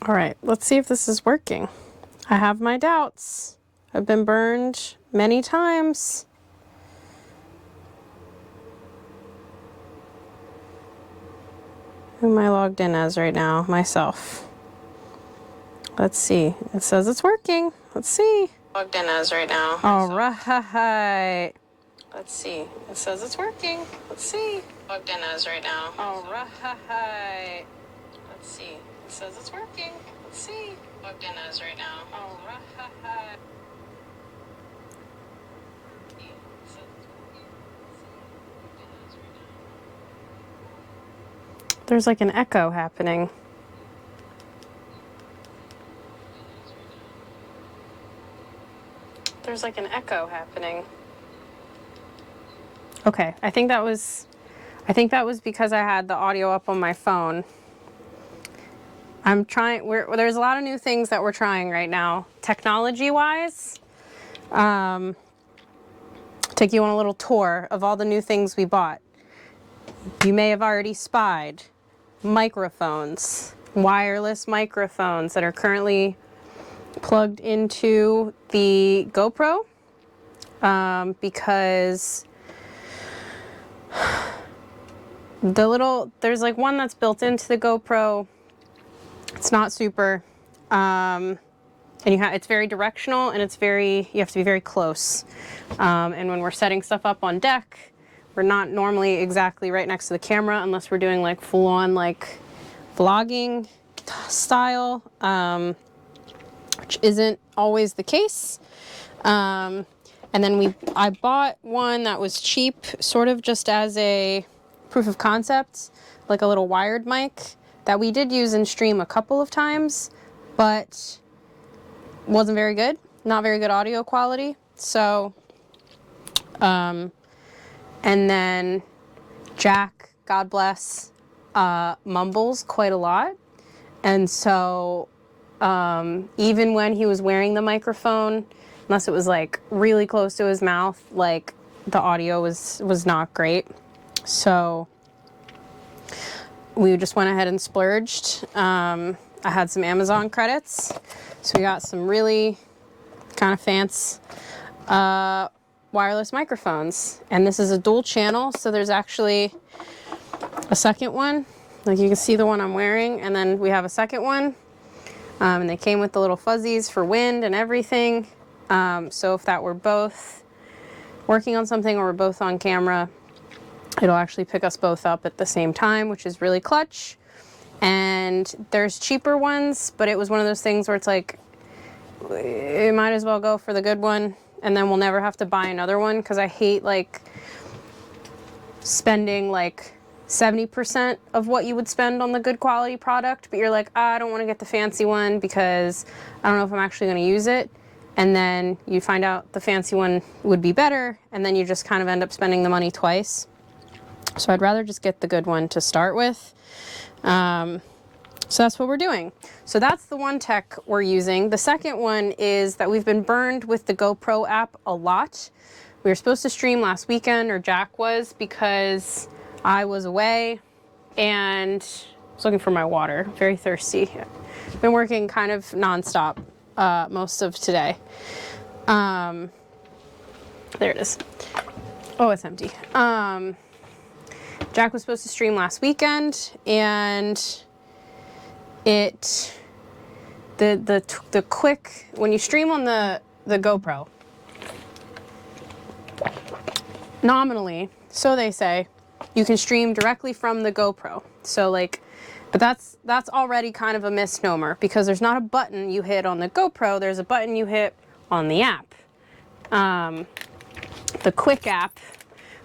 All right, let's see if this is working. I have my doubts. I've been burned many times. Who am I logged in as right now? Myself. Let's see. It says it's working. Let's see. Logged in as right now. All right. Let's see. It says it's working. Let's see. Logged in as right now. All right. Let's see. It says it's working. Let's see. Logged in as right now. All right. There's like an echo happening. There's like an echo happening. Okay, I think that was because I had the audio up on my phone. I'm trying, there's a lot of new things that we're trying right now, technology-wise. Take you on a little tour of all the new things we bought. You may have already spied microphones, wireless microphones that are currently plugged into the GoPro because there's like one that's built into the GoPro. It's not super, and it's very directional, and you have to be very close. And when we're setting stuff up on deck, we're not normally exactly right next to the camera unless we're doing like full-on like vlogging style, which isn't always the case. And then I bought one that was cheap, sort of just as a proof of concept, like a little wired mic that we did use in stream a couple of times, but wasn't very good, not very good audio quality. So, and then Jack, God bless, mumbles quite a lot. And so even when he was wearing the microphone, unless it was like really close to his mouth, like the audio was not great. So we just went ahead and splurged. I had some Amazon credits, so we got some really kind of fancy wireless microphones. And this is a dual channel, so there's actually a second one. Like you can see the one I'm wearing, and then we have a second one. And they came with the little fuzzies for wind and everything. So if that were both working on something or we're both on camera, it'll actually pick us both up at the same time, which is really clutch. And there's cheaper ones, but it was one of those things where it's like, you might as well go for the good one, and then we'll never have to buy another one, because I hate like spending like 70% of what you would spend on the good quality product, but you're like, I don't want to get the fancy one because I don't know if I'm actually going to use it. And then you find out the fancy one would be better, and then you just kind of end up spending the money twice. So I'd rather just get the good one to start with. So that's what we're doing. So that's the one tech we're using. The second one is that we've been burned with the GoPro app a lot. We were supposed to stream last weekend, or Jack was, because I was away and I was looking for my water. Very thirsty. Been working kind of nonstop most of today. There it is. Oh, it's empty. Jack was supposed to stream last weekend, and the quick, when you stream on the GoPro, nominally, so they say, you can stream directly from the GoPro. So like, but that's already kind of a misnomer, because there's not a button you hit on the GoPro, there's a button you hit on the app. The Quick app,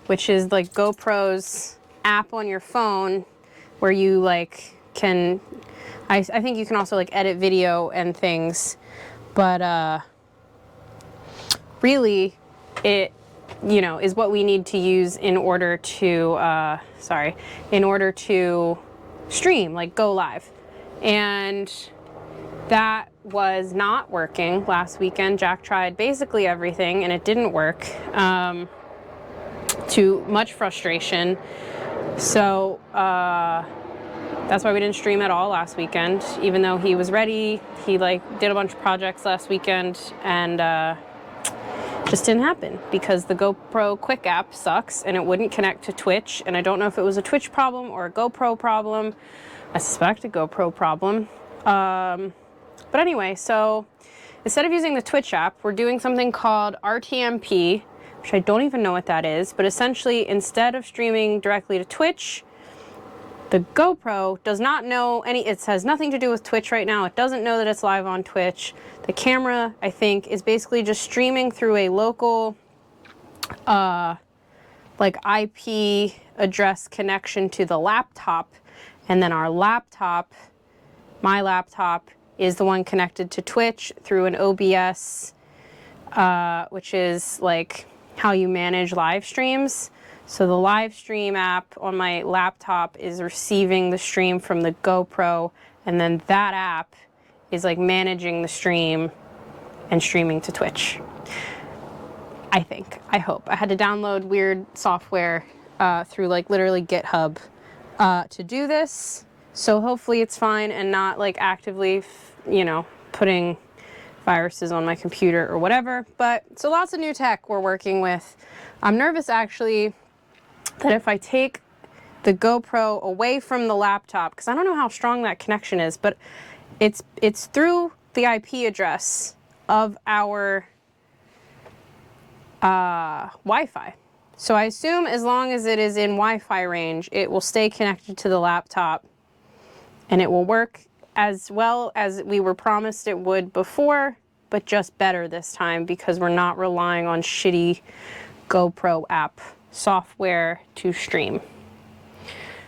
which is like GoPro's app on your phone, where you like can, I think you can also like edit video and things, but really it, you know, is what we need to use in order to, in order to stream, like go live. And that was not working last weekend. Jack tried basically everything and it didn't work, to much frustration. So That's why we didn't stream at all last weekend, even though he was ready. He like did a bunch of projects last weekend and just didn't happen because the GoPro Quick app sucks and it wouldn't connect to Twitch. And I don't know if it was a Twitch problem or a GoPro problem. I suspect a GoPro problem. But anyway, so instead of using the Twitch app, we're doing something called RTMP, which I don't even know what that is. But essentially, instead of streaming directly to Twitch, the GoPro does not know it has nothing to do with Twitch right now. It doesn't know that it's live on Twitch. The camera, I think, is basically just streaming through a local, like IP address connection to the laptop. And then our laptop, my laptop, is the one connected to Twitch through an OBS, which is like how you manage live streams. So the live stream app on my laptop is receiving the stream from the GoPro, and then that app is like managing the stream and streaming to Twitch. I think, I hope. I had to download weird software through like literally GitHub to do this. So hopefully it's fine and not like actively, you know, putting viruses on my computer or whatever. But so lots of new tech we're working with. I'm nervous actually that if I take the GoPro away from the laptop, because I don't know how strong that connection is, but it's through the IP address of our Wi-Fi. So I assume as long as it is in Wi-Fi range, it will stay connected to the laptop and it will work as well as we were promised it would before, but just better this time because we're not relying on shitty GoPro app software to stream.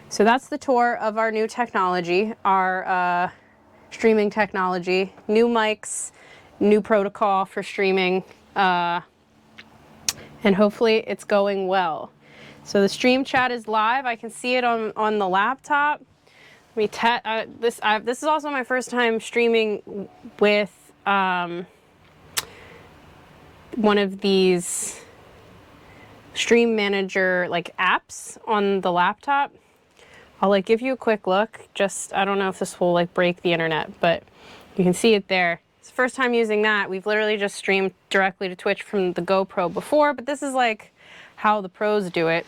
So that's the tour of our new technology, our streaming technology, new mics, new protocol for streaming, and hopefully it's going well. So the stream chat is live. I can see it on the laptop. This is also my first time streaming with one of these stream manager like apps on the laptop. I'll like give you a quick look. Just, I don't know if this will like break the internet, but you can see it there. It's the first time using that. We've literally just streamed directly to Twitch from the GoPro before, but this is like how the pros do it.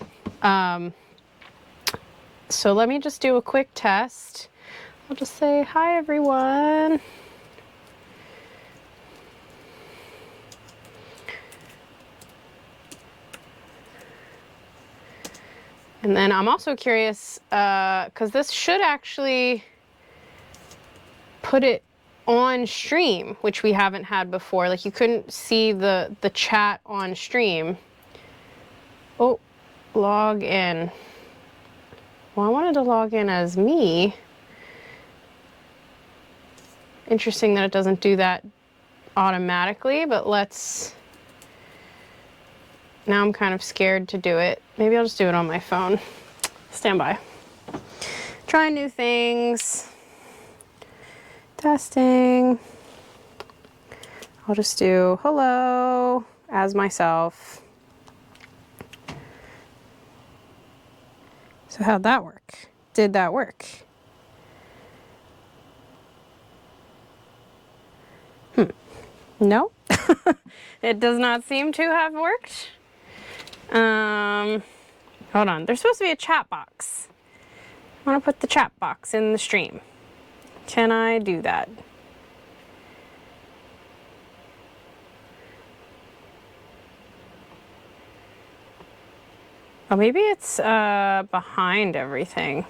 So let me just do a quick test. I'll just say, hi everyone. And then I'm also curious, because this should actually put it on stream, which we haven't had before. Like you couldn't see the chat on stream. Oh, log in. Well, I wanted to log in as me. Interesting that it doesn't do that automatically, but let's... Now I'm kind of scared to do it. Maybe I'll just do it on my phone. Stand by. Trying new things. Testing. I'll just do hello as myself. So how'd that work? Did that work? No, it does not seem to have worked. Hold on, there's supposed to be a chat box. I want to put the chat box in the stream. Can I do that? Oh, maybe it's behind everything.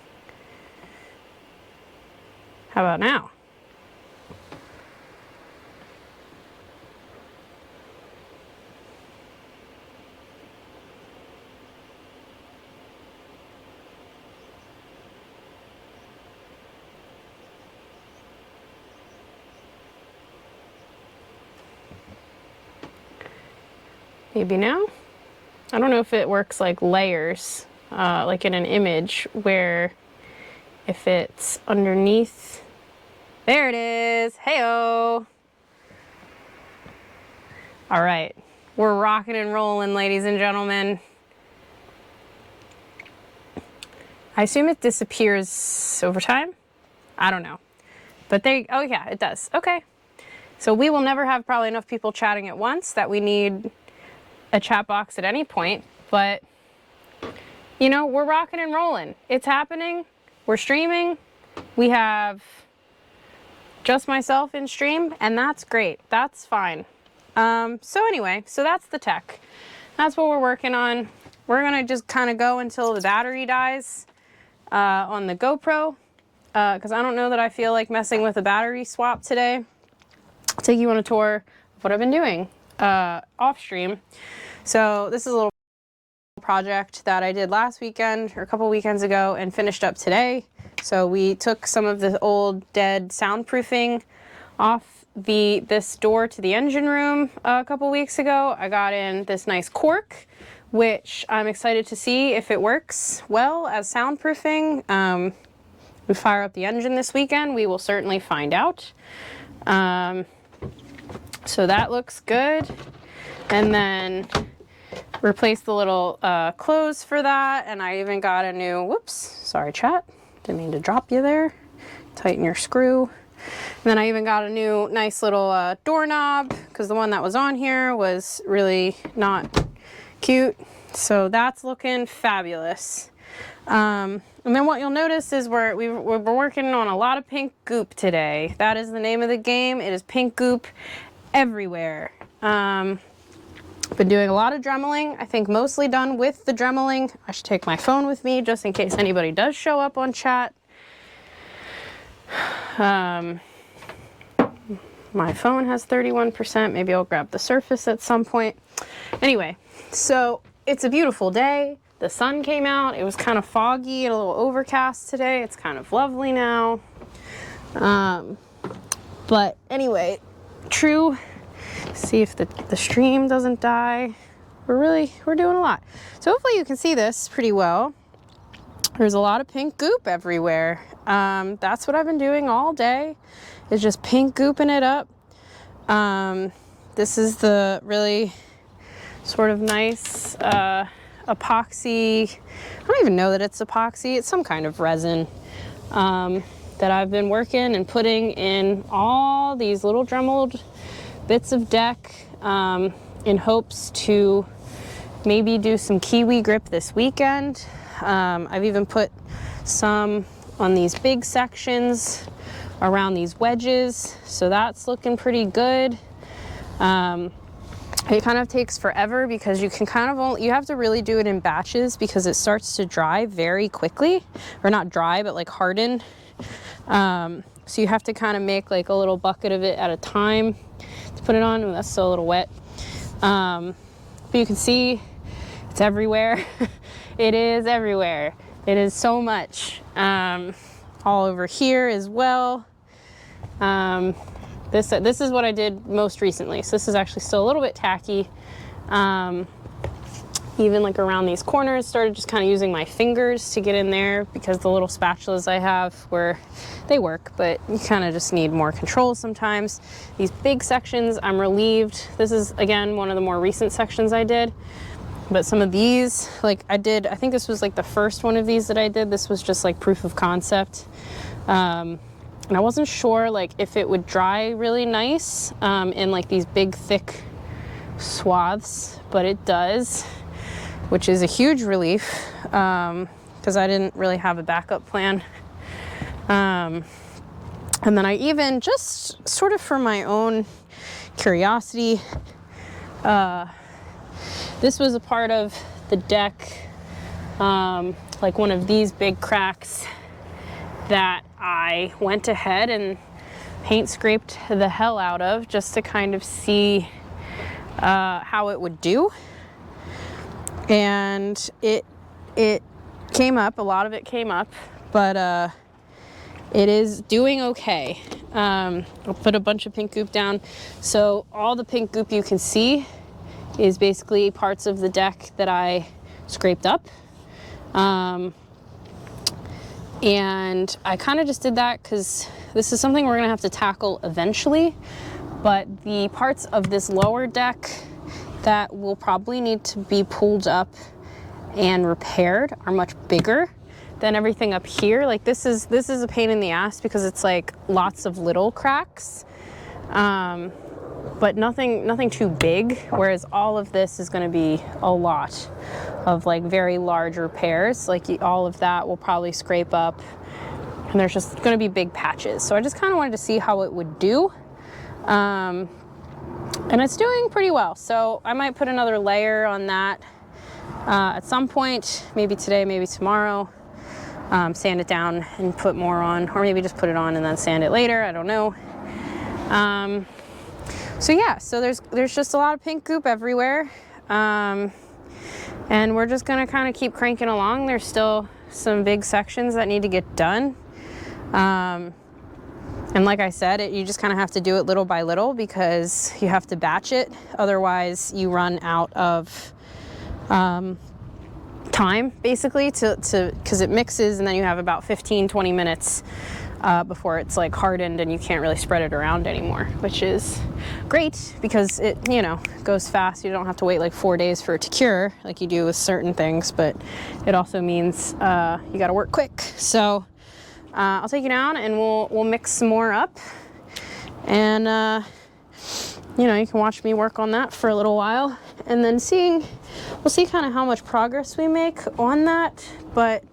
How about now? Maybe now? I don't know if it works like layers, like in an image, where if it's underneath, there it is, hey-o. All right, we're rocking and rolling, ladies and gentlemen. I assume it disappears over time. I don't know. But oh yeah, it does. Okay. So we will never have probably enough people chatting at once that we need a chat box at any point. But, you know, we're rocking and rolling. It's happening. We're streaming. We have just myself in stream, and that's great. That's fine. So anyway, so that's the tech. That's what we're working on. We're gonna just kind of go until the battery dies on the GoPro, because I don't know that I feel like messing with a battery swap today. I'll take you on a tour of what I've been doing off stream. So this is a little project that I did last weekend or a couple weekends ago and finished up today. So we took some of the old dead soundproofing off this door to the engine room a couple weeks ago. I got in this nice cork, which I'm excited to see if it works well as soundproofing. We fire up the engine this weekend. We will certainly find out. So that looks good. And then replace the little clothes for that. And I even got a new, whoops, sorry chat. Didn't mean to drop you there. Tighten your screw. And then I even got a new nice little doorknob because the one that was on here was really not cute. So that's looking fabulous. And then what you'll notice is we're working on a lot of pink goop today. That is the name of the game. It is pink goop everywhere. Been doing a lot of dremeling. I think mostly done with the dremeling. I should take my phone with me just in case anybody does show up on chat. My phone has 31%. Maybe I'll grab the Surface at some point. Anyway, so it's a beautiful day. The sun came out. It was kind of foggy and a little overcast today. It's kind of lovely now. But anyway, see if the stream doesn't die. We're doing a lot. So hopefully you can see this pretty well. There's a lot of pink goop everywhere. That's what I've been doing all day, is just pink gooping it up. This is the really sort of nice epoxy. I don't even know that it's epoxy. It's some kind of resin that I've been working and putting in all these little dremeled bits of deck in hopes to maybe do some kiwi grip this weekend. I've even put some on these big sections around these wedges, so that's looking pretty good. It kind of takes forever because you can kind of you have to really do it in batches because it starts to dry very quickly, or not dry but like harden. So you have to kind of make like a little bucket of it at a time to put it on. Ooh, that's still a little wet. But you can see it's everywhere. It is everywhere. It is so much. All over here as well. This is what I did most recently. So this is actually still a little bit tacky. Even like around these corners, started just kind of using my fingers to get in there because the little spatulas I have they work, but you kind of just need more control sometimes. These big sections, I'm relieved. This is again one of the more recent sections I did. But some of these, like I think this was like the first one of these that I did. This was just like proof of concept. And I wasn't sure like if it would dry really nice in like these big thick swaths, but it does, which is a huge relief because I didn't really have a backup plan. And then I even just sort of for my own curiosity, this was a part of the deck, like one of these big cracks that I went ahead and paint scraped the hell out of just to kind of see how it would do. And it came up, a lot of it came up, but it is doing okay. I'll put a bunch of pink goop down. So all the pink goop you can see is basically parts of the deck that I scraped up. And I kind of just did that because this is something we're gonna have to tackle eventually, but the parts of this lower deck that will probably need to be pulled up and repaired are much bigger than everything up here. Like this is a pain in the ass because it's like lots of little cracks, but nothing too big. Whereas all of this is going to be a lot of like very large repairs. Like all of that will probably scrape up, and there's just going to be big patches. So I just kind of wanted to see how it would do. And it's doing pretty well. So I might put another layer on that at some point, maybe today, maybe tomorrow. Sand it down and put more on, or maybe just put it on and then sand it later. I don't know. So yeah, so there's just a lot of pink goop everywhere. And we're just gonna kind of keep cranking along. There's still some big sections that need to get done. And like I said, you just kind of have to do it little by little because you have to batch it. Otherwise you run out of time basically because it mixes, and then you have about 15-20 minutes before it's like hardened and you can't really spread it around anymore, which is great because it, you know, goes fast. You don't have to wait like 4 days for it to cure like you do with certain things, but it also means you got to work quick. So I'll take you down and we'll mix some more up, and you know, you can watch me work on that for a little while, and then we'll see kind of how much progress we make on that. But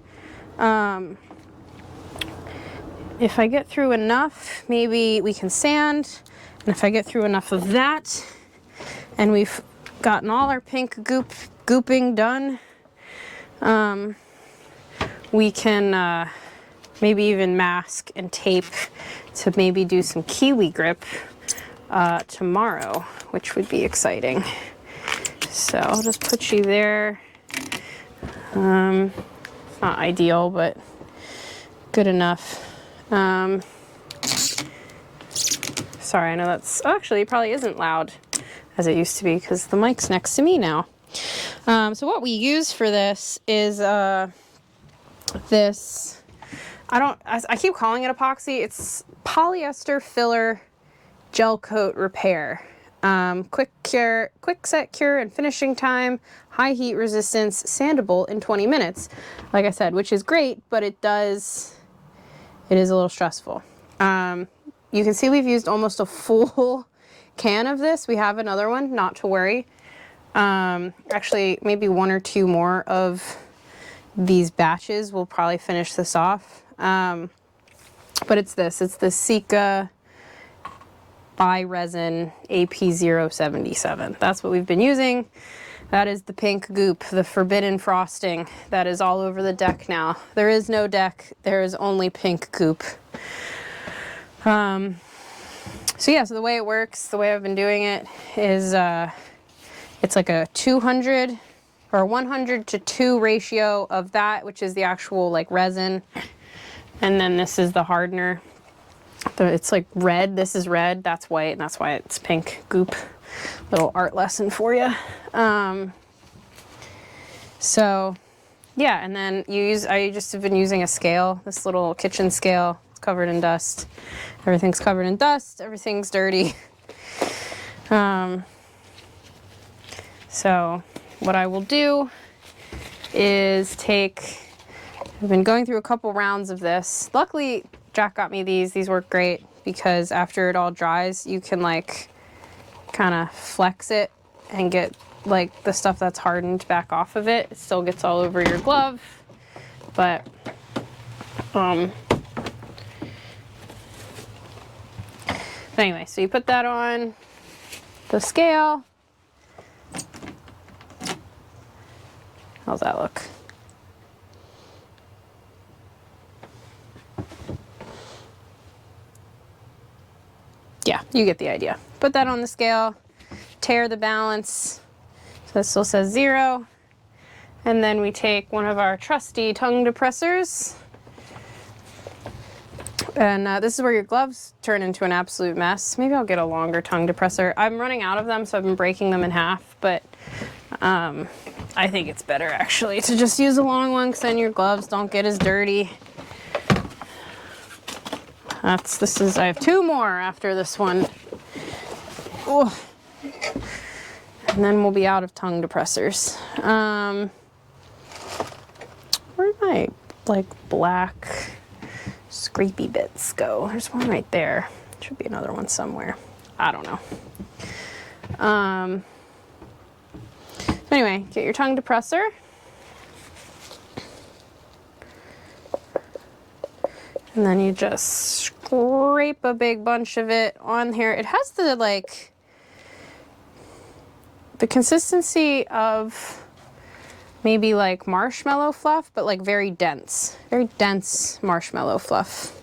if I get through enough, maybe we can sand, and if I get through enough of that and we've gotten all our pink gooping done, we can maybe even mask and tape to maybe do some kiwi grip tomorrow, which would be exciting. So I'll just put you there. Not ideal, but good enough. Sorry, I know that's actually probably isn't loud as it used to be because the mic's next to me now. So what we use for this is this. I keep calling it epoxy. It's polyester filler gel coat repair. Quick set cure and finishing time, high heat resistance, sandable in 20 minutes. Like I said, which is great, but it is a little stressful. You can see we've used almost a full can of this. We have another one, not to worry. Actually, maybe 1 or 2 more of these batches will probably finish this off. But it's the Sika Bi-Resin AP077. That's what we've been using. That is the pink goop, the forbidden frosting that is all over the deck now. There is no deck, there is only pink goop. So yeah, so the way it works, the way I've been doing it is it's like a 200 or 100 to 2 ratio of that, which is the actual like resin. And then this is the hardener. It's like red, this is red, that's white, and that's why it's pink goop. Little art lesson for you. So yeah, and then I just have been using a scale, this little kitchen scale. It's covered in dust. Everything's covered in dust, everything's dirty. So what I will do is I've been going through a couple rounds of this. Luckily, Jack got me these. These work great because after it all dries, you can like kind of flex it and get like the stuff that's hardened back off of it. It still gets all over your glove, but anyway, so you put that on the scale. How's that look? Yeah, you get the idea. Put that on the scale, tear the balance, so this still says 0, and then we take one of our trusty tongue depressors, and this is where your gloves turn into an absolute mess. Maybe I'll get a longer tongue depressor. I'm running out of them, so I've been breaking them in half, but I think it's better actually to just use a long one because then your gloves don't get as dirty. I have 2 more after this one. Oh. And then we'll be out of tongue depressors. Where'd my like black scrapey bits go? There's one right there. Should be another one somewhere. I don't know. Anyway, get your tongue depressor. And then you just scrape a big bunch of it on here. It has the like the consistency of maybe like marshmallow fluff, but like very dense marshmallow fluff.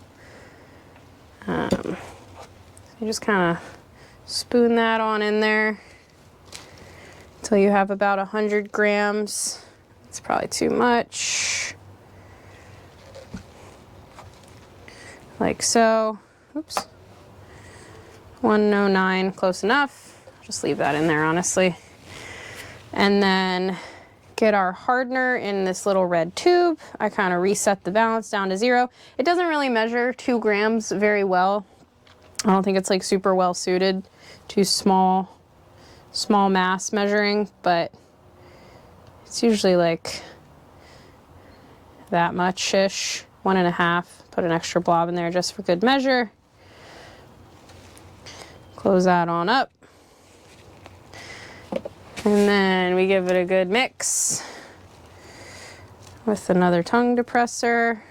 You just kind of spoon that on in there until you have about 100 grams. It's probably too much. Like so. Oops. 109, close enough. Just leave that in there, honestly. And then get our hardener in this little red tube. I kind of reset the balance down to 0. It doesn't really measure 2 grams very well. I don't think it's like super well suited to small mass measuring, but it's usually like that much-ish, 1.5. Put an extra blob in there just for good measure. Close that on up. And then we give it a good mix with another tongue depressor.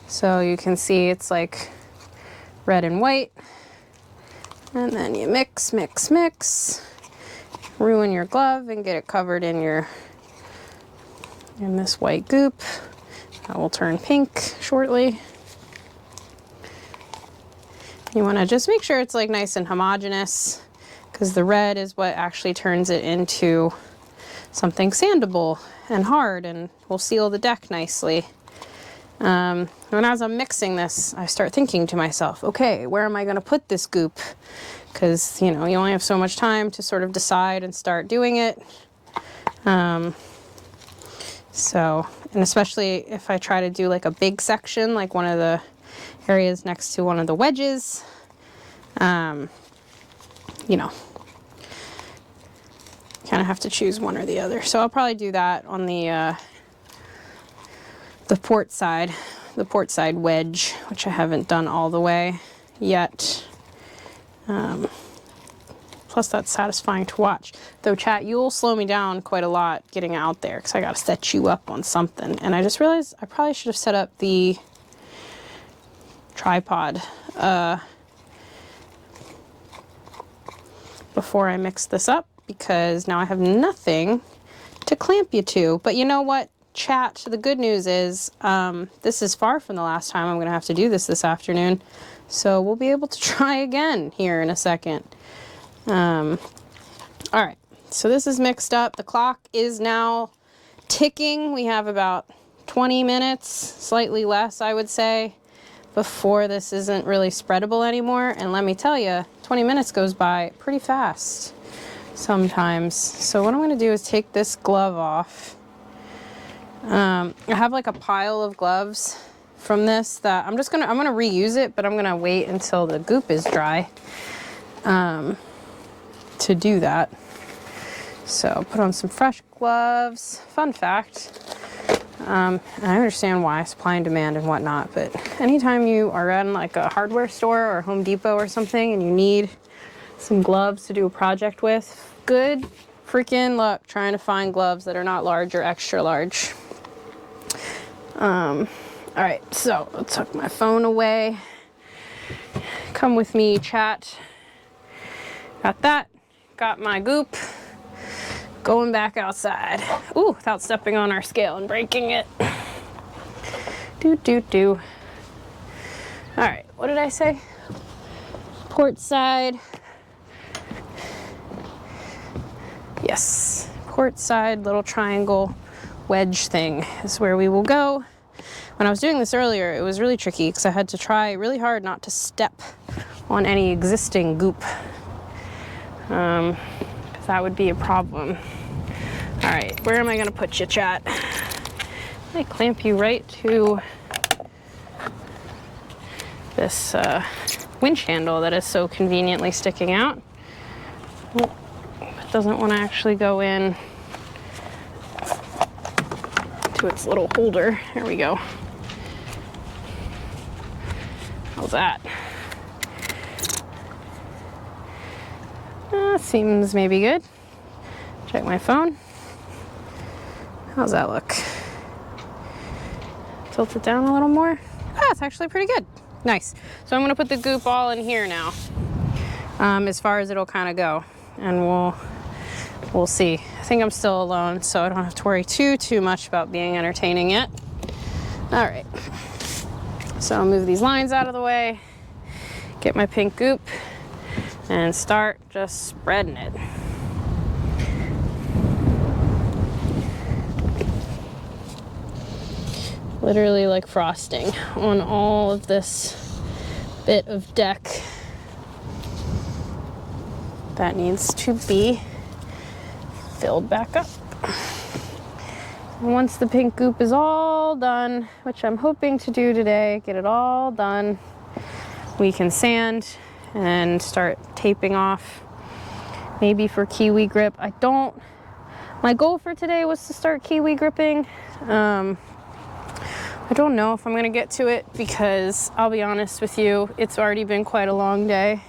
So you can see it's like red and white. And then you mix, mix, mix. Ruin your glove and get it covered in this white goop. That will turn pink shortly. You want to just make sure it's like nice and homogeneous, because the red is what actually turns it into something sandable and hard and will seal the deck nicely. And as I'm mixing this, I start thinking to myself, okay, where am I going to put this goop? Because, you know, you only have so much time to sort of decide and start doing it. So, and especially if I try to do like a big section, like one of the areas next to one of the wedges, you know, kind of have to choose one or the other. So I'll probably do that on the port side wedge, which I haven't done all the way yet. Plus that's satisfying to watch. Though chat, you'll slow me down quite a lot getting out there because I gotta set you up on something. And I just realized I probably should have set up the tripod before I mix this up, because now I have nothing to clamp you to. But you know what, chat, the good news is this is far from the last time I'm gonna have to do this afternoon. So we'll be able to try again here in a second. All right, so this is mixed up. The clock is now ticking. We have about 20 minutes, slightly less, I would say, before this isn't really spreadable anymore. And let me tell you, 20 minutes goes by pretty fast sometimes. So what I'm gonna do is take this glove off. I have like a pile of gloves from this that I'm gonna reuse it, but I'm gonna wait until the goop is dry to do that. So put on some fresh gloves. Fun fact, I understand why, supply and demand and whatnot, but anytime you are in like a hardware store or Home Depot or something and you need some gloves to do a project with, good freaking luck trying to find gloves that are not large or extra large. All right, so I'll tuck my phone away. Come with me, chat. Got that. Got my goop. Going back outside. Ooh, without stepping on our scale and breaking it. Do. All right, what did I say? Port side. Yes, port side, little triangle wedge thing is where we will go. When I was doing this earlier, it was really tricky because I had to try really hard not to step on any existing goop. That would be a problem. All right, where am I gonna put you, chat? I clamp you right to this winch handle that is so conveniently sticking out. Oh, it doesn't want to actually go in to its little holder. There we go. How's that? Seems maybe good. Check my phone. How's that look? Tilt it down a little more. Ah, it's actually pretty good. Nice. So I'm gonna put the goop all in here now, as far as it'll kind of go, and we'll see. I think I'm still alone, so I don't have to worry too much about being entertaining yet. All right. So I'll move these lines out of the way, get my pink goop, and start just spreading it. Literally like frosting on all of this bit of deck that needs to be filled back up. And once the pink goop is all done, which I'm hoping to do today, get it all done, we can sand and start taping off, maybe for kiwi grip. My goal for today was to start kiwi gripping. I don't know if I'm gonna get to it because I'll be honest with you, it's already been quite a long day.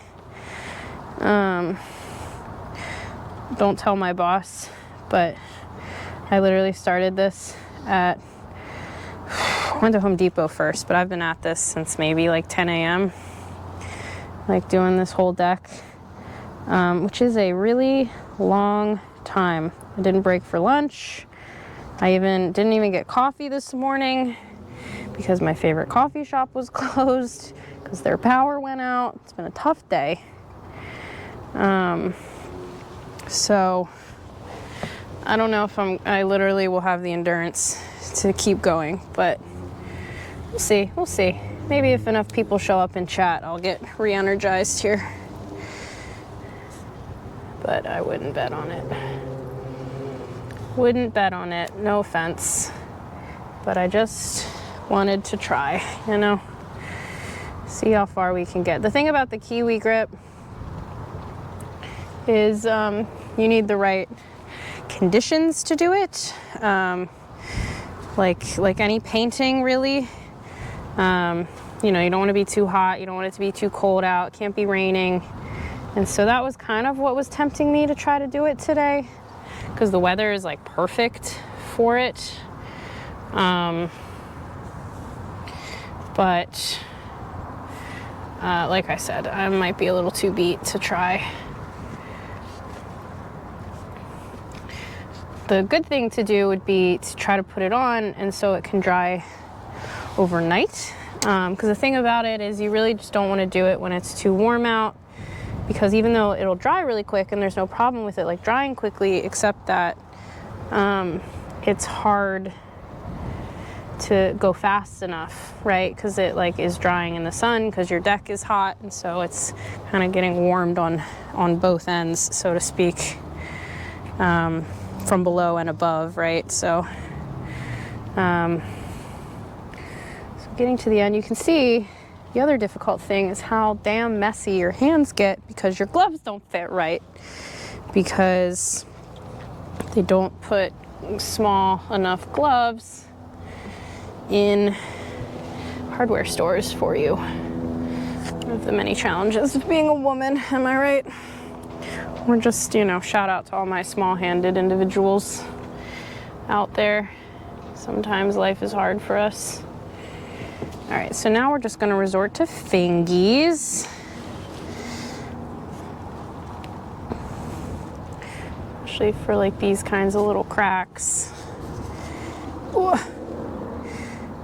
Don't tell my boss, but I literally started this I went to Home Depot first, but I've been at this since maybe like 10 a.m. like doing this whole deck, which is a really long time. I didn't break for lunch. I didn't even get coffee this morning because my favorite coffee shop was closed because their power went out. It's been a tough day. So I don't know if I literally will have the endurance to keep going, but we'll see. We'll see. Maybe if enough people show up in chat, I'll get re-energized here. But I wouldn't bet on it. Wouldn't bet on it, no offense. But I just wanted to try, you know, see how far we can get. The thing about the kiwi grip is you need the right conditions to do it. Like any painting, really. You know, you don't want to be too hot, you don't want it to be too cold out, it can't be raining. And so that was kind of what was tempting me to try to do it today, because the weather is like perfect for it. But like I said, I might be a little too beat to try. The good thing to do would be to try to put it on and so it can dry overnight. Because the thing about it is you really just don't want to do it when it's too warm out, because even though it'll dry really quick and there's no problem with it like drying quickly, except that it's hard to go fast enough, right? Because it like is drying in the sun because your deck is hot, and so it's kind of getting warmed on both ends, so to speak, from below and above, right? So getting to the end, you can see the other difficult thing is how damn messy your hands get because your gloves don't fit right, because they don't put small enough gloves in hardware stores for you. One of the many challenges of being a woman, am I right? Or just, you know, shout out to all my small-handed individuals out there. Sometimes life is hard for us. All right, so now we're just gonna resort to fingies. Especially for like these kinds of little cracks. Ooh.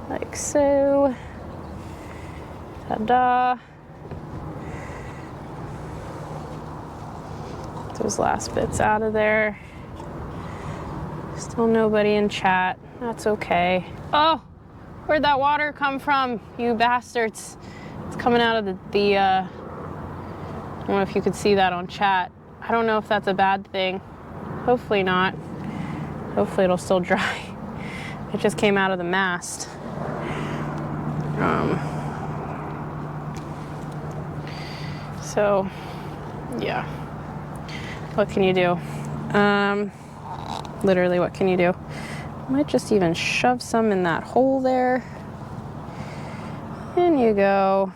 Like so. Ta-da. Those last bits out of there. Still nobody in chat. That's okay. Oh, where'd that water come from, you bastards? It's coming out of the I don't know if you could see that on chat. I don't know if that's a bad thing. Hopefully not. Hopefully it'll still dry. It just came out of the mast. So, yeah. What can you do? Literally, what can you do? Might just even shove some in that hole there. In you go.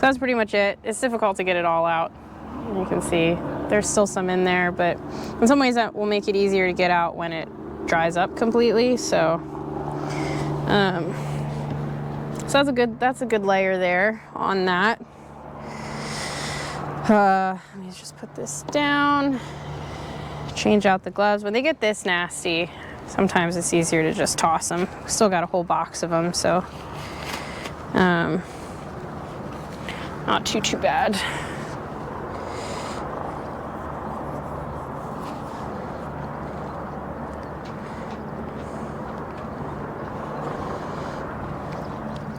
That's pretty much it. It's difficult to get it all out. You can see there's still some in there, but in some ways that will make it easier to get out when it dries up completely. So, so that's a good layer there on that. Let me just put this down. Change out the gloves. When they get this nasty, sometimes it's easier to just toss them. Still got a whole box of them, so not too bad.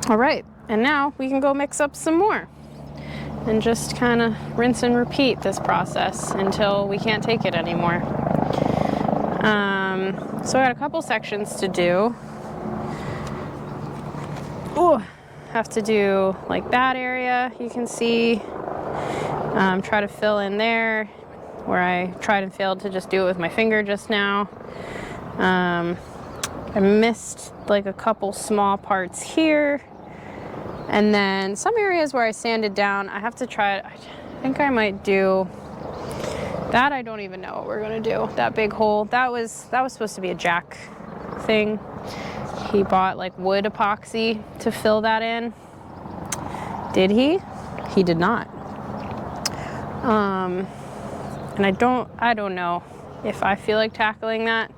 All right, and now we can go mix up some more and just kind of rinse and repeat this process until we can't take it anymore. So I got a couple sections to do. Ooh, have to do like that area, you can see. Try to fill in there where I tried and failed to just do it with my finger just now. I missed like a couple small parts here. And then some areas where I sanded down, I have to try it. I think I might do that. I don't even know what we're gonna do. That big hole, that was supposed to be a jack thing. He bought like wood epoxy to fill that in. Did he? He did not. And I don't know if I feel like tackling that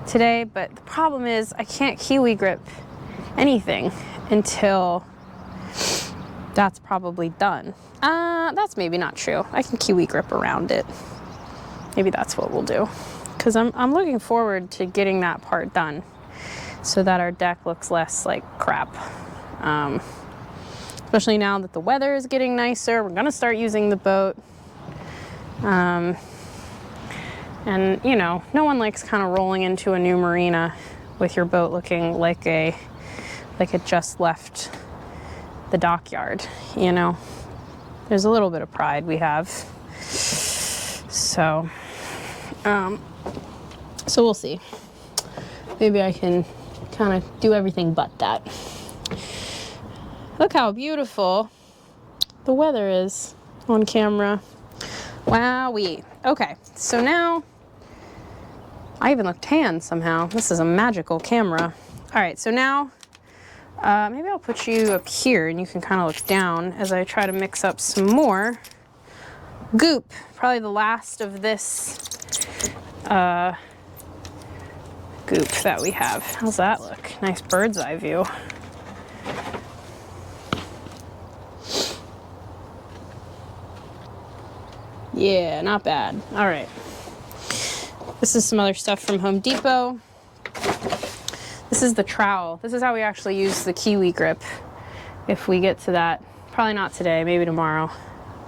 today, but the problem is I can't kiwi grip anything until that's probably done. That's maybe not true. I can kiwi grip around it. Maybe that's what we'll do. Because I'm looking forward to getting that part done so that our deck looks less like crap. Especially now that the weather is getting nicer. We're gonna start using the boat. And you know, no one likes kind of rolling into a new marina with your boat looking like it just left the dockyard, you know. There's a little bit of pride we have. So we'll see. Maybe I can kind of do everything but that. Look how beautiful the weather is on camera. Wowee. Okay, so now I even look tan somehow. This is a magical camera. All right, so now maybe I'll put you up here and you can kind of look down as I try to mix up some more goop. Probably the last of this goop that we have. How's that look? Nice bird's eye view. Yeah, not bad. All right. This is some other stuff from Home Depot. This is the trowel. This is how we actually use the kiwi grip if we get to that. Probably not today, maybe tomorrow.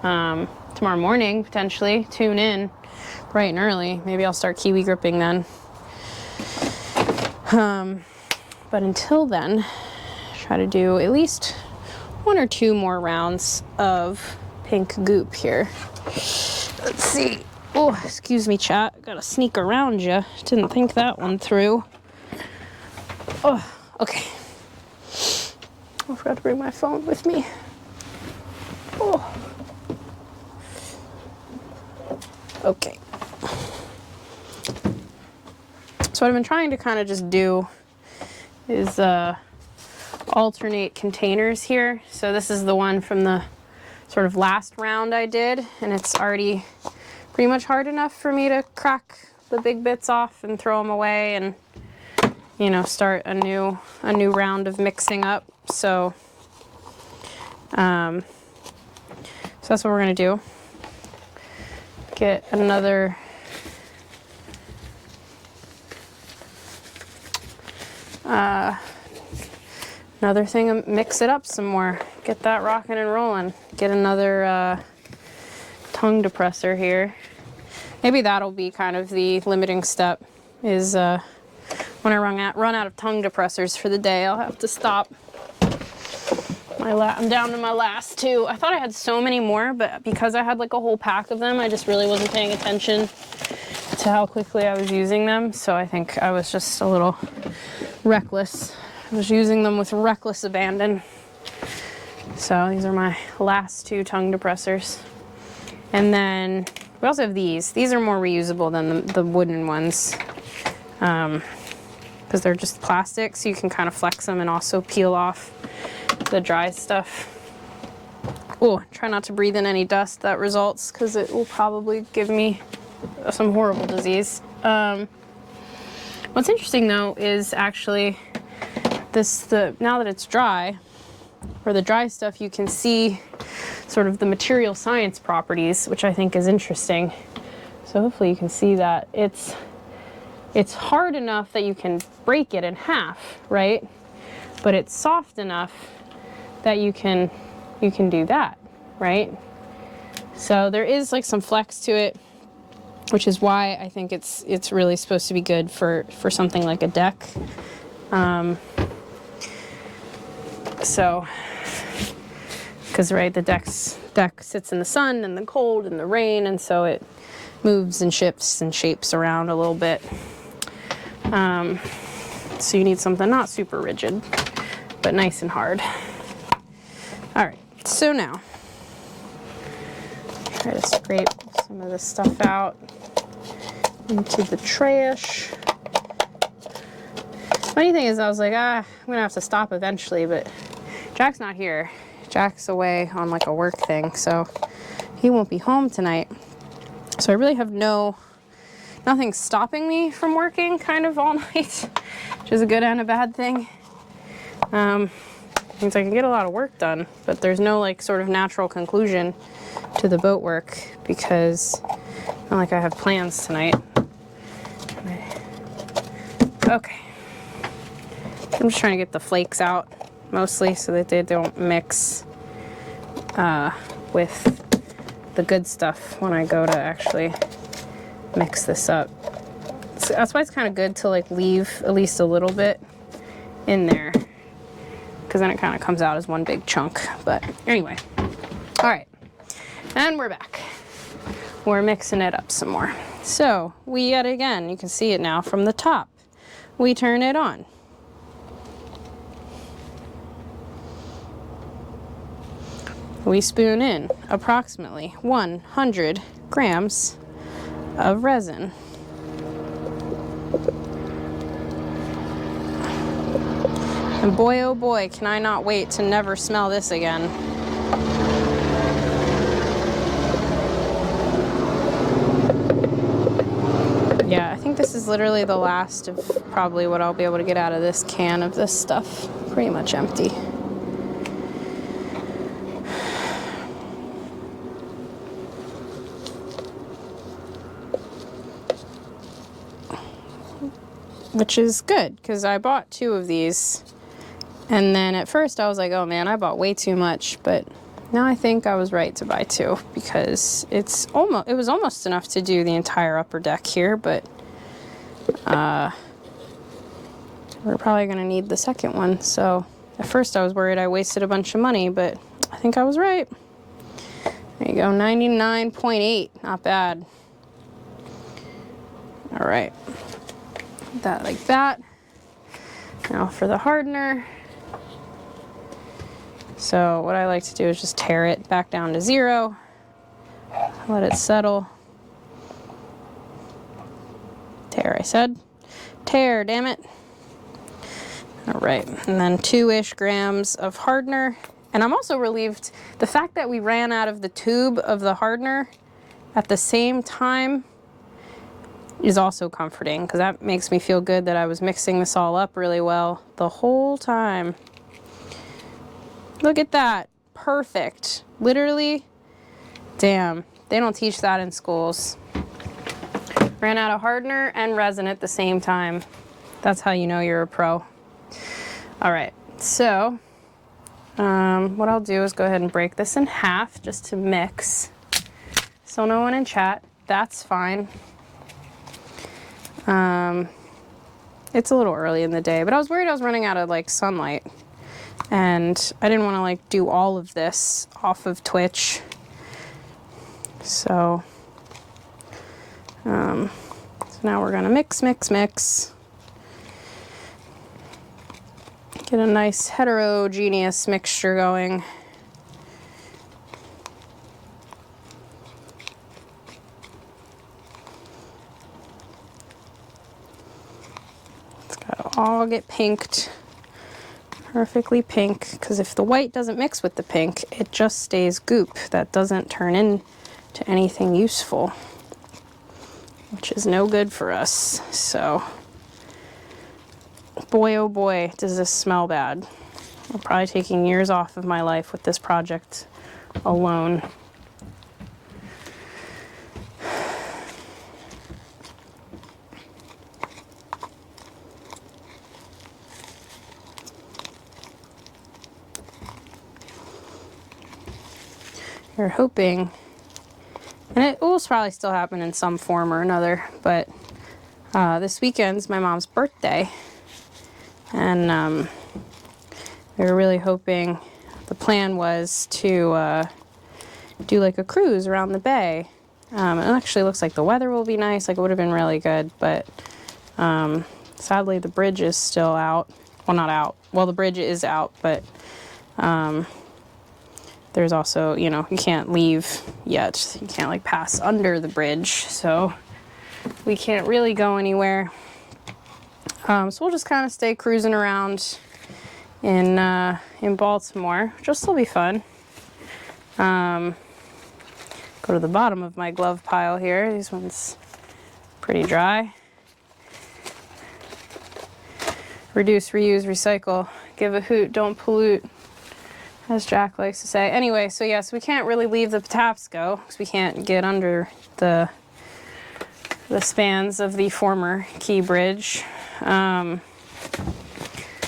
Tomorrow morning, potentially. Tune in bright and early. Maybe I'll start kiwi gripping then. But until then, try to do at least 1 or 2 more rounds of pink goop here. Let's see. Oh, excuse me, chat. Gotta sneak around you. Didn't think that one through. Oh, okay. I forgot to bring my phone with me. Oh. Okay. So what I've been trying to kind of just do is alternate containers here. So this is the one from the sort of last round I did, and it's already pretty much hard enough for me to crack the big bits off and throw them away and, you know, start a new round of mixing up. So so that's what we're gonna do. Get another thing and mix it up some more. Get that rocking and rolling. Get another tongue depressor here. Maybe that'll be kind of the limiting step, is when I run out of tongue depressors for the day, I'll have to stop. I'm down to my last 2. I thought I had so many more, but because I had like a whole pack of them, I just really wasn't paying attention to how quickly I was using them. So I think I was just a little reckless. I was using them with reckless abandon. So these are my last 2 tongue depressors. And then we also have these. These are more reusable than the wooden ones. Because they're just plastic, so you can kind of flex them and also peel off the dry stuff. Oh, try not to breathe in any dust that results, because it will probably give me some horrible disease. What's interesting though is actually now that it's dry, or the dry stuff, you can see sort of the material science properties, which I think is interesting. So hopefully you can see that it's hard enough that you can break it in half, right? But it's soft enough that you can do that, right? So there is like some flex to it, which is why I think it's really supposed to be good for something like a deck. So, because right, the deck sits in the sun and the cold and the rain, and so it moves and shifts and shapes around a little bit. So you need something not super rigid, but nice and hard. All right, so now try to scrape some of this stuff out into the trash. Funny thing is, I was like, I'm gonna have to stop eventually, but Jack's not here. Jack's away on like a work thing, so he won't be home tonight. So I really have nothing stopping me from working kind of all night, which is a good and a bad thing. Means I can get a lot of work done, but there's no like sort of natural conclusion to the boat work because not like I have plans tonight. Okay. I'm just trying to get the flakes out mostly so that they don't mix with the good stuff when I go to actually mix this up. So that's why it's kind of good to like leave at least a little bit in there, because then it kind of comes out as one big chunk. But anyway, all right, and we're back. We're mixing it up some more. So we yet again, you can see it now from the top, we turn it on. We spoon in approximately 100 grams of resin. And boy, oh boy, can I not wait to never smell this again. Yeah, I think this is literally the last of probably what I'll be able to get out of this can of this stuff. Pretty much empty. Which is good, because I bought 2 of these, and then at first I was like, oh man, I bought way too much, but now I think I was right to buy 2, because it was almost enough to do the entire upper deck here, but we're probably going to need the second one. So at first I was worried I wasted a bunch of money, but I think I was right. There you go, 99.8, not bad. All right. That like that. Now for the hardener. So what I like to do is just tear it back down to 0. Let it settle. Tear, I said. Tear, damn it. All right, and then 2-ish grams of hardener. And I'm also relieved, the fact that we ran out of the tube of the hardener at the same time is also comforting, because that makes me feel good that I was mixing this all up really well the whole time. Look at that. Perfect. Literally, damn, they don't teach that in schools. Ran out of hardener and resin at the same time. That's how you know you're a pro. All right, so what I'll do is go ahead and break this in half just to mix. So no one in chat, that's fine. It's a little early in the day, but I was worried I was running out of like sunlight, and I didn't want to like do all of this off of Twitch. So Now we're gonna mix, mix, mix. Get a nice heterogeneous mixture going. It's gotta all get pinked, perfectly pink, because if the white doesn't mix with the pink, it just stays goop. That doesn't turn into anything useful, which is no good for us. So, boy oh boy, does this smell bad. I'm probably taking years off of my life with this project alone. You're hoping, and it will probably still happen in some form or another, but this weekend's my mom's birthday, and we were really hoping, the plan was to do like a cruise around the bay. It actually looks like the weather will be nice, like it would have been really good, but sadly the bridge is still out. Well, not out. Well, the bridge is out, but there's also, you know, you can't leave yet. You can't like pass under the bridge, so we can't really go anywhere. So we'll just kind of stay cruising around in Baltimore, which will still be fun. Go to the bottom of my glove pile here. These ones pretty dry. Reduce, reuse, recycle. Give a hoot, don't pollute, as Jack likes to say. Anyway, so yes, we can't really leave the Patapsco because we can't get under the spans of the former Key Bridge.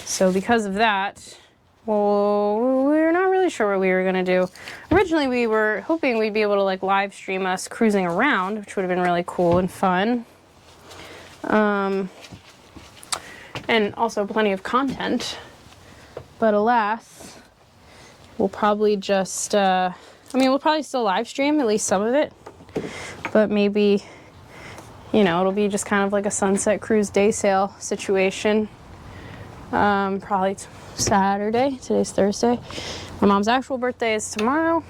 So because of that, well, we're not really sure what we were gonna do. Originally, we were hoping we'd be able to like live stream us cruising around, which would have been really cool and fun. And also plenty of content. But alas, we'll probably just, I mean, we'll probably still live stream, at least some of it. But maybe, you know, it'll be just kind of like a sunset cruise day sail situation. Probably Saturday. Today's Thursday. My mom's actual birthday is tomorrow.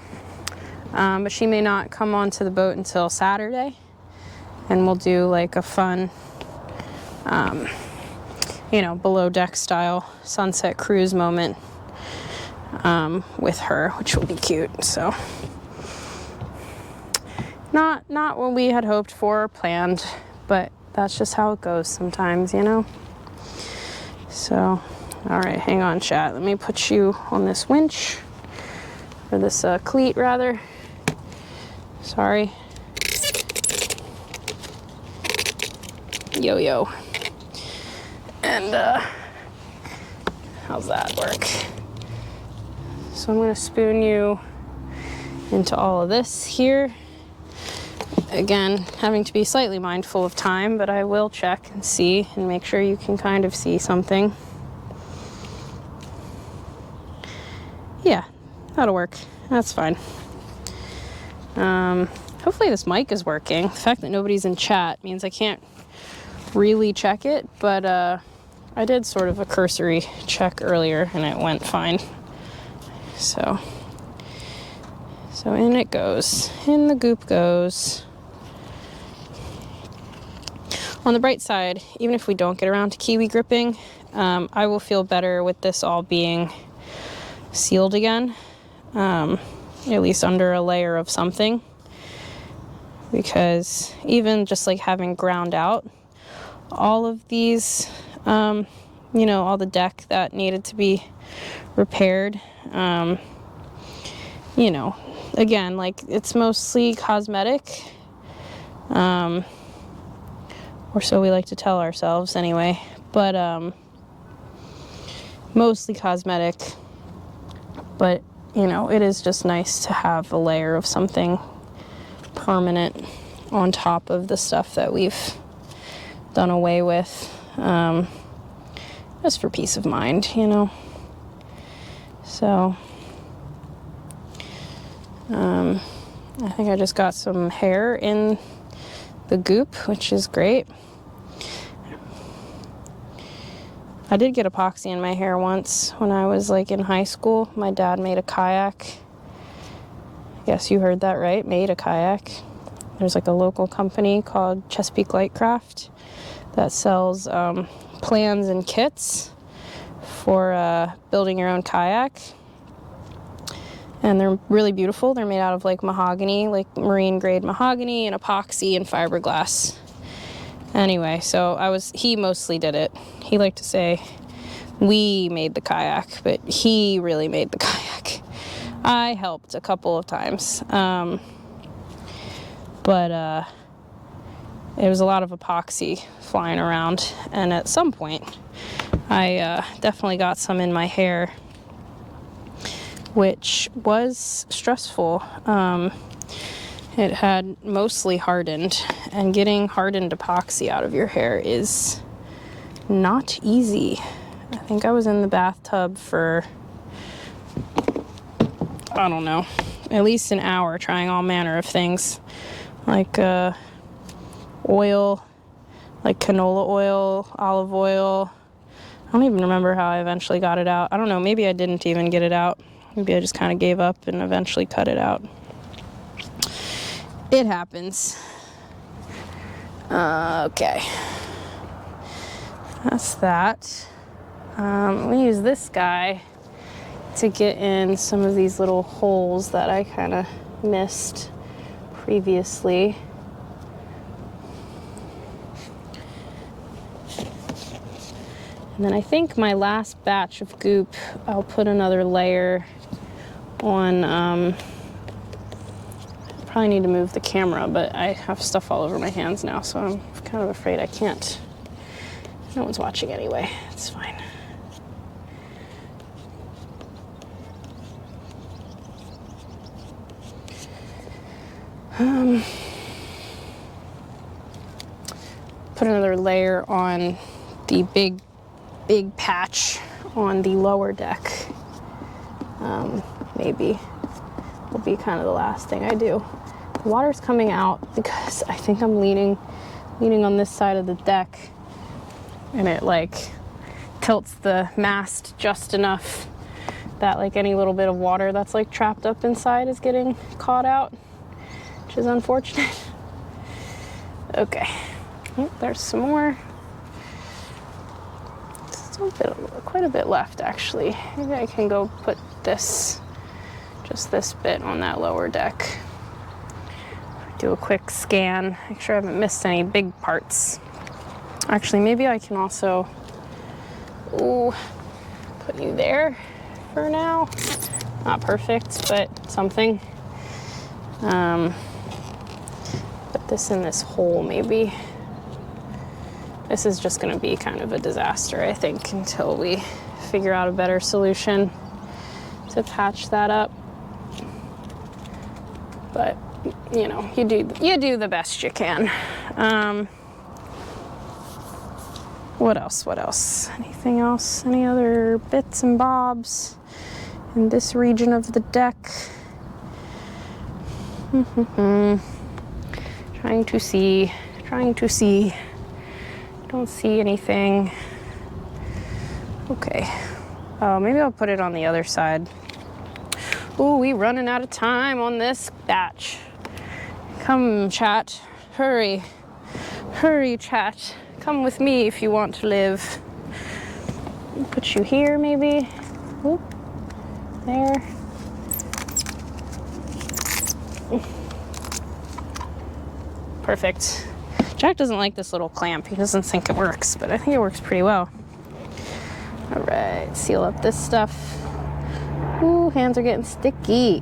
But she may not come onto the boat until Saturday. And we'll do like a fun, you know, below deck style sunset cruise moment with her, which will be cute. So not what we had hoped for or planned, but that's just how it goes sometimes, you know. So all right, hang on, chat, let me put you on this winch, or this cleat rather. Sorry. Yo and how's that work? So I'm going to spoon you into all of this here. Again, having to be slightly mindful of time, but I will check and see and make sure you can kind of see something. Yeah, that'll work. That's fine. Hopefully this mic is working. The fact that nobody's in chat means I can't really check it, but I did sort of a cursory check earlier and it went fine. So in it goes. In the goop goes. On the bright side, even if we don't get around to kiwi gripping, I will feel better with this all being sealed again, at least under a layer of something, because even just like having ground out all of these, you know, all the deck that needed to be repaired, you know, again, like it's mostly cosmetic, or so we like to tell ourselves anyway, but mostly cosmetic, but you know, it is just nice to have a layer of something permanent on top of the stuff that we've done away with, just for peace of mind, you know. So I think I just got some hair in the goop, which is great. I did get epoxy in my hair once when I was like in high school. My dad made a kayak. Yes, you heard that right, made a kayak. There's like a local company called Chesapeake Lightcraft that sells plans and kits for building your own kayak. And they're really beautiful. They're made out of like mahogany, like marine grade mahogany and epoxy and fiberglass. Anyway, so he mostly did it. He liked to say we made the kayak, but he really made the kayak. I helped a couple of times. But it was a lot of epoxy flying around. And at some point, I definitely got some in my hair, which was stressful. It had mostly hardened, and getting hardened epoxy out of your hair is not easy. I think I was in the bathtub for, I don't know, at least an hour trying all manner of things, like oil, like canola oil, olive oil. I don't even remember how I eventually got it out. I don't know, maybe I didn't even get it out. Maybe I just kind of gave up and eventually cut it out. It happens. Okay. That's that. Let me use this guy to get in some of these little holes that I kind of missed previously. And then I think my last batch of goop, I'll put another layer on, probably need to move the camera, but I have stuff all over my hands now, so I'm kind of afraid I can't. No one's watching anyway, it's fine. Put another layer on the big patch on the lower deck. Maybe will be kind of the last thing I do. The water's coming out because I think I'm leaning on this side of the deck, and it like tilts the mast just enough that like any little bit of water that's like trapped up inside is getting caught out, which is unfortunate. Okay, oh, there's some more. Still quite a bit left actually. Maybe I can go put just this bit on that lower deck. Do a quick scan, make sure I haven't missed any big parts. Actually, maybe I can also put you there for now. Not perfect, but something. Put this in this hole maybe. This is just gonna be kind of a disaster, I think, until we figure out a better solution to patch that up. But you know, you do the best you can. What else? Anything else? Any other bits and bobs in this region of the deck? Trying to see. Don't see anything. Okay. Oh, maybe I'll put it on the other side. Ooh, we running out of time on this batch. Come, chat. Hurry. Hurry, chat. Come with me if you want to live. Put you here, maybe. Oop. There. Perfect. Jack doesn't like this little clamp. He doesn't think it works, but I think it works pretty well. All right, seal up this stuff. Ooh, hands are getting sticky.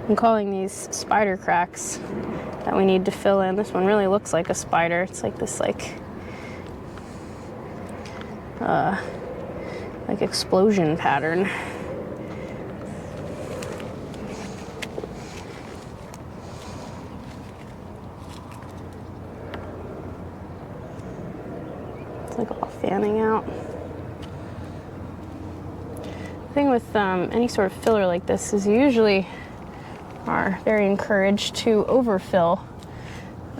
I'm calling these spider cracks that we need to fill in. This one really looks like a spider. It's like this like explosion pattern. It's like all fanning out. The thing with any sort of filler like this is you usually are very encouraged to overfill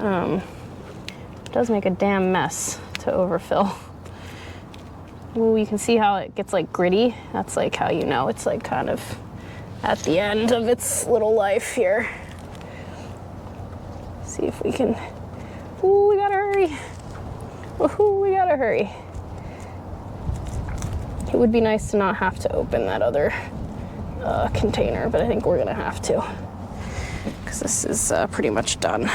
It does make a damn mess to overfill. Well, you can see how it gets like gritty. That's like how you know it's like kind of at the end of its little life here. See if we can, ooh, we gotta hurry. Ooh, we gotta hurry. It would be nice to not have to open that other container, but I think we're gonna have to, because this is pretty much done.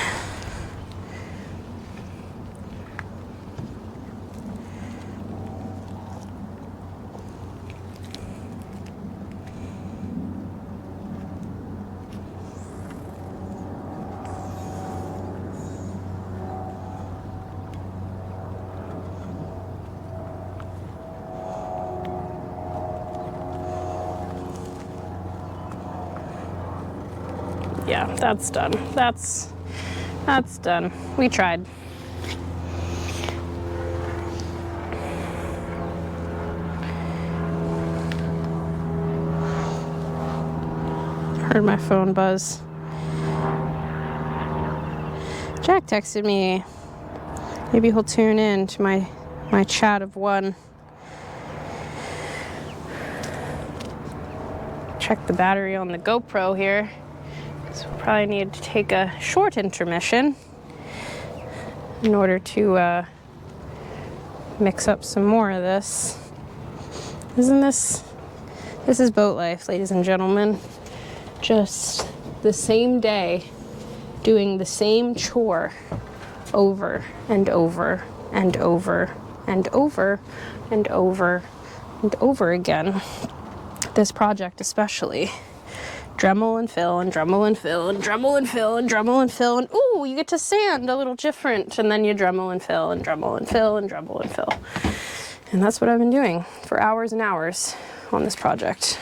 Yeah, that's done. That's done. We tried. Heard my phone buzz. Jack texted me. Maybe he'll tune in to my chat of one. Check the battery on the GoPro here. So we'll probably need to take a short intermission in order to mix up some more of this. Isn't this is boat life, ladies and gentlemen. Just the same day, doing the same chore over and over and over and over and over and over again. This project especially. Dremel and fill and Dremel and fill and Dremel and fill and Dremel and fill and ooh, you get to sand a little different, and then you Dremel and fill and Dremel and fill and Dremel and fill. And that's what I've been doing for hours and hours on this project.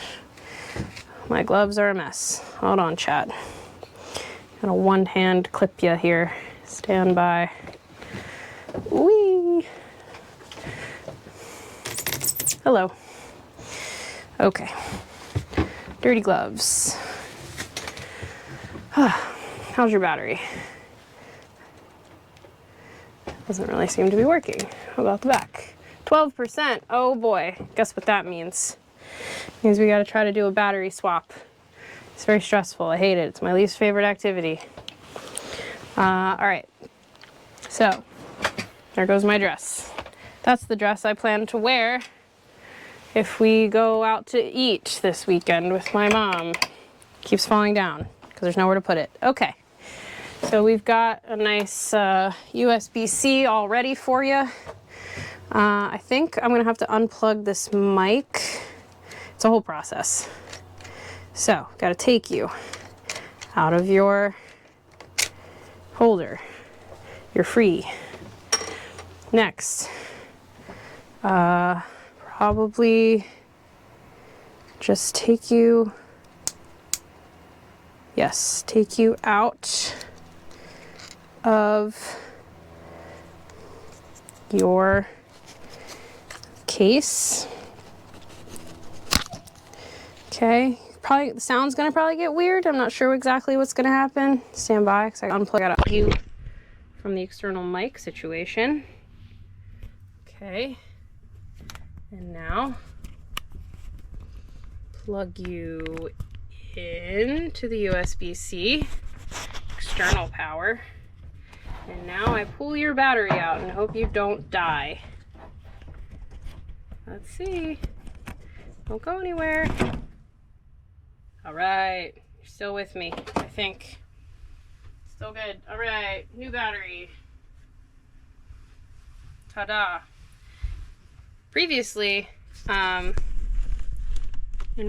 My gloves are a mess. Hold on, chat. Got a one-hand clip ya here. Stand by. Whee! Hello. Okay. Dirty gloves. How's your battery? Doesn't really seem to be working. How about the back? 12%. Oh boy. Guess what that means? It means we gotta try to do a battery swap. It's very stressful. I hate it. It's my least favorite activity. All right. So, there goes my dress. That's the dress I plan to wear if we go out to eat this weekend with my mom. Keeps falling down because there's nowhere to put it. Okay. So we've got a nice USB-C all ready for you. I think I'm gonna have to unplug this mic. It's a whole process. So, gotta take you out of your holder. You're free. Next, probably just take you, yes, take you out of your case. Okay, probably the sound's gonna probably get weird. I'm not sure exactly what's gonna happen. Stand by, because I unplugged you from the external mic situation. Okay, and now plug you into the USB-C external power. And now I pull your battery out and hope you don't die. Let's see. Don't go anywhere. All right, you're still with me, I think. Still good. All right, new battery. Ta-da. Previously, in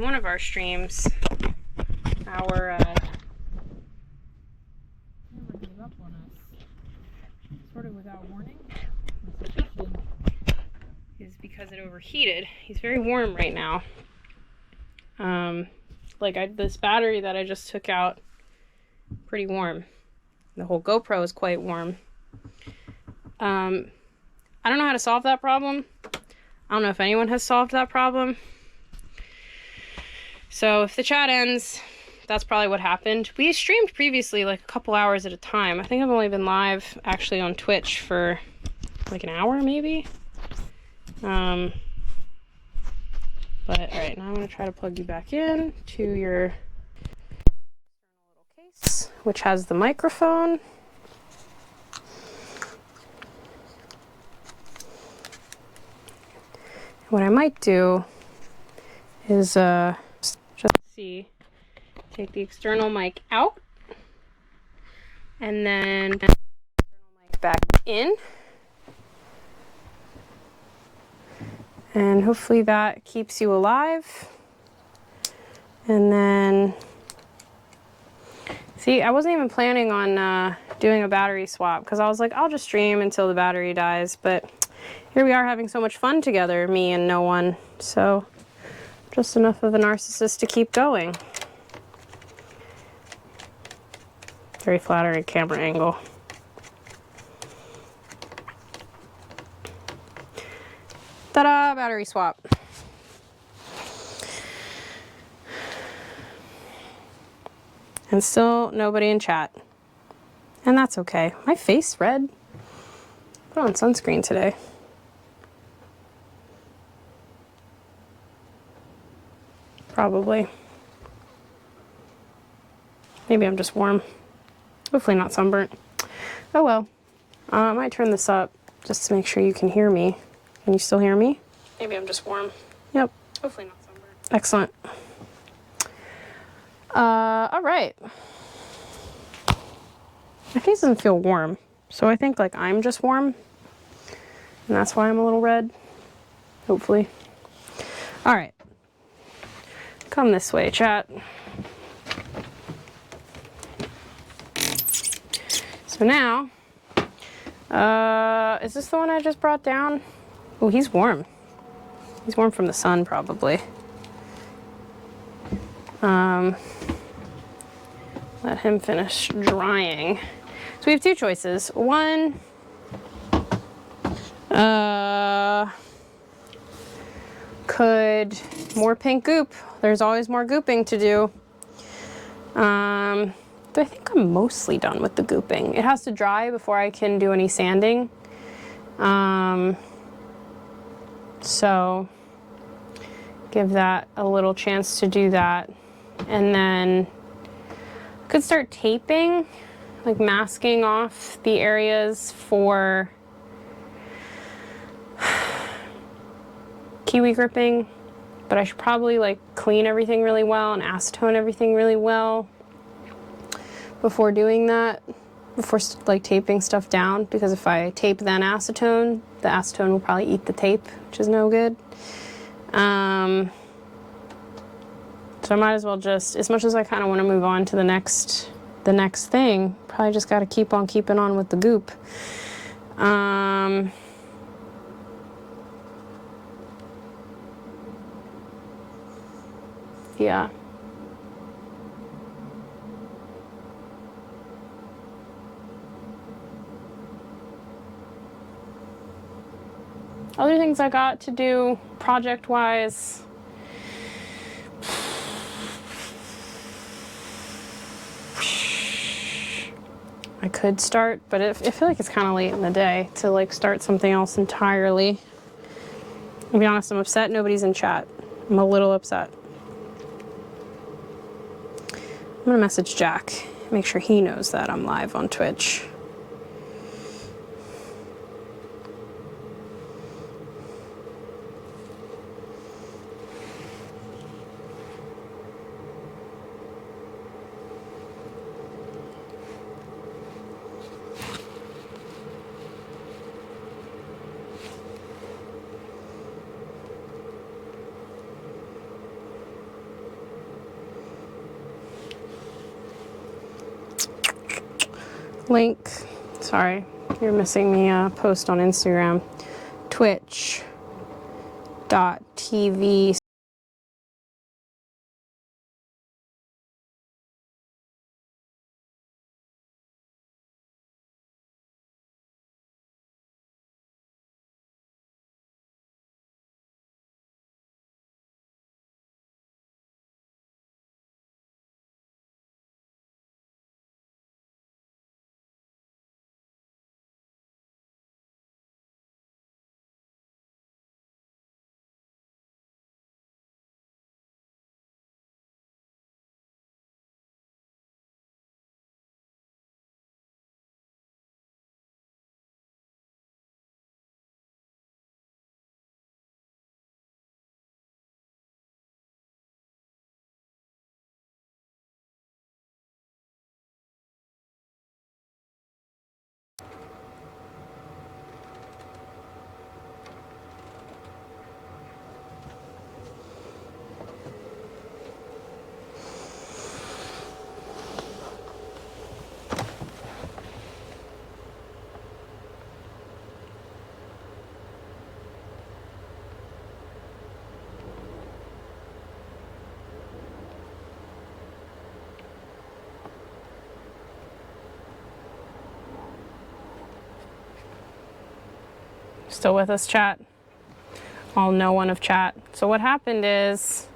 one of our streams, our camera gave up on us, sort of without warning. The suspicion is because it overheated. He's very warm right now. This battery that I just took out, pretty warm. The whole GoPro is quite warm. I don't know how to solve that problem. I don't know if anyone has solved that problem. So if the chat ends, that's probably what happened. We streamed previously like a couple hours at a time. I think I've only been live actually on Twitch for like an hour maybe. But all right, now I'm gonna try to plug you back in to your little case, which has the microphone. What I might do is just see, take the external mic out and then the external mic back in. And hopefully that keeps you alive. And then, see, I wasn't even planning on doing a battery swap because I was like, I'll just stream until the battery dies. But here we are having so much fun together, me and no one. So just enough of a narcissist to keep going. Very flattering camera angle. Ta-da, battery swap. And still nobody in chat. And that's okay. My face red. Put on sunscreen today. Probably. Maybe I'm just warm. Hopefully not sunburnt. Oh well. I might turn this up just to make sure you can hear me. Can you still hear me? Maybe I'm just warm. Yep. Hopefully not sunburnt. Excellent. All right. My face doesn't feel warm, so I think like I'm just warm, and that's why I'm a little red. Hopefully. All right. Come this way, chat. So now, is this the one I just brought down? Oh, he's warm. He's warm from the sun, probably. Let him finish drying. So we have two choices. One, could more pink goop. There's always more gooping to do. But I think I'm mostly done with the gooping. It has to dry before I can do any sanding. So give that a little chance to do that. And then I could start taping, like masking off the areas for kiwi gripping, but I should probably like clean everything really well and acetone everything really well before doing that, before like taping stuff down, because if I tape then acetone, the acetone will probably eat the tape, which is no good. So I might as well just, as much as I kind of want to move on to the next thing, probably just got to keep on keeping on with the goop. Yeah. Other things I got to do project-wise. I could start, but I feel like it's kind of late in the day to like start something else entirely. To be honest, I'm upset nobody's in chat. I'm a little upset. I'm gonna message Jack, make sure he knows that I'm live on Twitch. Link, sorry, you're missing the post on Instagram, twitch.tv Still with us, chat? All no one of chat. So what happened is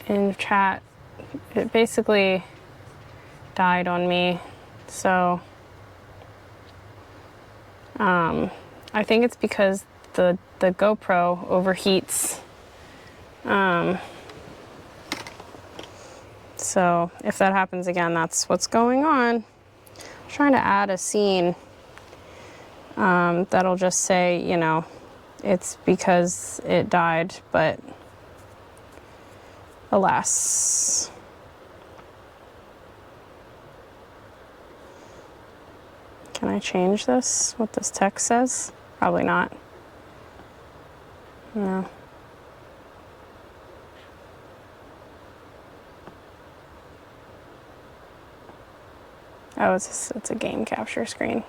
in chat, it basically died on me. So I think it's because the GoPro overheats. So if that happens again, that's what's going on. I'm trying to add a scene that'll just say, you know, it's because it died, but alas. Can I change this, what this text says? Probably not. No. Oh, it's a game capture screen.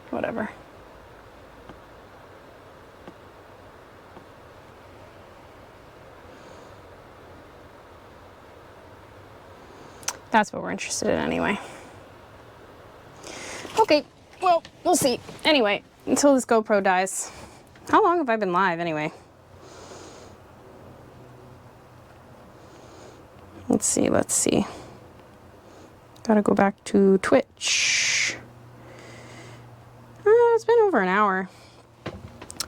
Whatever. That's what we're interested in anyway. Okay, well, we'll see. Anyway, until this GoPro dies. How long have I been live anyway? Let's see. Gotta go back to Twitch. It's been over an hour.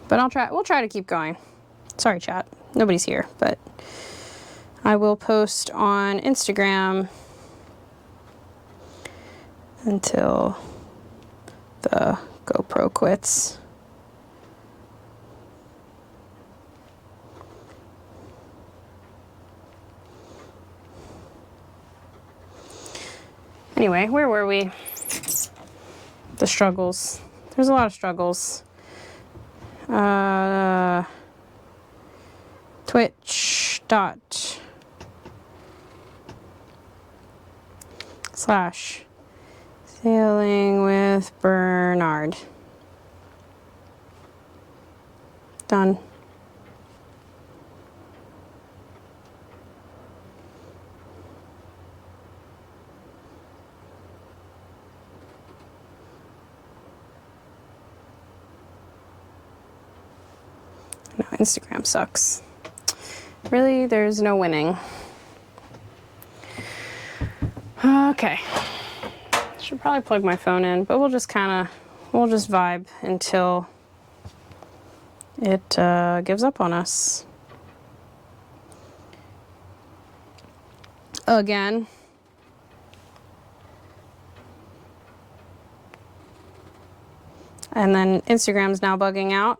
But we'll try to keep going. Sorry, chat. Nobody's here, but I will post on Instagram until the GoPro quits. Anyway, where were we? The struggles. There's a lot of struggles. Twitch./sailing with Bernard. Done. No, Instagram sucks. Really, there's no winning. Okay. Should probably plug my phone in, but we'll just vibe until it gives up on us. Again. And then Instagram's now bugging out.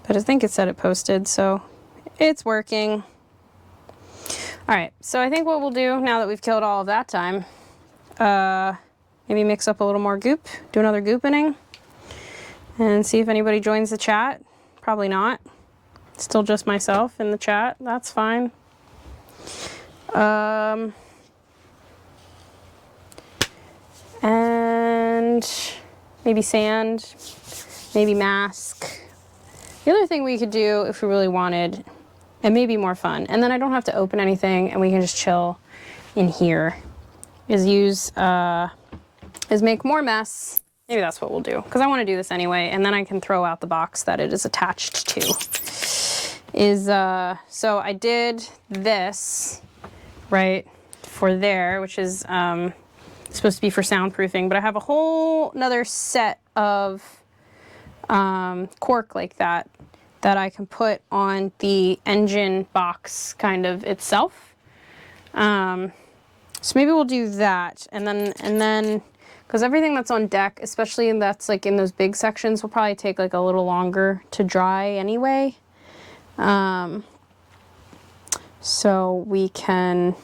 But I think it said it posted, so it's working. All right, so I think what we'll do now that we've killed all of that time, maybe mix up a little more goop, do another goop inning, and see if anybody joins the chat. Probably not. Still just myself in the chat. That's fine. And maybe sand, maybe mask. The other thing we could do if we really wanted, and maybe more fun, and then I don't have to open anything and we can just chill in here, is make more mess. Maybe that's what we'll do, because I want to do this anyway, and then I can throw out the box that it is attached to. So I did this, right, for there, which is supposed to be for soundproofing, but I have a whole another set of cork like that I can put on the engine box kind of itself. So maybe we'll do that, and then because everything that's on deck, especially that's like in those big sections, will probably take like a little longer to dry anyway. So we can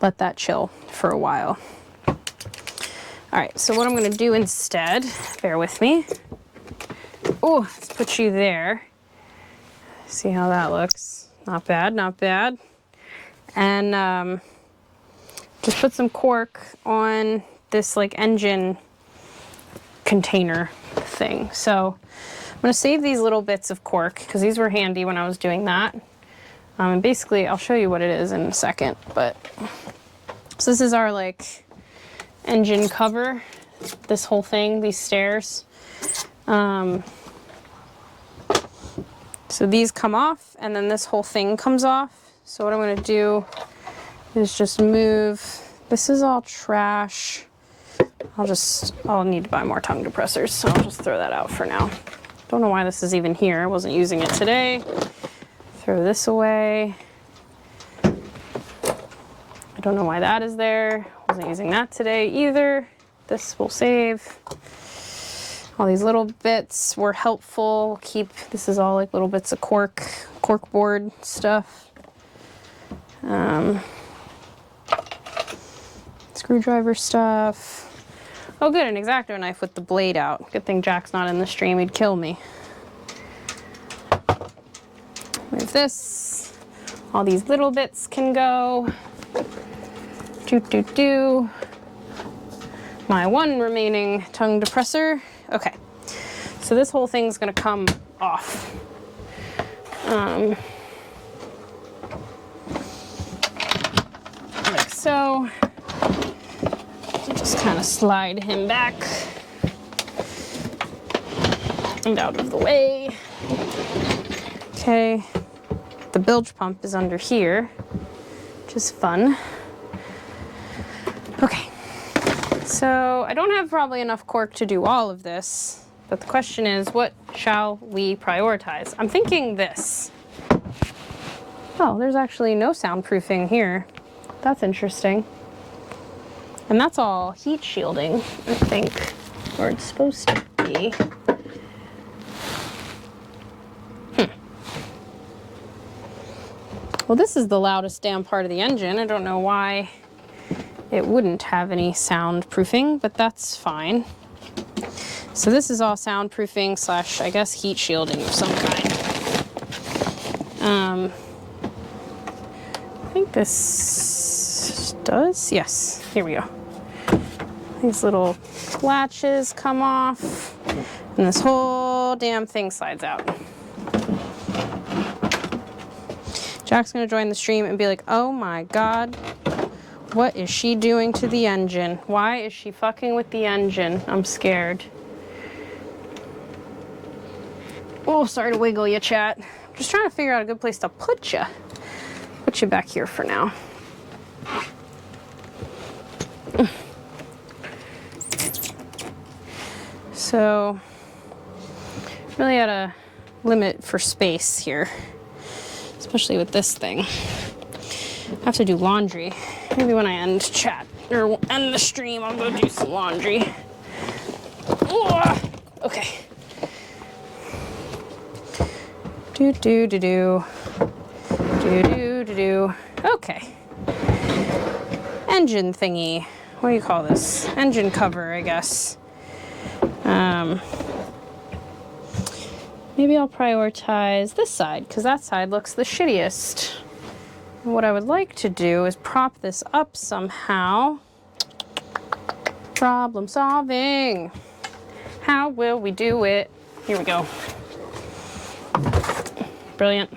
let that chill for a while. All right, so what I'm gonna do instead, bear with me. Oh, let's put you there. See how that looks. Not bad, not bad. And just put some cork on this like engine container thing. So I'm gonna save these little bits of cork because these were handy when I was doing that. And basically I'll show you what it is in a second, but so this is our like engine cover, this whole thing, these stairs. So these come off and then this whole thing comes off. So what I'm gonna do is just move, this is all trash. I'll need to buy more tongue depressors, so I'll just throw that out for now. Don't know why this is even here. I wasn't using it today. Throw this away. I don't know why that is there. Wasn't using that today either. This will save. All these little bits were helpful. We'll keep, this is all like little bits of cork board stuff. Screwdriver stuff. Oh good, an X-Acto knife with the blade out. Good thing Jack's not in the stream, he'd kill me. Move this. All these little bits can go. My one remaining tongue depressor. Okay, so this whole thing's gonna come off. Like so. Just kind of slide him back and out of the way. Okay, the bilge pump is under here, which is fun. Okay, so I don't have probably enough cork to do all of this, but the question is, what shall we prioritize? I'm thinking this. Oh, there's actually no soundproofing here. That's interesting. And that's all heat shielding, I think, or it's supposed to be. Well, this is the loudest damn part of the engine. I don't know why it wouldn't have any soundproofing, but that's fine. So this is all soundproofing slash, I guess, heat shielding of some kind. I think this does, yes, here we go. These little latches come off, and this whole damn thing slides out. Jack's gonna join the stream and be like, oh my God, what is she doing to the engine? Why is she fucking with the engine? I'm scared. Oh, sorry to wiggle you, chat. I'm just trying to figure out a good place to put you. Put you back here for now. So, really at a limit for space here, especially with this thing. I have to do laundry. Maybe when I end chat, or end the stream, I'll go do some laundry. Ooh, okay. Okay. Engine thingy. What do you call this? Engine cover, I guess. maybe I'll prioritize this side because that side looks the shittiest. And what I would like to do is prop this up somehow. Problem solving. How will we do it? Here we go. Brilliant.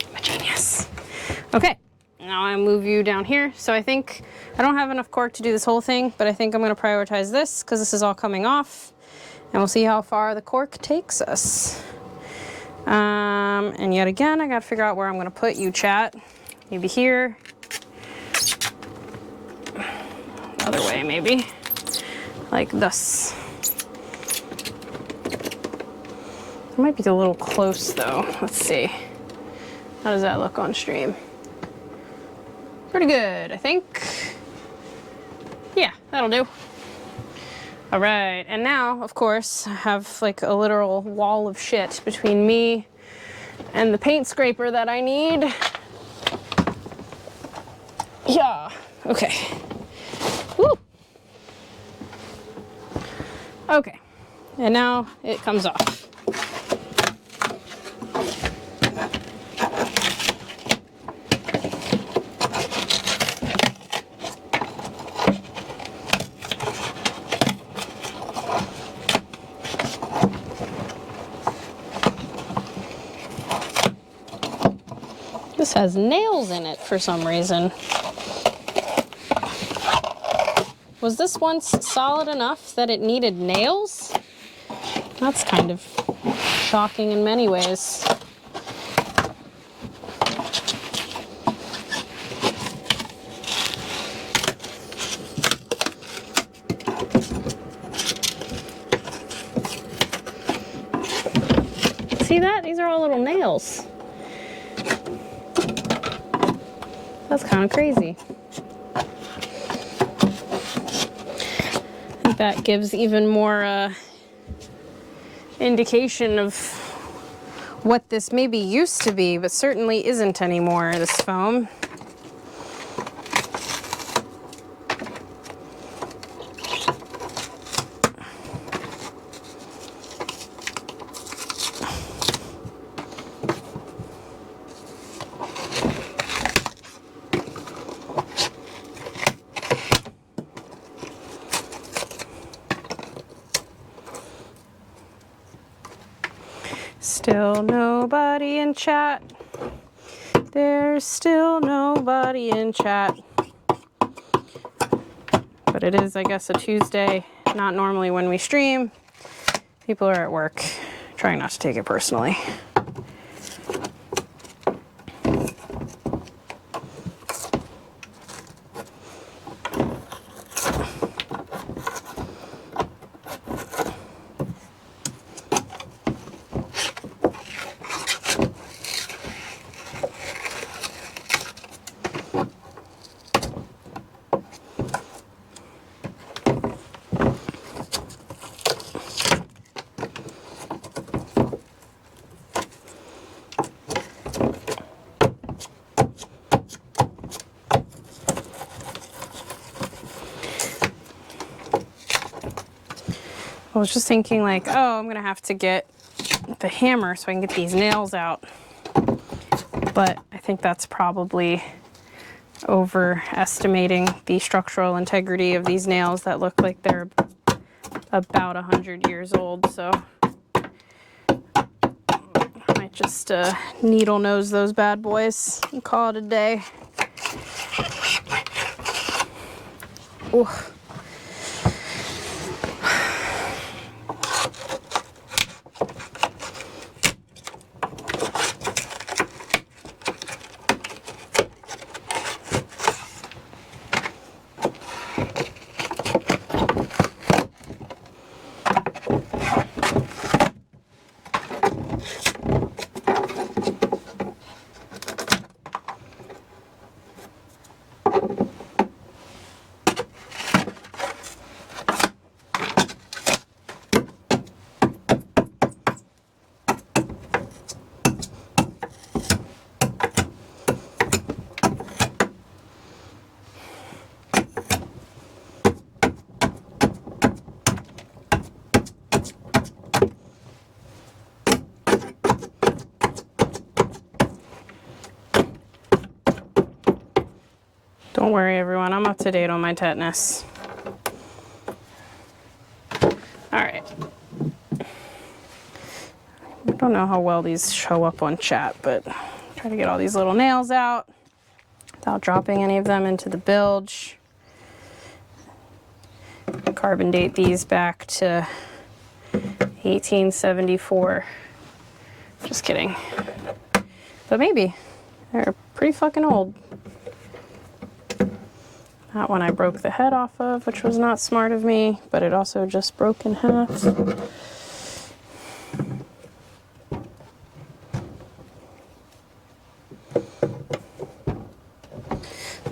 I'm a genius. Okay, now I move you down here. So I think I don't have enough cork to do this whole thing, but I think I'm gonna prioritize this because this is all coming off. And we'll see how far the cork takes us. And yet again, I gotta figure out where I'm gonna put you, chat. Maybe here. Other way, maybe. Like this. It might be a little close though. Let's see. How does that look on stream? Pretty good, I think. Yeah, that'll do. All right, and now, of course, I have like a literal wall of shit between me and the paint scraper that I need. Yeah, okay. Woo! Okay, and now it comes off. This has nails in it for some reason. Was this once solid enough that it needed nails? That's kind of shocking in many ways. See that? These are all little nails. That's kind of crazy. I think that gives even more indication of what this maybe used to be, but certainly isn't anymore, this foam. Still nobody in chat. There's still nobody in chat. But it is, I guess, a Tuesday, not normally when we stream. People are at work, trying not to take it personally. I was just thinking like, oh, I'm gonna have to get the hammer so I can get these nails out. But I think that's probably overestimating the structural integrity of these nails that look like they're about 100 years old. So I might just needle nose those bad boys and call it a day. Ooh. Don't worry, everyone. I'm up to date on my tetanus. All right. I don't know how well these show up on chat, but try to get all these little nails out without dropping any of them into the bilge. Carbon date these back to 1874. Just kidding. But maybe. They're pretty fucking old. That one I broke the head off of, which was not smart of me, but it also just broke in half. Something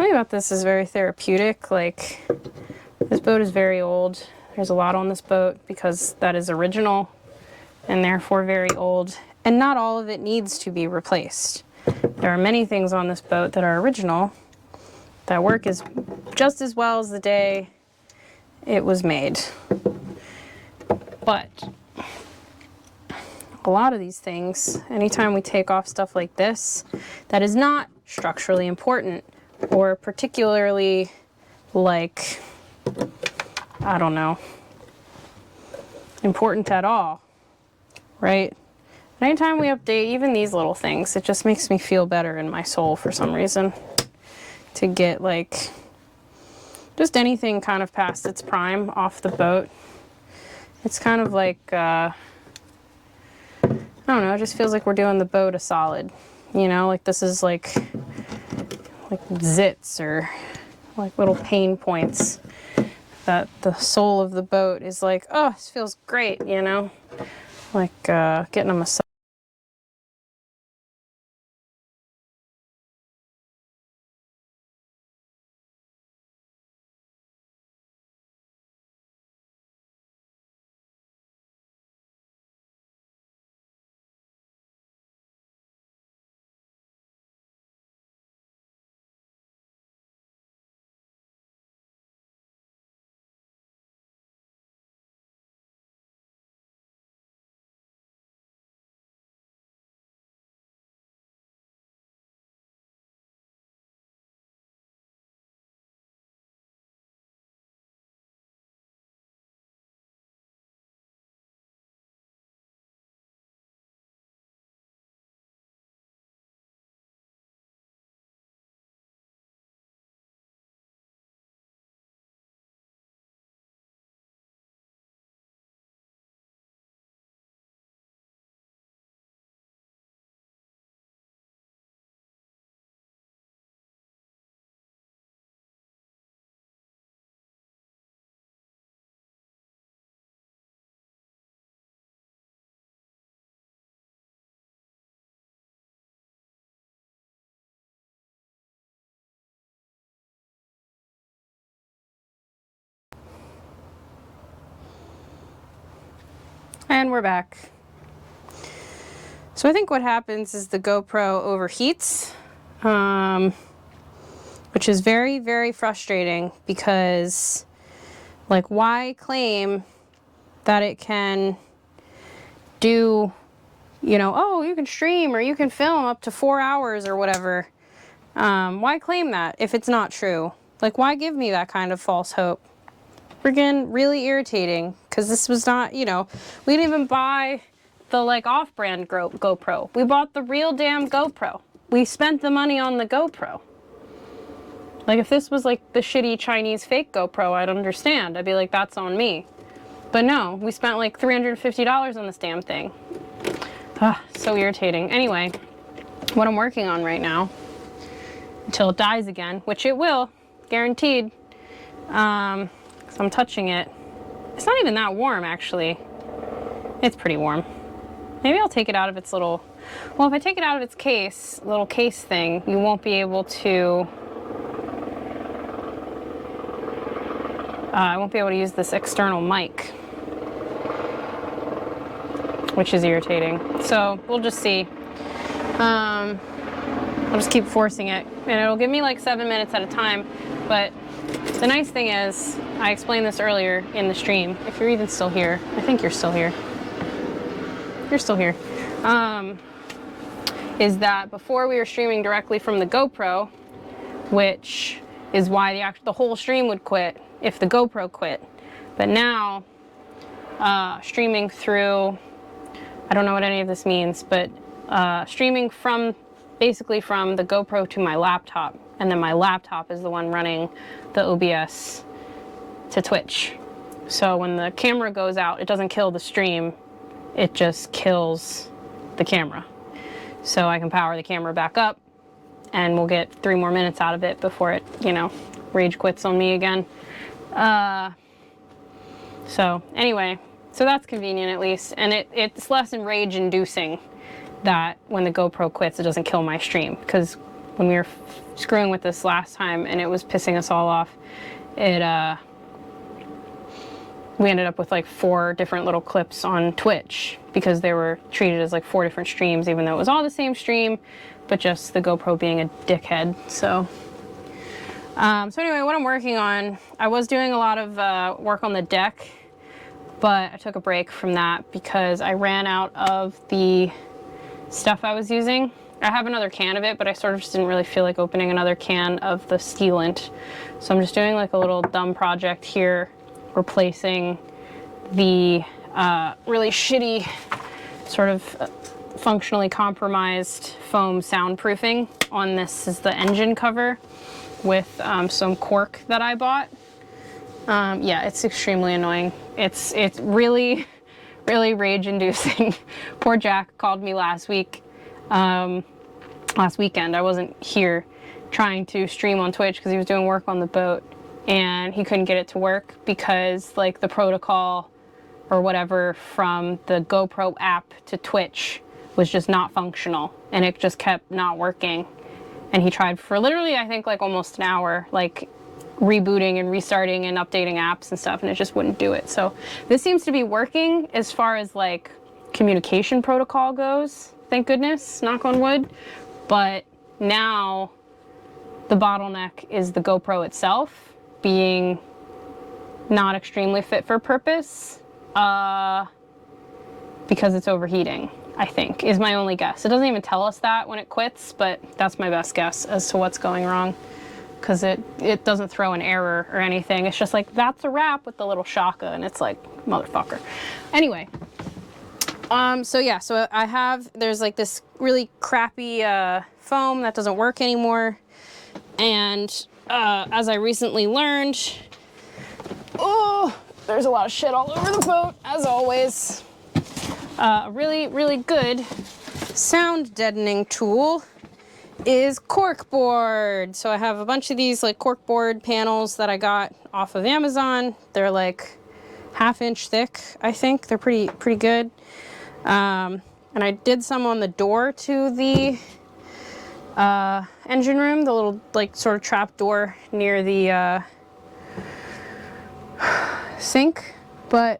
about this is very therapeutic. Like, this boat is very old. There's a lot on this boat because that is original and therefore very old. And not all of it needs to be replaced. There are many things on this boat that are original that work just as well as the day it was made. But a lot of these things, anytime we take off stuff like this, that is not structurally important or particularly, like, I don't know, important at all, right? Anytime we update even these little things, it just makes me feel better in my soul for some reason. To get, like, just anything kind of past its prime off the boat. It's kind of like, I don't know, it just feels like we're doing the boat a solid. You know, like this is like zits or like little pain points that the soul of the boat is like, oh, this feels great, you know? Like getting a massage. And we're back. So I think what happens is the GoPro overheats, which is very, very frustrating because, like, why claim that it can do, you know, oh, you can stream or you can film up to 4 hours or whatever. Why claim that if it's not true? Like, why give me that kind of false hope? Friggin' really irritating, because this was not, you know, we didn't even buy the, like, off-brand GoPro. We bought the real damn GoPro. We spent the money on the GoPro. Like, if this was, like, the shitty Chinese fake GoPro, I'd understand. I'd be like, that's on me. But no, we spent, like, $350 on this damn thing. Ah, so irritating. Anyway, what I'm working on right now, until it dies again, which it will, guaranteed, so I'm touching it. It's not even that warm, actually. It's pretty warm. Maybe I'll take it out of its little... Well, if I take it out of its case, little case thing, you won't be able to... I won't be able to use this external mic, which is irritating. So we'll just see. I'll just keep forcing it, and it'll give me like 7 minutes at a time, but the nice thing is, I explained this earlier in the stream, if you're even still here. I think you're still here. You're still here. Is that before we were streaming directly from the GoPro, which is why the whole stream would quit if the GoPro quit. But now, streaming through, I don't know what any of this means, but streaming basically from the GoPro to my laptop, and then my laptop is the one running the OBS to Twitch. So when the camera goes out, it doesn't kill the stream, it just kills the camera. So I can power the camera back up, and we'll get 3 more minutes out of it before it, you know, rage quits on me again. So anyway, so that's convenient at least, and it's less rage inducing that when the GoPro quits, it doesn't kill my stream, because when we were screwing with this last time and it was pissing us all off, we ended up with like 4 different little clips on Twitch because they were treated as like 4 different streams, even though it was all the same stream, but just the GoPro being a dickhead. So anyway, what I'm working on, I was doing a lot of work on the deck, but I took a break from that because I ran out of the stuff I was using. I have another can of it, but I sort of just didn't really feel like opening another can of the sealant. So I'm just doing like a little dumb project here, replacing the really shitty, sort of functionally compromised foam soundproofing on this is the engine cover with some cork that I bought. Yeah, it's extremely annoying. It's really, really rage inducing. Poor Jack called me last weekend. I wasn't here trying to stream on Twitch because he was doing work on the boat, and he couldn't get it to work because like the protocol or whatever from the GoPro app to Twitch was just not functional, and it just kept not working. And he tried for literally, I think, like almost an hour, like rebooting and restarting and updating apps and stuff, and it just wouldn't do it. So this seems to be working as far as like communication protocol goes, thank goodness, knock on wood. But now the bottleneck is the GoPro itself being not extremely fit for purpose because it's overheating, I think, is my only guess. It doesn't even tell us that when it quits, but that's my best guess as to what's going wrong, because it doesn't throw an error or anything. It's just like, that's a wrap with the little shaka, and it's like, motherfucker. Anyway, so yeah, so there's like this really crappy foam that doesn't work anymore, and as I recently learned, oh, there's a lot of shit all over the boat, as always. A really, really good sound deadening tool is corkboard. So I have a bunch of these like corkboard panels that I got off of Amazon. They're like 1/2 inch thick, I think. They're pretty good. And I did some on the door to the engine room, the little like sort of trap door near the sink, but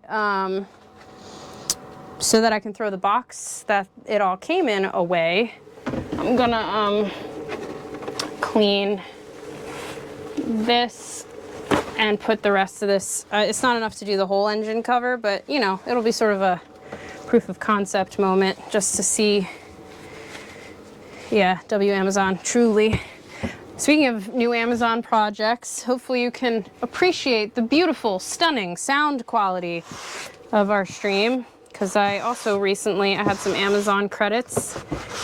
so that I can throw the box that it all came in away, I'm gonna clean this and put the rest of this. It's not enough to do the whole engine cover, but you know, it'll be sort of a proof of concept moment just to see. Yeah, Amazon, truly. Speaking of new Amazon projects, hopefully you can appreciate the beautiful, stunning sound quality of our stream, because I also recently, I had some Amazon credits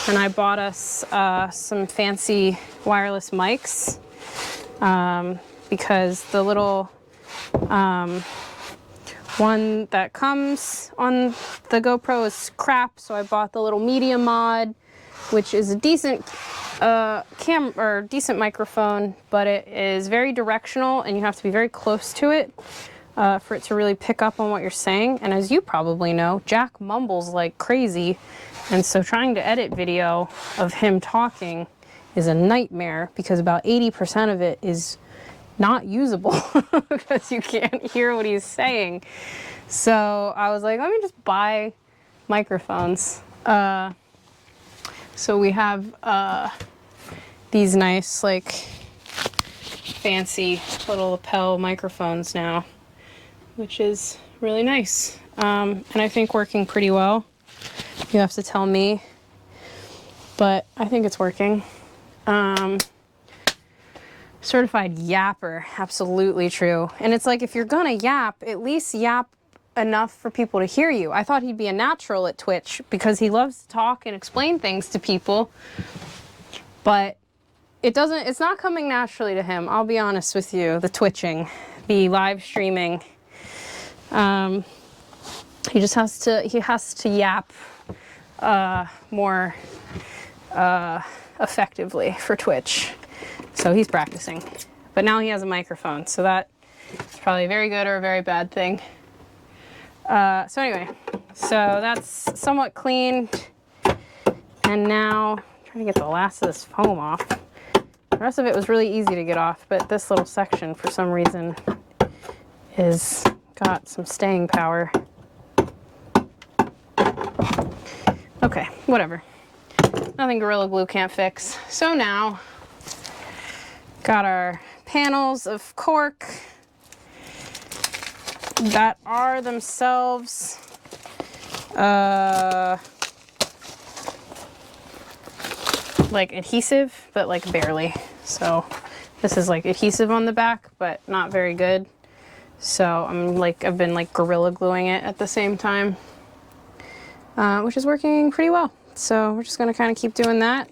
and I bought us some fancy wireless mics because the little one that comes on the GoPro is crap, so I bought the little media mod, which is a decent decent microphone, but it is very directional and you have to be very close to it for it to really pick up on what you're saying. And as you probably know, Jack mumbles like crazy, and so trying to edit video of him talking is a nightmare because about 80% of it is not usable because you can't hear what he's saying. So I was like, let me just buy microphones. So we have these nice, like, fancy little lapel microphones now, which is really nice. And I think working pretty well. You have to tell me, but I think it's working. Certified yapper, absolutely true. And it's like, if you're gonna yap, at least yap enough for people to hear you. I thought he'd be a natural at Twitch because he loves to talk and explain things to people, but it's not coming naturally to him. I'll be honest with you, the twitching, the live streaming. He has to yap more effectively for Twitch. So he's practicing. But now he has a microphone, so that's probably a very good or a very bad thing. So anyway, so that's somewhat clean. And now I'm trying to get the last of this foam off. The rest of it was really easy to get off, but this little section for some reason is got some staying power. Okay, whatever. Nothing Gorilla Glue can't fix. So now, got our panels of cork that are themselves like adhesive, but like barely. So this is like adhesive on the back, but not very good. So I've been like Gorilla Gluing it at the same time, which is working pretty well. So we're just gonna kind of keep doing that,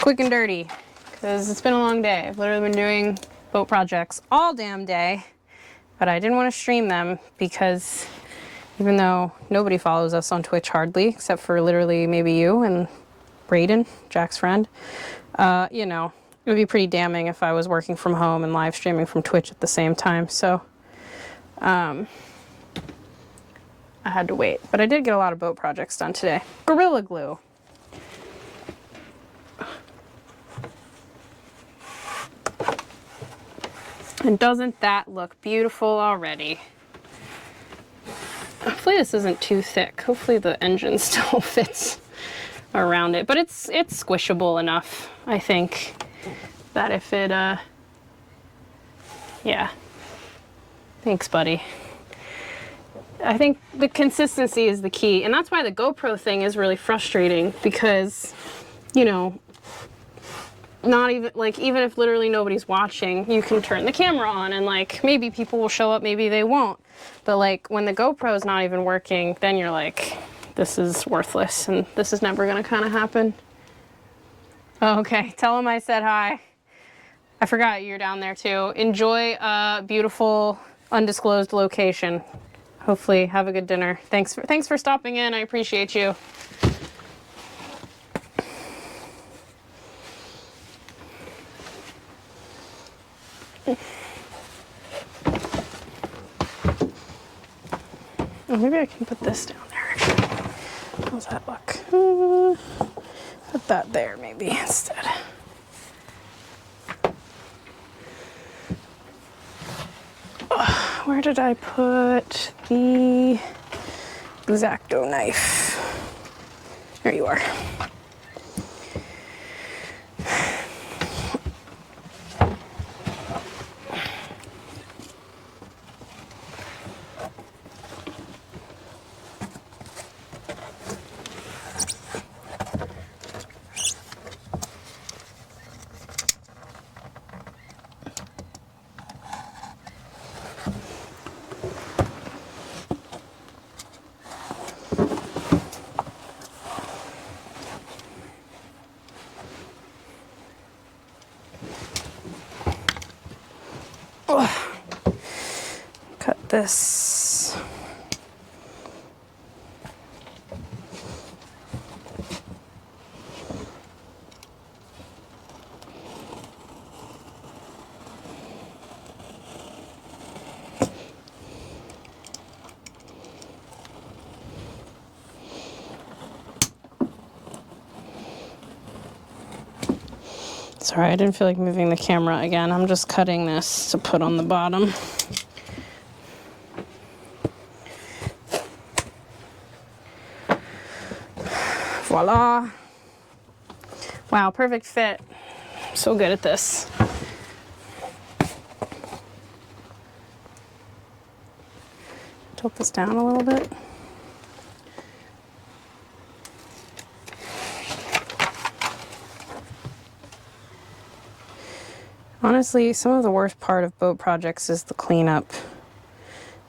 quick and dirty, because it's been a long day. I've literally been doing boat projects all damn day, but I didn't want to stream them because even though nobody follows us on Twitch hardly, except for literally maybe you and Brayden, Jack's friend, you know, it would be pretty damning if I was working from home and live streaming from Twitch at the same time. So I had to wait, but I did get a lot of boat projects done today. Gorilla Glue. And doesn't that look beautiful already? Hopefully this isn't too thick. Hopefully the engine still fits around it, but it's squishable enough, I think, that if it, yeah. Thanks, buddy. I think the consistency is the key, and that's why the GoPro thing is really frustrating because, you know, not even, like, even if literally nobody's watching, you can turn the camera on and, like, maybe people will show up, maybe they won't. But, like, when the GoPro is not even working, then you're like, this is worthless, and this is never gonna kind of happen. Oh, okay, tell them I said hi. I forgot you're down there, too. Enjoy a beautiful, undisclosed location. Hopefully, have a good dinner. Thanks for stopping in. I appreciate you. Oh, maybe I can put this down there, actually. How's that look? Put that there, maybe, instead. Where did I put the X-Acto knife? There you are. Cut this. Sorry, I didn't feel like moving the camera again. I'm just cutting this to put on the bottom. Voila. Wow, perfect fit. I'm so good at this. Tilt this down a little bit. Honestly, some of the worst part of boat projects is the cleanup.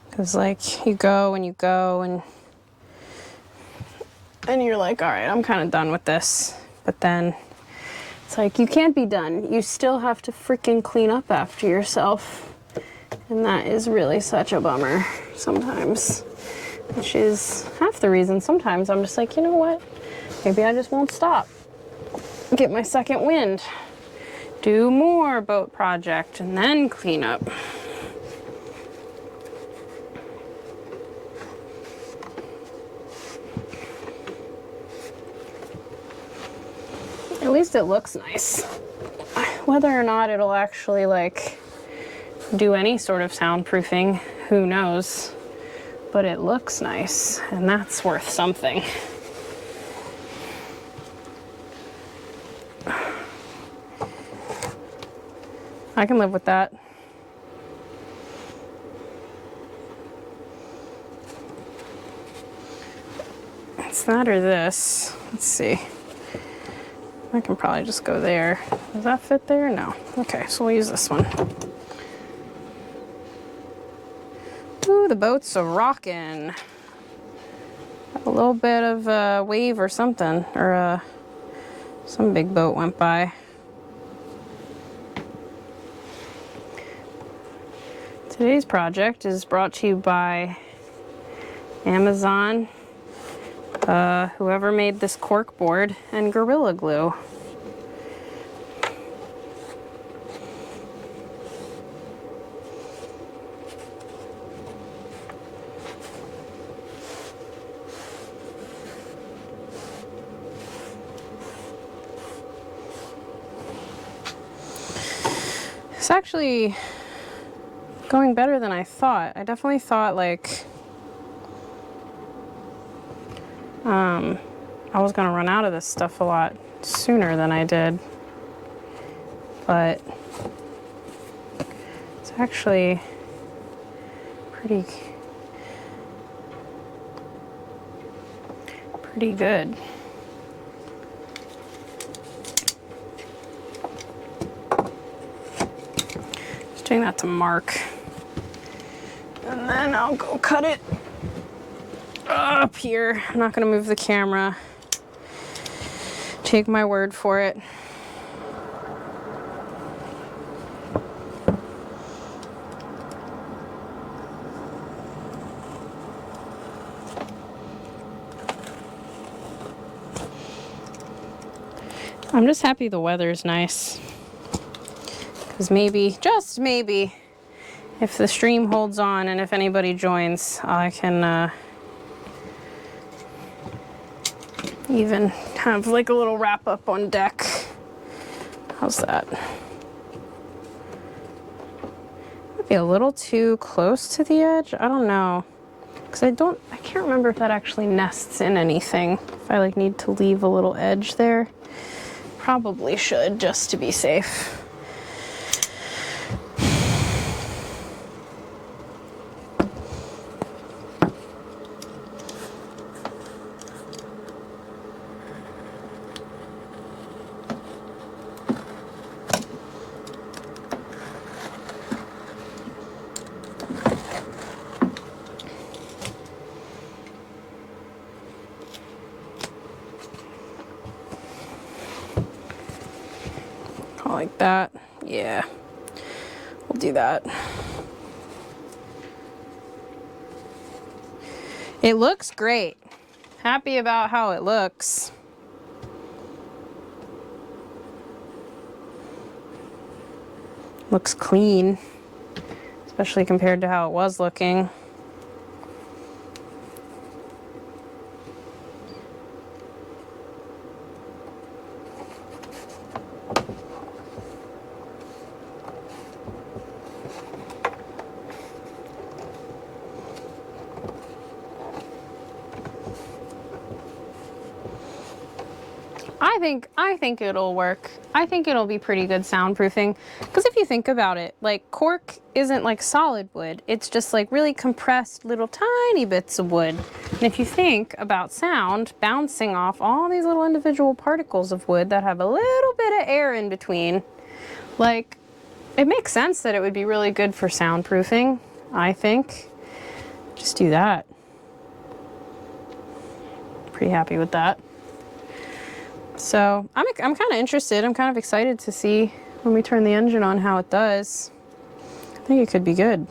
Because, like, you go and you're like, all right, I'm kind of done with this. But then it's like, you can't be done. You still have to freaking clean up after yourself. And that is really such a bummer sometimes. Which is half the reason sometimes I'm just like, you know what? Maybe I just won't stop. Get my second wind. Do more boat project and then clean up. At least it looks nice. Whether or not it'll actually like do any sort of soundproofing, who knows? But it looks nice, and that's worth something. I can live with that. It's that or this. Let's see. I can probably just go there. Does that fit there? No. Okay, so we'll use this one. Ooh, the boat's a rockin'. A little bit of a wave or something, or some big boat went by. Today's project is brought to you by Amazon, whoever made this cork board, and Gorilla Glue. It's actually going better than I thought. I definitely thought like I was gonna run out of this stuff a lot sooner than I did, but it's actually pretty good. Just doing that to mark. And then I'll go cut it up here. I'm not gonna move the camera. Take my word for it. I'm just happy the weather's nice. Because maybe, just maybe, if the stream holds on and if anybody joins, I can even have like a little wrap up on deck. How's that? Might be a little too close to the edge. I don't know. Because I can't remember if that actually nests in anything. If I like need to leave a little edge there. Probably should, just to be safe. Like that. Yeah, we'll do that. It looks great. Happy about how it looks. Looks clean, especially compared to how it was looking. I think it'll work. I think it'll be pretty good soundproofing. Because if you think about it, like cork isn't like solid wood. It's just like really compressed little tiny bits of wood. And if you think about sound bouncing off all these little individual particles of wood that have a little bit of air in between, like it makes sense that it would be really good for soundproofing, I think. Just do that. Pretty happy with that. So I'm kind of interested. I'm kind of excited to see when we turn the engine on how it does. I think it could be good.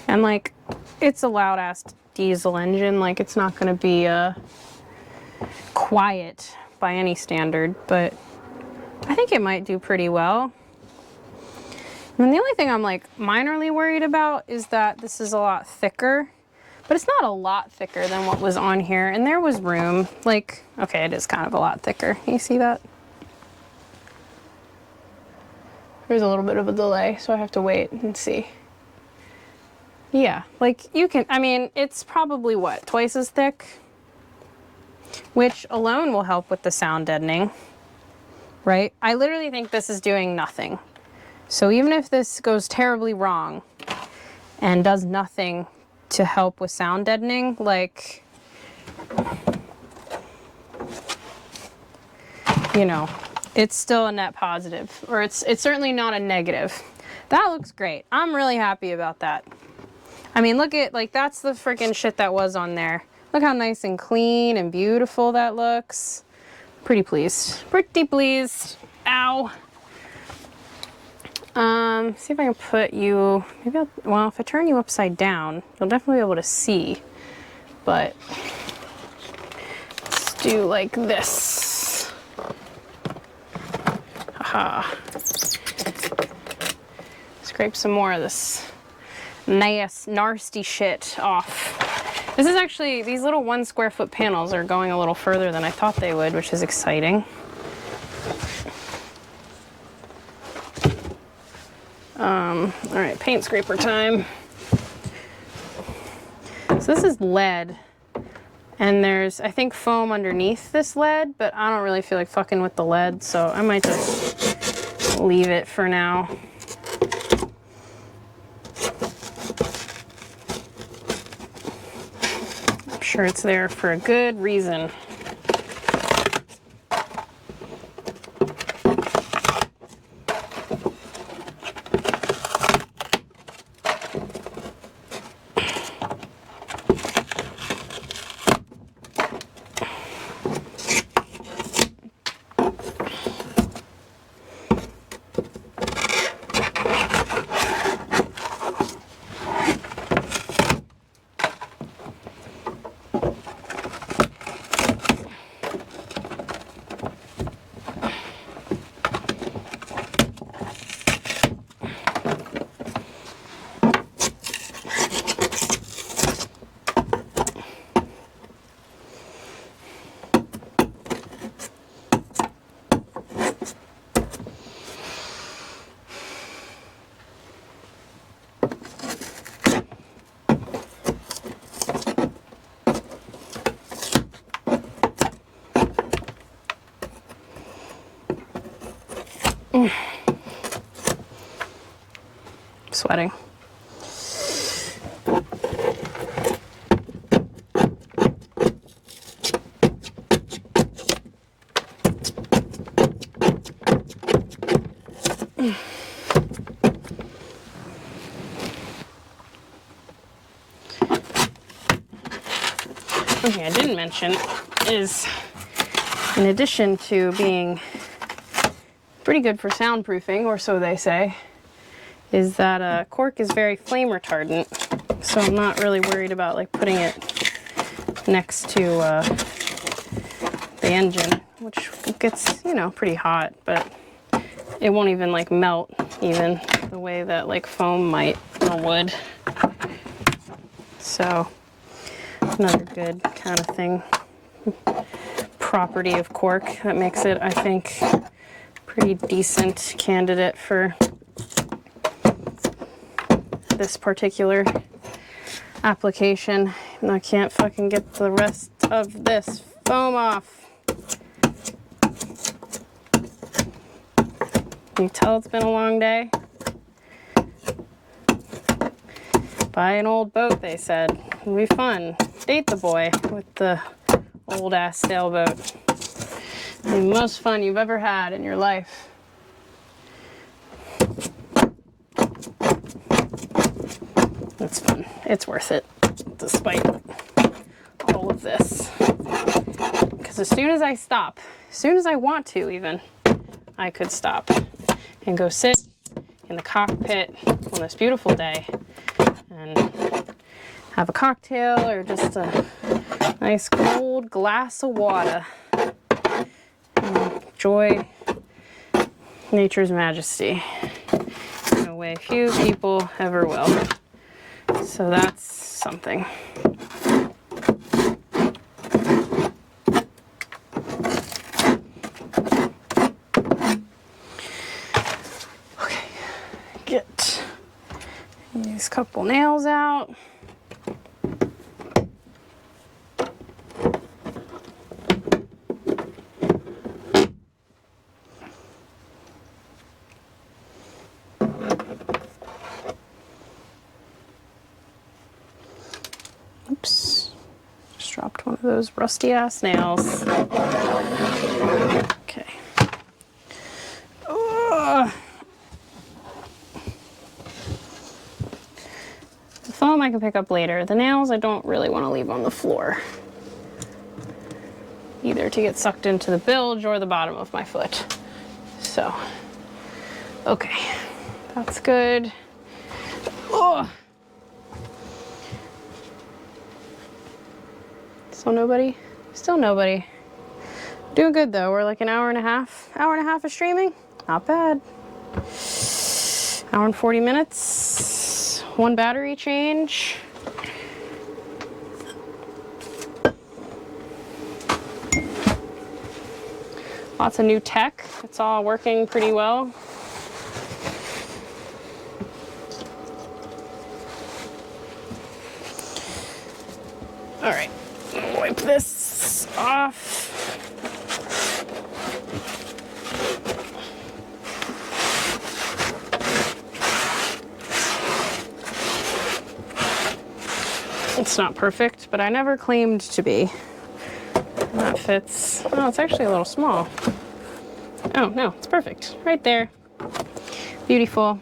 And like, it's a loud ass diesel engine. Like, it's not gonna be quiet by any standard, but I think it might do pretty well. And the only thing I'm like minorly worried about is that this is a lot thicker, but it's not a lot thicker than what was on here. And there was room, like, okay, it is kind of a lot thicker. You see that? There's a little bit of a delay, so I have to wait and see. Yeah, like you can, I mean, it's probably what, twice as thick? Which alone will help with the sound deadening, right? I literally think this is doing nothing. So even if this goes terribly wrong and does nothing to help with sound deadening, like, you know, it's still a net positive, or it's certainly not a negative. That looks great. I'm really happy about that. I mean, look at, like, that's the freaking shit that was on there. Look how nice and clean and beautiful that looks. Pretty pleased. Pretty pleased. Ow. See if I can put you, maybe I'll, well, if I turn you upside down, you'll definitely be able to see. But let's do like this. Haha. Scrape some more of this nice, nasty shit off. This is actually, these little 1 square foot panels are going a little further than I thought they would, which is exciting. All right, paint scraper time. So this is lead, and there's, I think, foam underneath this lead, but I don't really feel like fucking with the lead, so I might just leave it for now. I'm sure it's there for a good reason. Sweating. One thing I didn't mention is, in addition to being pretty good for soundproofing, or so they say, is that cork is very flame retardant. So I'm not really worried about like putting it next to the engine, which gets, you know, pretty hot, but it won't even like melt even the way that like foam might or would. So another good kind of thing, property of cork that makes it, I think, pretty decent candidate for this particular application. And I can't fucking get the rest of this foam off. You can tell it's been a long day. Buy an old boat, they said. It'll be fun. Date the boy with the old ass sailboat. The most fun you've ever had in your life. It's fun. It's worth it, despite all of this. Because as soon as I stop, as soon as I want to even, I could stop and go sit in the cockpit on this beautiful day and have a cocktail or just a nice cold glass of water and enjoy nature's majesty in a way few people ever will. So that's something. Okay, get these couple nails out. Oops, just dropped one of those rusty ass nails. Okay. The foam I can pick up later. The nails I don't really want to leave on the floor, either to get sucked into the bilge or the bottom of my foot. So, okay, that's good. Oh. Still nobody? Still nobody. Doing good though. We're like an hour and a half of streaming. Not bad. Hour and 40 minutes. One battery change. Lots of new tech. It's all working pretty well. All right. Wipe this off. It's not perfect, but I never claimed to be. That fits. Oh, it's actually a little small. Oh, no, it's perfect. Right there. Beautiful.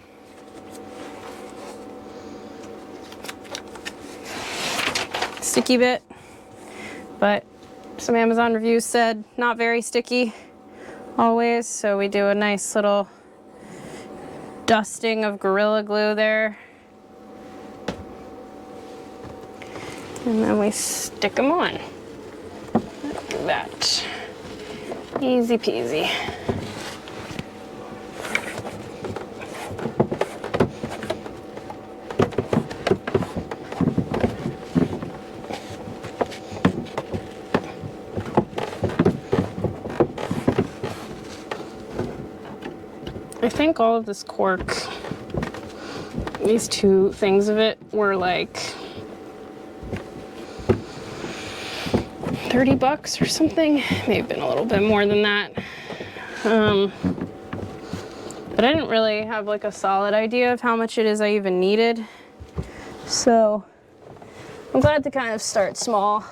Sticky bit. But some Amazon reviews said not very sticky always, so we do a nice little dusting of Gorilla Glue there. And then we stick them on. Like that. Easy peasy. I think all of this cork, these two things of it were like $30 or something. May have been a little bit more than that. But I didn't really have like a solid idea of how much it is I even needed. So I'm glad to kind of start small.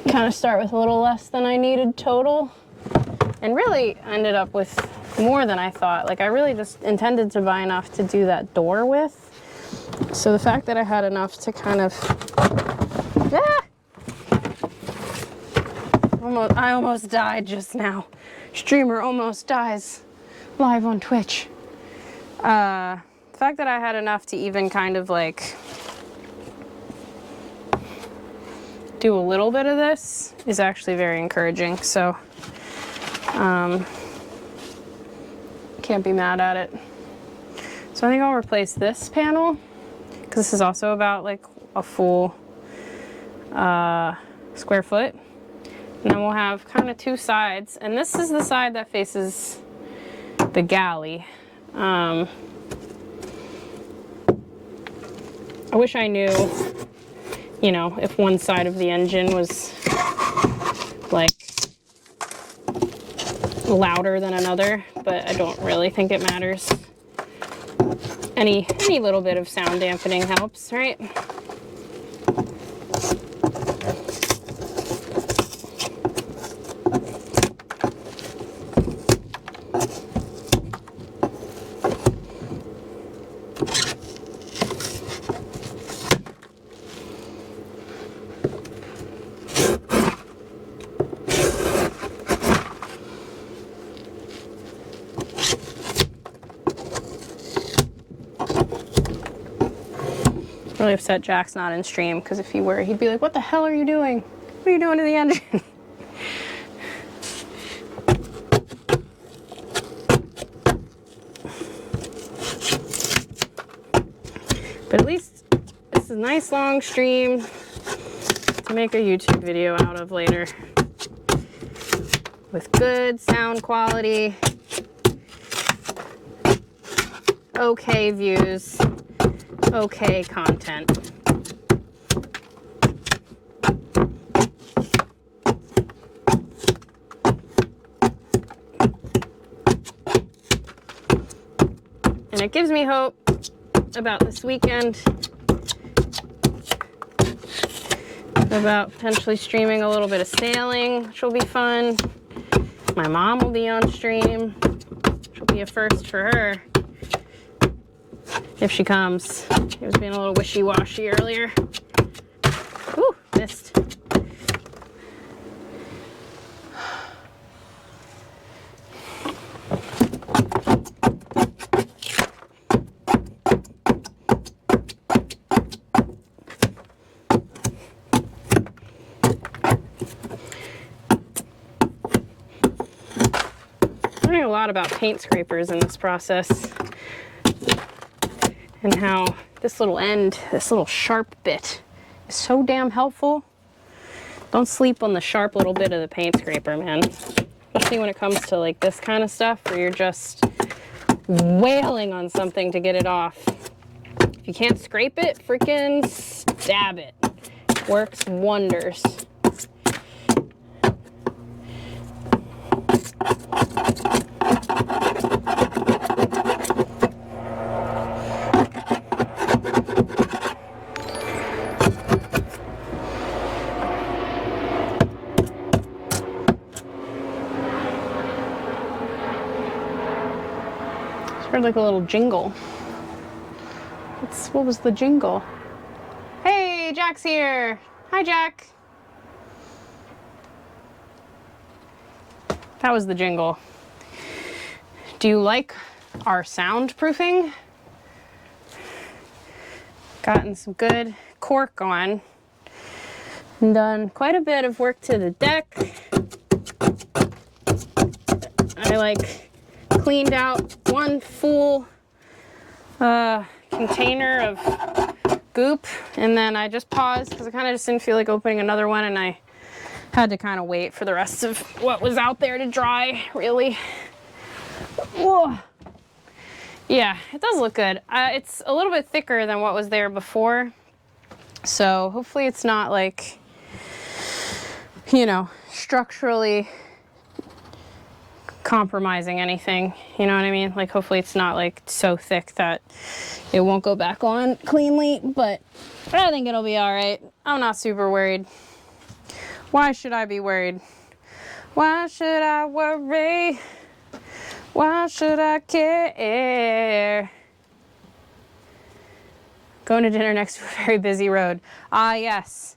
Kind of start with a little less than I needed total. And really ended up with more than I thought. Like I really just intended to buy enough to do that door with. So the fact that I had enough to kind of, I almost died just now. Streamer almost dies live on Twitch. The fact that I had enough to even kind of like do a little bit of this is actually very encouraging. So can't be mad at it. So I think I'll replace this panel because this is also about like a full square foot. And then we'll have kind of two sides. And this is the side that faces the galley. I wish I knew, you know, if one side of the engine was like louder than another, but I don't really think it matters. Any little bit of sound dampening helps, right? Really upset Jack's not in stream, because if he were, he'd be like, what the hell are you doing? What are you doing to the engine? But at least this is a nice long stream to make a YouTube video out of later. With good sound quality, okay views, okay content. And it gives me hope about this weekend, about potentially streaming a little bit of sailing, which will be fun. My mom will be on stream, which will be a first for her. If she comes. She was being a little wishy-washy earlier. Ooh, missed. Learning a lot about paint scrapers in this process. And how this little end, this little sharp bit, is so damn helpful. Don't sleep on the sharp little bit of the paint scraper, man. Especially when it comes to like this kind of stuff where you're just wailing on something to get it off. If you can't scrape it, freaking stab it. Works wonders. Heard like a little jingle. What was the jingle? Hey, Jack's here. Hi, Jack. That was the jingle. Do you like our soundproofing? Gotten some good cork on. And done quite a bit of work to the deck. I like cleaned out one full container of goop, and then I just paused because I kind of just didn't feel like opening another one, and I had to kind of wait for the rest of what was out there to dry, really. Whoa. Yeah, it does look good. It's a little bit thicker than what was there before, so hopefully it's not like, you know, structurally compromising anything, you know what I mean? Like, hopefully it's not like so thick that it won't go back on cleanly, but I think it'll be all right. I'm not super worried. Why should I be worried? Why should I worry? Why should I care? Going to dinner next to a very busy road. Ah, yes.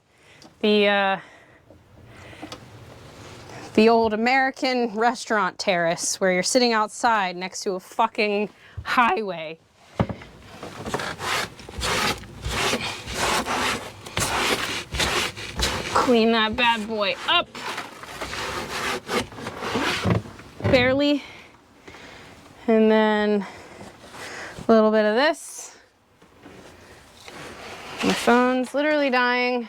The old American restaurant terrace where you're sitting outside next to a fucking highway. Clean that bad boy up. Barely. And then a little bit of this. My phone's literally dying.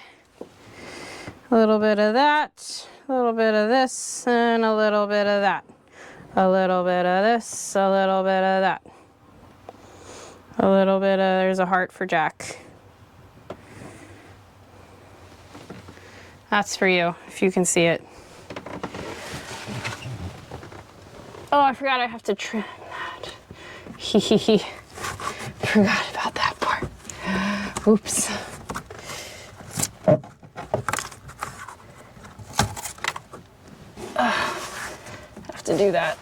A little bit of that. A little bit of this, and a little bit of that. A little bit of this, a little bit of that. A little bit of, there's a heart for Jack. That's for you, if you can see it. Oh, I forgot I have to trim that. Hee. Forgot about that part. Oops. Have to do that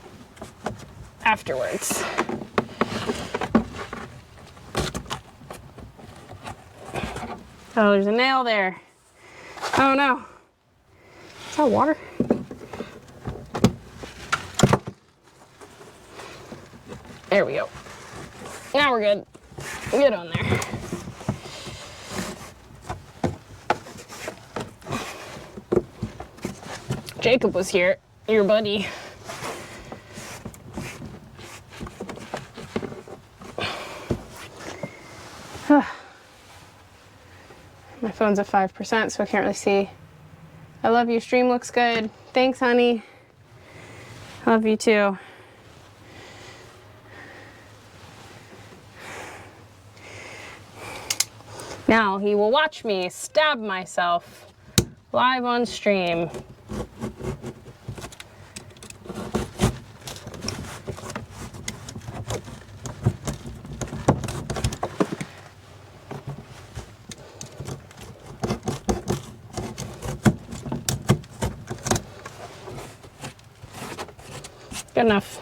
afterwards. Oh, there's a nail there. Oh no. Is that water? There we go. Now we're good. Get on there. Jacob was here, your buddy. My phone's at 5%, so I can't really see. I love you. Stream looks good. Thanks, honey. Love you too. Now he will watch me stab myself live on stream. Good enough.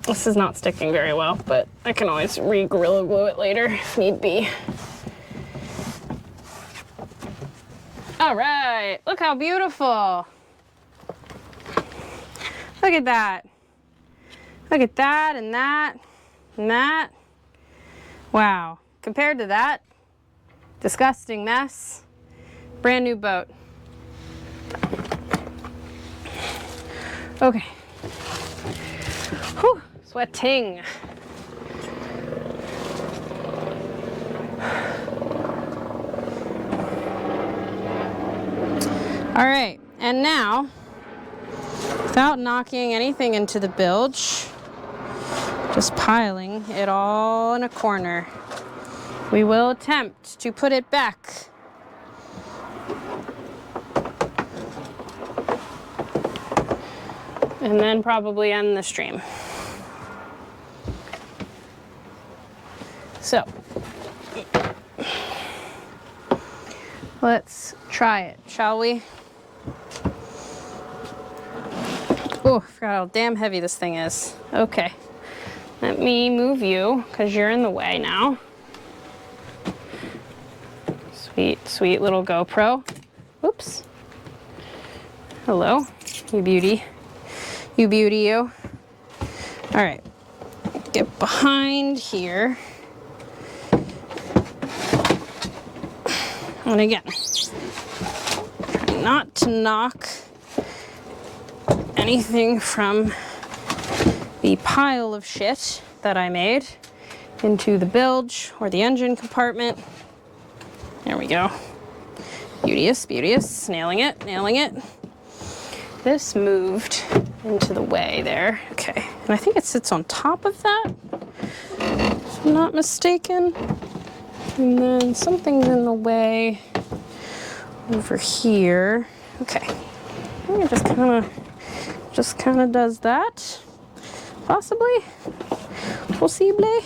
This is not sticking very well, but I can always re-Gorilla Glue it later if need be. All right, look how beautiful. Look at that. Look at that and that and that. Wow, compared to that disgusting mess, brand new boat. Okay. Whew, sweating. All right, and now, without knocking anything into the bilge, just piling it all in a corner, we will attempt to put it back. And then probably end the stream. So, let's try it, shall we? Oh, I forgot how damn heavy this thing is. Okay, let me move you, because you're in the way now. Sweet, sweet little GoPro. Oops. Hello, you beauty. You beauty, you. All right, get behind here. And again, try not to knock anything from the pile of shit that I made into the bilge or the engine compartment. There we go. Beauteous, beauteous. Nailing it, nailing it. This moved into the way there. Okay, and I think it sits on top of that, if I'm not mistaken. And then something's in the way over here. Okay, I think it just kind of does that, possibly, possibly.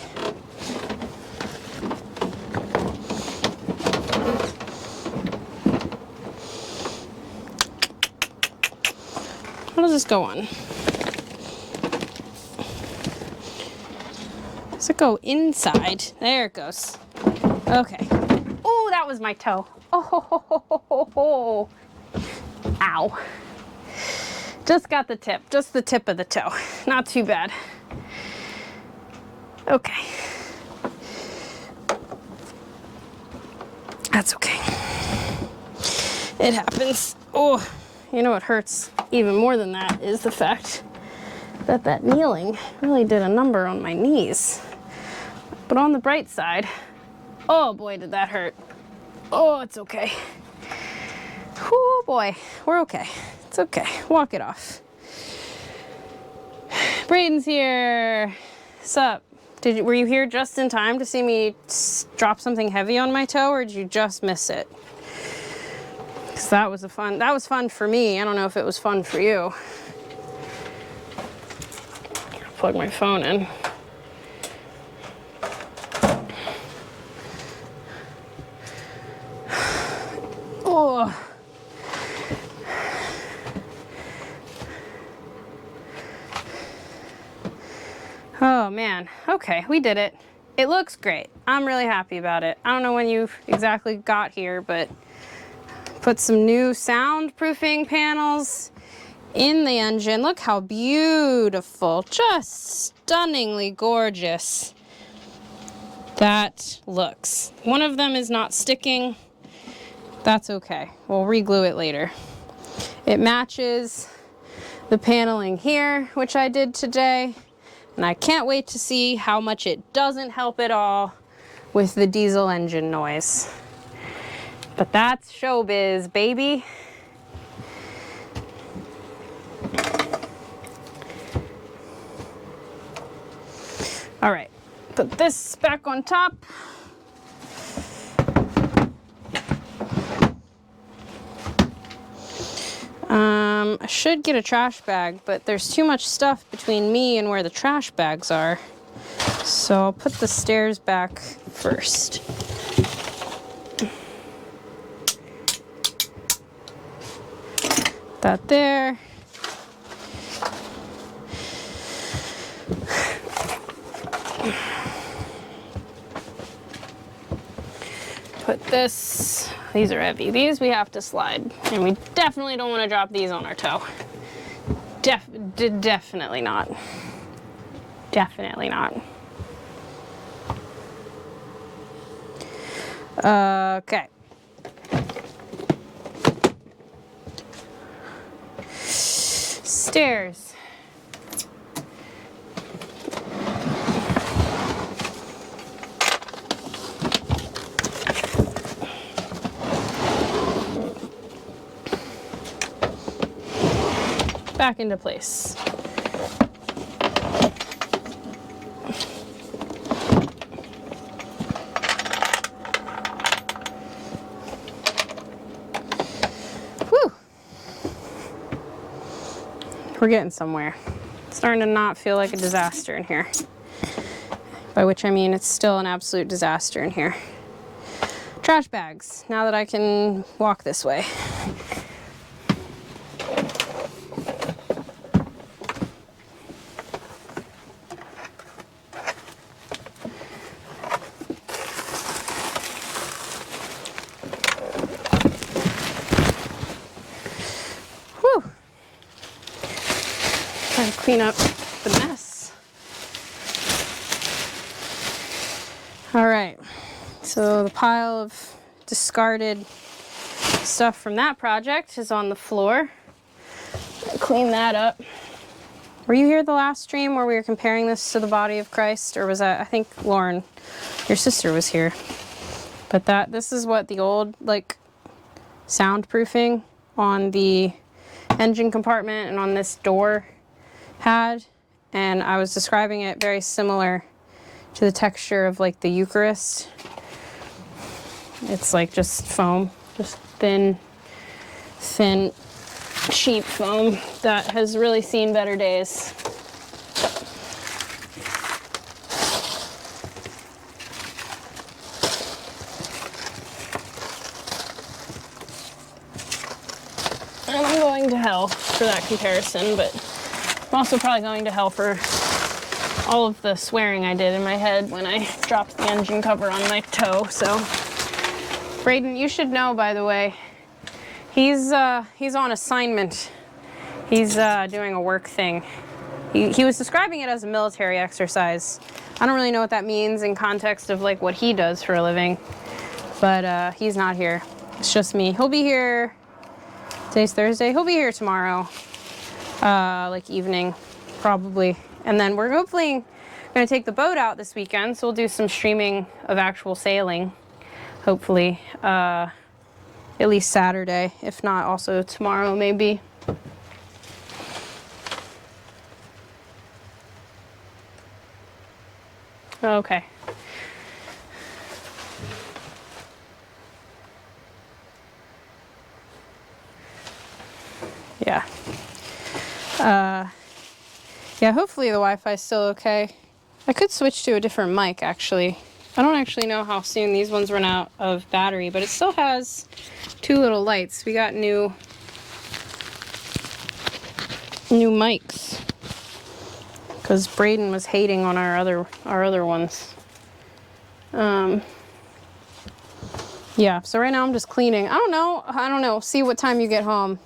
How does this go on? Does it go inside? There it goes. Okay. Oh, that was my toe. Oh, ho, ho, ho, ho, ho. Ow. Just got the tip, just the tip of the toe. Not too bad. Okay. That's okay. It happens. Oh, you know what hurts even more than that is the fact that that kneeling really did a number on my knees. But on the bright side, oh boy, did that hurt. Oh, it's okay. Oh boy, we're okay. It's okay. Walk it off. Braden's here. Sup? Were you here just in time to see me drop something heavy on my toe, or did you just miss it? Because that was fun for me. I don't know if it was fun for you. Plug my phone in. Oh. Oh man, okay, we did it. It looks great. I'm really happy about it. I don't know when you exactly got here, but put some new soundproofing panels in the engine. Look how beautiful, just stunningly gorgeous that looks. One of them is not sticking. That's okay, we'll re-glue it later. It matches the paneling here, which I did today. And I can't wait to see how much it doesn't help at all with the diesel engine noise. But that's showbiz, baby. All right, put this back on top. I should get a trash bag, but there's too much stuff between me and where the trash bags are. So I'll put the stairs back first. That there. Put this, these are heavy. These we have to slide. And we definitely don't want to drop these on our toe. Definitely not. Definitely not. Okay. Stairs. Back into place. Whew. We're getting somewhere. It's starting to not feel like a disaster in here. By which I mean it's still an absolute disaster in here. Trash bags, now that I can walk this way. Trying to clean up the mess. All right, so the pile of discarded stuff from that project is on the floor. Clean that up. Were you here the last stream where we were comparing this to the body of Christ? Or was that, I think Lauren, your sister, was here. But this is what the old, like, soundproofing on the engine compartment and on this door had, and I was describing it very similar to the texture of like the Eucharist. It's like just foam, just thin sheet foam that has really seen better days. And I'm going to hell for that comparison, but I'm also probably going to hell for all of the swearing I did in my head when I dropped the engine cover on my toe. So, Braden, you should know, by the way, he's on assignment. He's doing a work thing. He was describing it as a military exercise. I don't really know what that means in context of like what he does for a living, but he's not here. It's just me. He'll be here. Today's Thursday. He'll be here tomorrow. Like evening, probably. And then we're hopefully gonna take the boat out this weekend, so we'll do some streaming of actual sailing, hopefully, at least Saturday, if not also tomorrow maybe. Okay. Yeah. Yeah, hopefully the Wi-Fi is still okay. I could switch to a different mic, actually. I don't actually know how soon these ones run out of battery, but it still has 2 little lights. We got new mics because Braden was hating on our other ones. Yeah, so right now I'm just cleaning. I don't know. See what time you get home.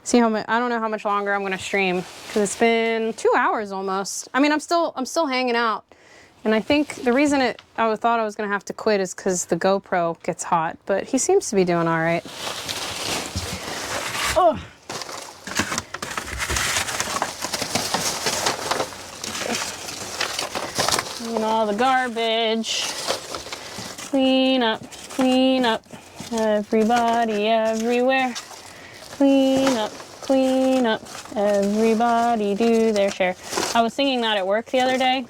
See how much. I don't know how much longer I'm gonna stream because it's been 2 hours almost. I mean, I'm still hanging out, and I think the reason I thought I was gonna have to quit is because the GoPro gets hot, but he seems to be doing all right. Oh. Clean all the garbage. Clean up, everybody, everywhere. Clean up, everybody do their share. I was singing that at work the other day,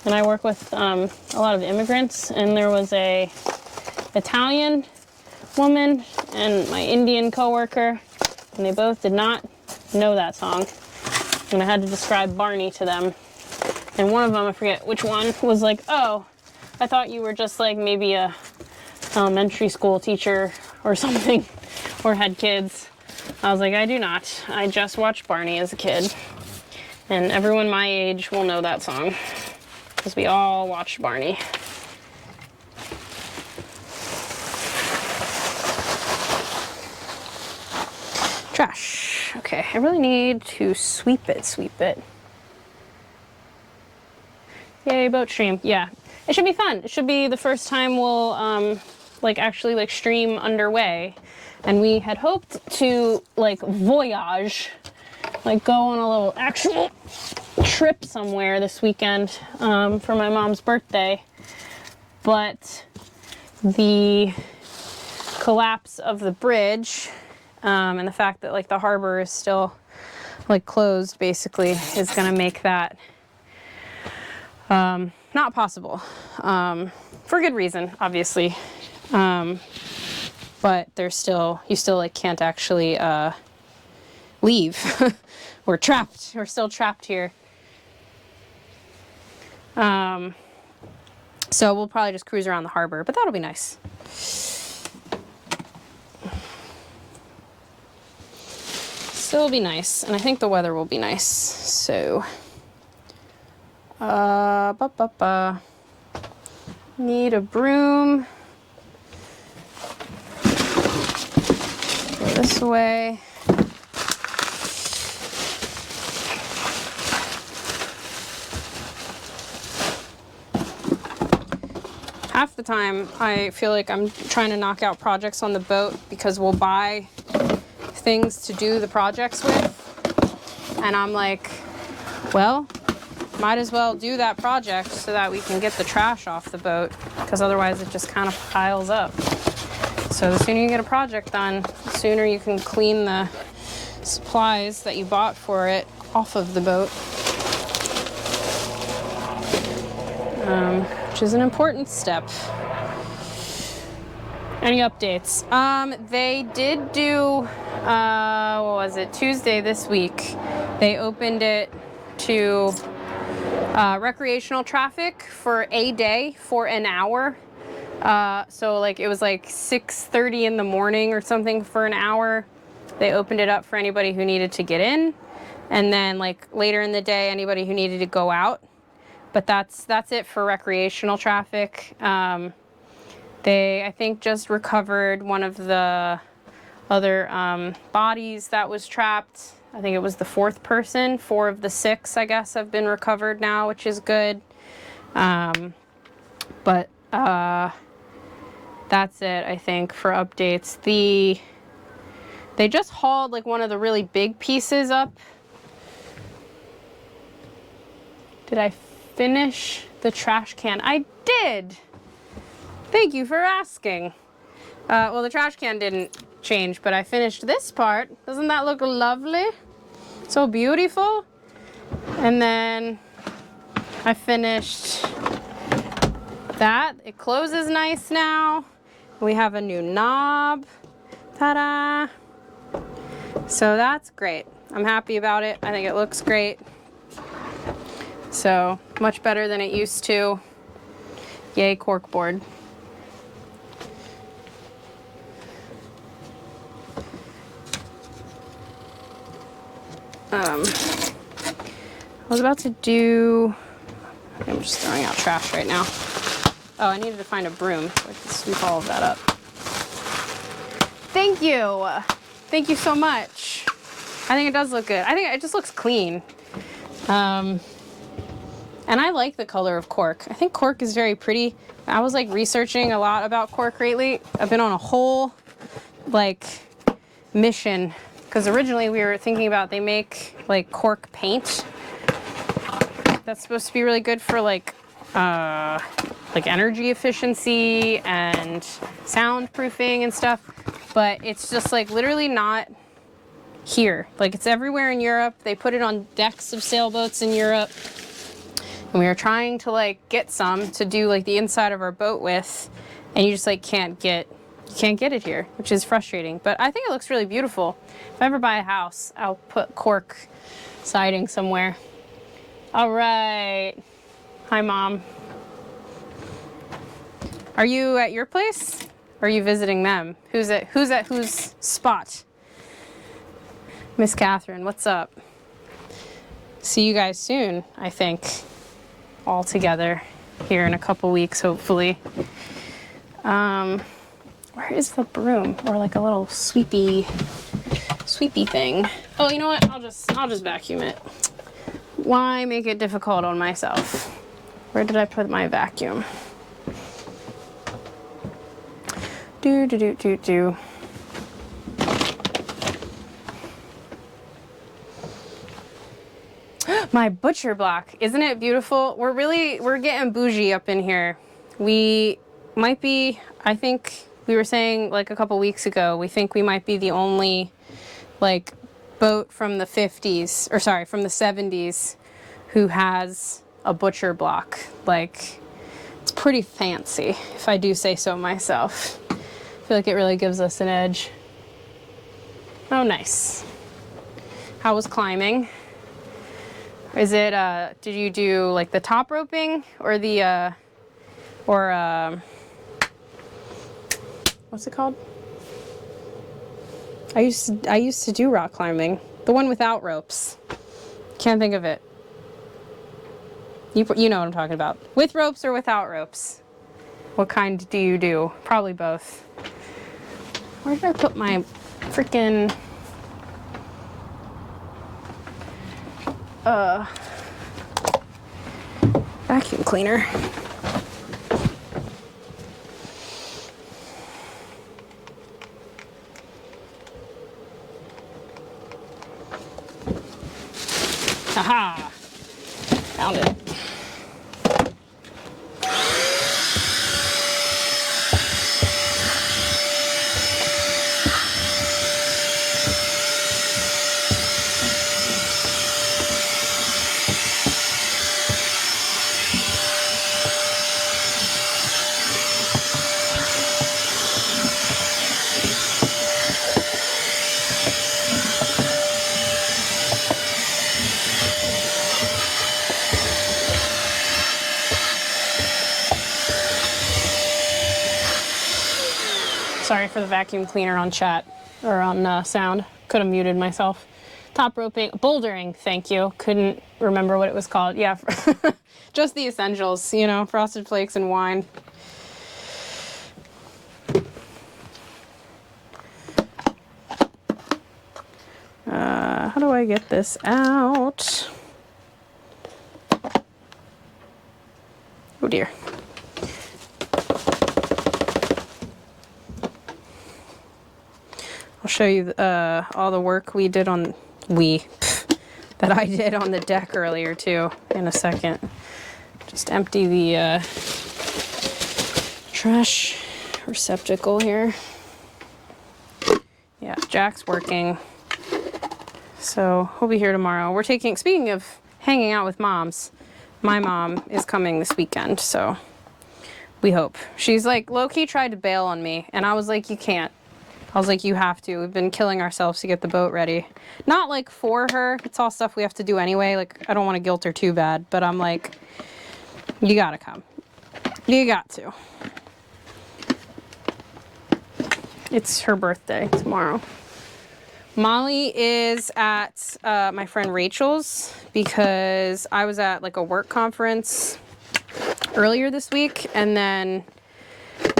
and I work with a lot of immigrants, and there was a Italian woman and my Indian coworker, and they both did not know that song, and I had to describe Barney to them. And one of them, I forget which one, was like, "Oh, I thought you were just like maybe a elementary school teacher or something, or had kids." I was like, I do not. I just watched Barney as a kid. And everyone my age will know that song, because we all watched Barney. Trash. Okay, I really need to sweep it. Yay, boat stream. Yeah, it should be fun. It should be the first time we'll actually stream underway. And we had hoped to voyage, go on a little actual trip somewhere this weekend for my mom's birthday. But the collapse of the bridge and the fact that the harbor is still closed basically is gonna make that not possible, for good reason, obviously. But you still can't actually leave. We're trapped. We're still trapped here. So we'll probably just cruise around the harbor, but that'll be nice. Still be nice, and I think the weather will be nice. So, need a broom. Go this way. Half the time I feel like I'm trying to knock out projects on the boat because we'll buy things to do the projects with, and I'm like, well, might as well do that project so that we can get the trash off the boat, because otherwise it just kind of piles up. So the sooner you get a project done, the sooner you can clean the supplies that you bought for it off of the boat, which is an important step. Any updates? They did do, what was it, Tuesday this week. They opened it to recreational traffic for a day for an hour. So it was 6:30 in the morning or something for an hour. They opened it up for anybody who needed to get in, and then later in the day, anybody who needed to go out. But that's it for recreational traffic. They, I think, just recovered one of the other bodies that was trapped. I think it was the 4th person. 4 of the 6, I guess, have been recovered now, which is good. But that's it, I think, for updates. They just hauled one of the really big pieces up. Did I finish the trash can? I did. Thank you for asking. Well, the trash can didn't change, but I finished this part. Doesn't that look lovely? So beautiful. And then I finished that. It closes nice now. We have a new knob. Ta-da! So that's great. I'm happy about it. I think it looks great. So much better than it used to. Yay, corkboard. I was about to do, I'm just throwing out trash right now. Oh, I needed to find a broom so I could sweep all of that up. Thank you. Thank you so much. I think it does look good. I think it just looks clean. And I like the color of cork. I think cork is very pretty. I was like researching a lot about cork lately. I've been on a whole like mission because originally we were thinking about they make like cork paint. That's supposed to be really good for like energy efficiency and soundproofing and stuff. But it's just like literally not here. Like it's everywhere in Europe. They put it on decks of sailboats in Europe. And we were trying to like get some to do like the inside of our boat with, and you just like can't get it here, which is frustrating. But I think it looks really beautiful. If I ever buy a house, I'll put cork siding somewhere. All right. Hi, Mom. Are you at your place? Or are you visiting them? Who's at whose spot? Miss Catherine, what's up? See you guys soon, I think. All together here in a couple weeks, hopefully. Where is the broom? Or like a little sweepy thing. Oh, you know what? I'll just vacuum it. Why make it difficult on myself? Where did I put my vacuum? Do. My butcher block, isn't it beautiful? We're getting bougie up in here. We might be, I think we were saying like a couple weeks ago, we think we might be the only like boat from the 50s, or sorry, from the 70s who has a butcher block. Like, it's pretty fancy, if I do say so myself. I feel like it really gives us an edge. Oh, nice. How was climbing? Is it, did you do like the top roping or the, what's it called? I used to do rock climbing. The one without ropes. Can't think of it. You know what I'm talking about. With ropes or without ropes? What kind do you do? Probably both. Where did I put my freaking vacuum cleaner? Aha! Found it. Sorry for the vacuum cleaner on chat, or on sound. Could have muted myself. Top roping, bouldering, thank you. Couldn't remember what it was called. Yeah, just the essentials, you know, Frosted Flakes and wine. How do I get this out? Oh dear. I'll show you all the work we did on, that I did on the deck earlier too, in a second. Just empty the trash receptacle here. Yeah, Jack's working. So he'll be here tomorrow. We're taking, speaking of hanging out with moms, my mom is coming this weekend, so we hope. She's like, low-key tried to bail on me, and I was like, you can't. I was like, you have to. We've been killing ourselves to get the boat ready. Not like for her. It's all stuff we have to do anyway. Like, I don't want to guilt her too bad, but I'm like, you gotta come. You got to. It's her birthday tomorrow. Molly is at my friend Rachel's because I was at like a work conference earlier this week, and then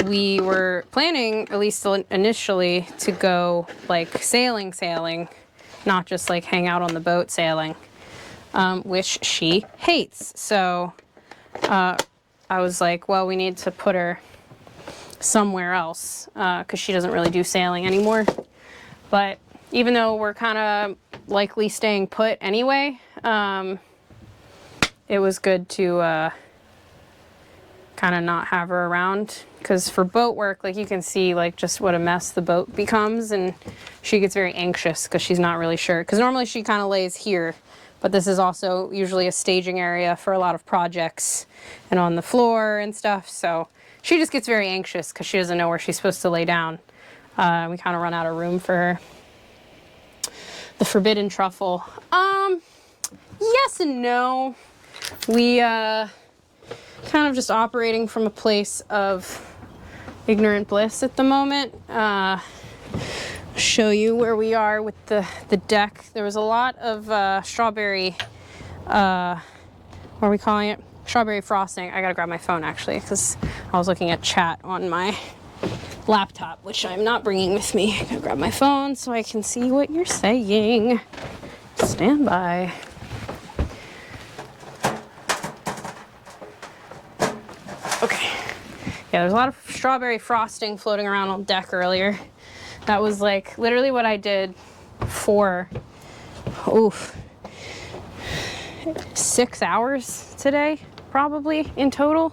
we were planning, at least initially, to go like sailing, not just like hang out on the boat sailing, which she hates. So I was like, well, we need to put her somewhere else because she doesn't really do sailing anymore. But even though we're kind of likely staying put anyway, it was good to kind of not have her around, because for boat work, like you can see like just what a mess the boat becomes, and she gets very anxious because she's not really sure, because normally she kind of lays here, but this is also usually a staging area for a lot of projects and on the floor and stuff, so she just gets very anxious because she doesn't know where she's supposed to lay down. We kind of run out of room for her. The forbidden truffle. Yes and no. We kind of just operating from a place of ignorant bliss at the moment. Show you where we are with the deck. There was a lot of strawberry, what are we calling it? Strawberry frosting. I gotta grab my phone actually, because I was looking at chat on my laptop, which I'm not bringing with me. I gotta grab my phone so I can see what you're saying. Stand by. Okay. Yeah, there's a lot of strawberry frosting floating around on deck earlier. That was like literally what I did for 6 hours today, probably in total.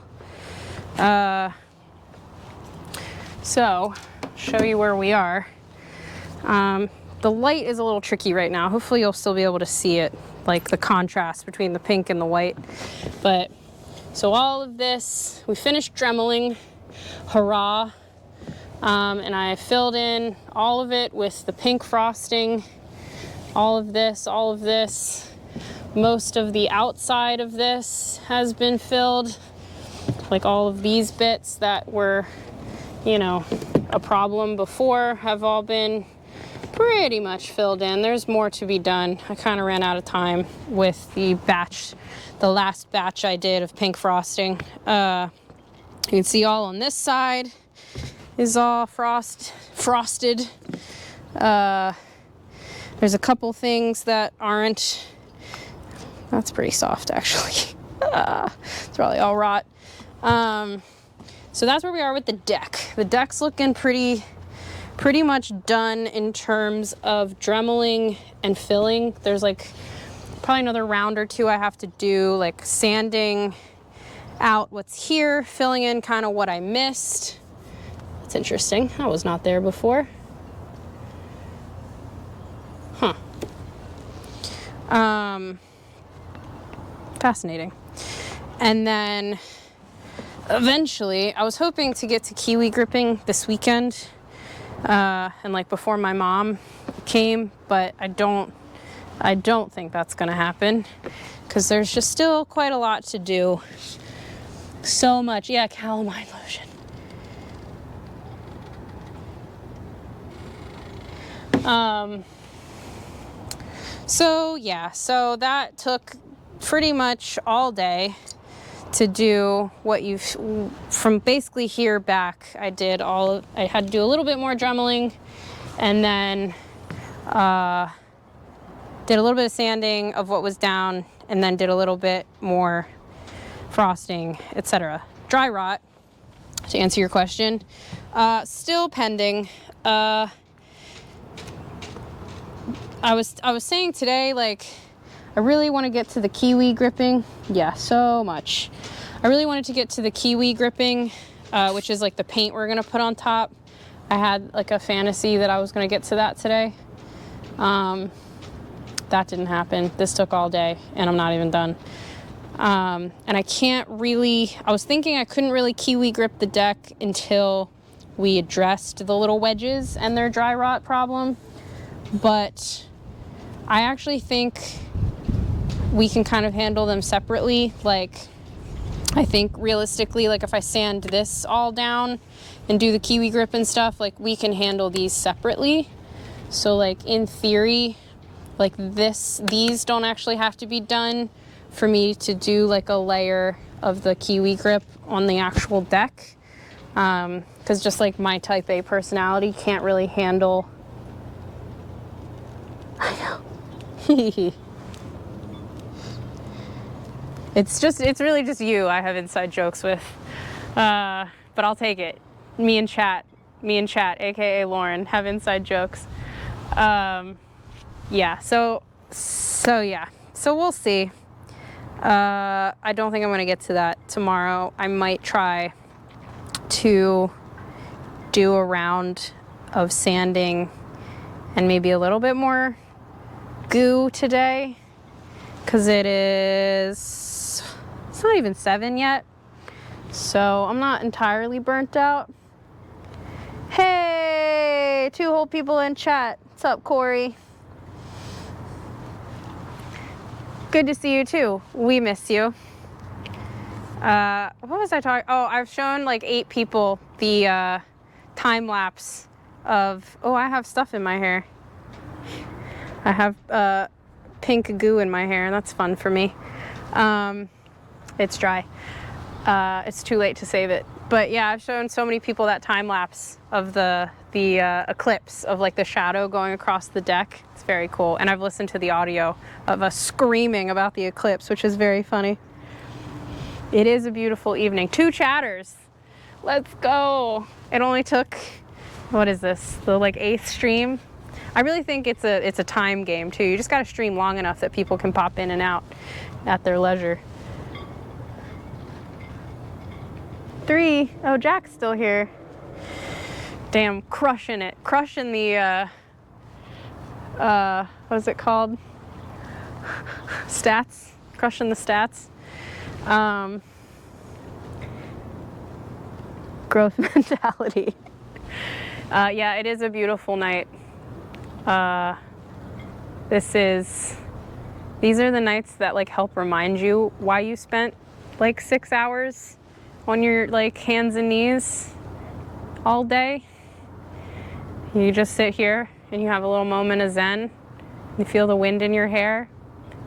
So, show you where we are. The light is a little tricky right now. Hopefully you'll still be able to see it, like the contrast between the pink and the white. But, so all of this, we finished dremeling, hurrah. And I filled in all of it with the pink frosting, all of this. Most of the outside of this has been filled, like all of these bits that were, you know, a problem before have all been pretty much filled in. There's more to be done. I kind of ran out of time with the last batch I did of pink frosting. You can see all on this side is all frosted. There's a couple things that aren't. That's pretty soft actually. It's probably all rot. So that's where we are with the deck. The deck's looking pretty much done in terms of dremeling and filling. There's like probably another round or two I have to do, like sanding out what's here, filling in kind of what I missed. That's interesting. That was not there before. Huh. Fascinating. And then eventually, I was hoping to get to kiwi gripping this weekend, and like before my mom came, but I don't think that's gonna happen because there's just still quite a lot to do. So much, yeah, calamine lotion. So that took pretty much all day to do what from basically here back. I had to do a little bit more dremeling, and then did a little bit of sanding of what was down, and then did a little bit more frosting, etc. Dry rot, to answer your question, still pending. I was saying today, like, I really want to get to the kiwi gripping. Yeah, so much. I really wanted to get to the kiwi gripping, which is like the paint we're gonna put on top. I had like a fantasy that I was gonna get to that today. That didn't happen. This took all day and I'm not even done. And I can't really, I was thinking I couldn't really kiwi grip the deck until we addressed the little wedges and their dry rot problem. But I actually think we can kind of handle them separately. Like, I think realistically, like if I sand this all down and do the kiwi grip and stuff, like we can handle these separately. So like in theory, like these don't actually have to be done for me to do like a layer of the kiwi grip on the actual deck. Because just like my type A personality can't really handle. I know. It's really just you I have inside jokes with. But I'll take it. Me and chat, aka Lauren, have inside jokes. Yeah, so we'll see. I don't think I'm gonna get to that tomorrow. I might try to do a round of sanding and maybe a little bit more goo today, because it's not even 7 yet, so I'm not entirely burnt out. Hey, 2 whole people in chat. What's up, Corey? Good to see you too. We miss you. What was I talking? Oh, I've shown like 8 people the time lapse of, oh, I have stuff in my hair. I have pink goo in my hair. That's fun for me. It's dry. It's too late to save it. But yeah, I've shown so many people that time lapse of the eclipse of like the shadow going across the deck. It's very cool. And I've listened to the audio of us screaming about the eclipse, which is very funny. It is a beautiful evening. 2 chatters. Let's go. It only took, what is this? The like 8th stream. I really think it's a time game too. You just got to stream long enough that people can pop in and out at their leisure. 3. Oh, Jack's still here. Damn, crushing it. Crushing the, what is it called? Stats. Crushing the stats. Growth mentality. Yeah, it is a beautiful night. These are the nights that like help remind you why you spent like 6 hours on your like hands and knees all day. You just sit here and you have a little moment of zen. You feel the wind in your hair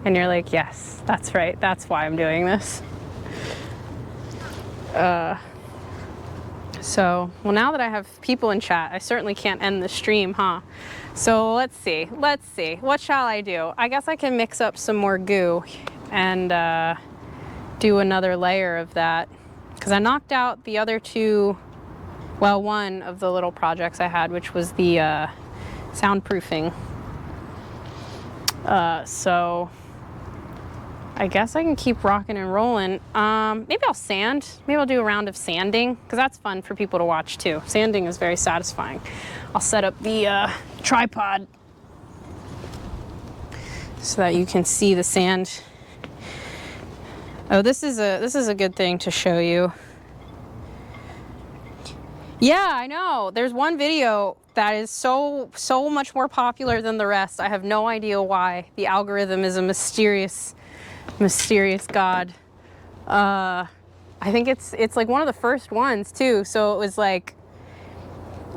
and you're like, yes, that's right. That's why I'm doing this. So, well, now that I have people in chat, I certainly can't end the stream, huh? So let's see. What shall I do? I guess I can mix up some more goo and do another layer of that. Because I knocked out the other 2, well, one of the little projects I had, which was the soundproofing. So I guess I can keep rocking and rolling. Maybe I'll sand. Maybe I'll do a round of sanding, because that's fun for people to watch too. Sanding is very satisfying. I'll set up the tripod so that you can see the sand. Oh, this is a good thing to show you. Yeah, I know. There's one video that is so much more popular than the rest. I have no idea why. The algorithm is a mysterious god. I think it's like one of the first ones too. So it was like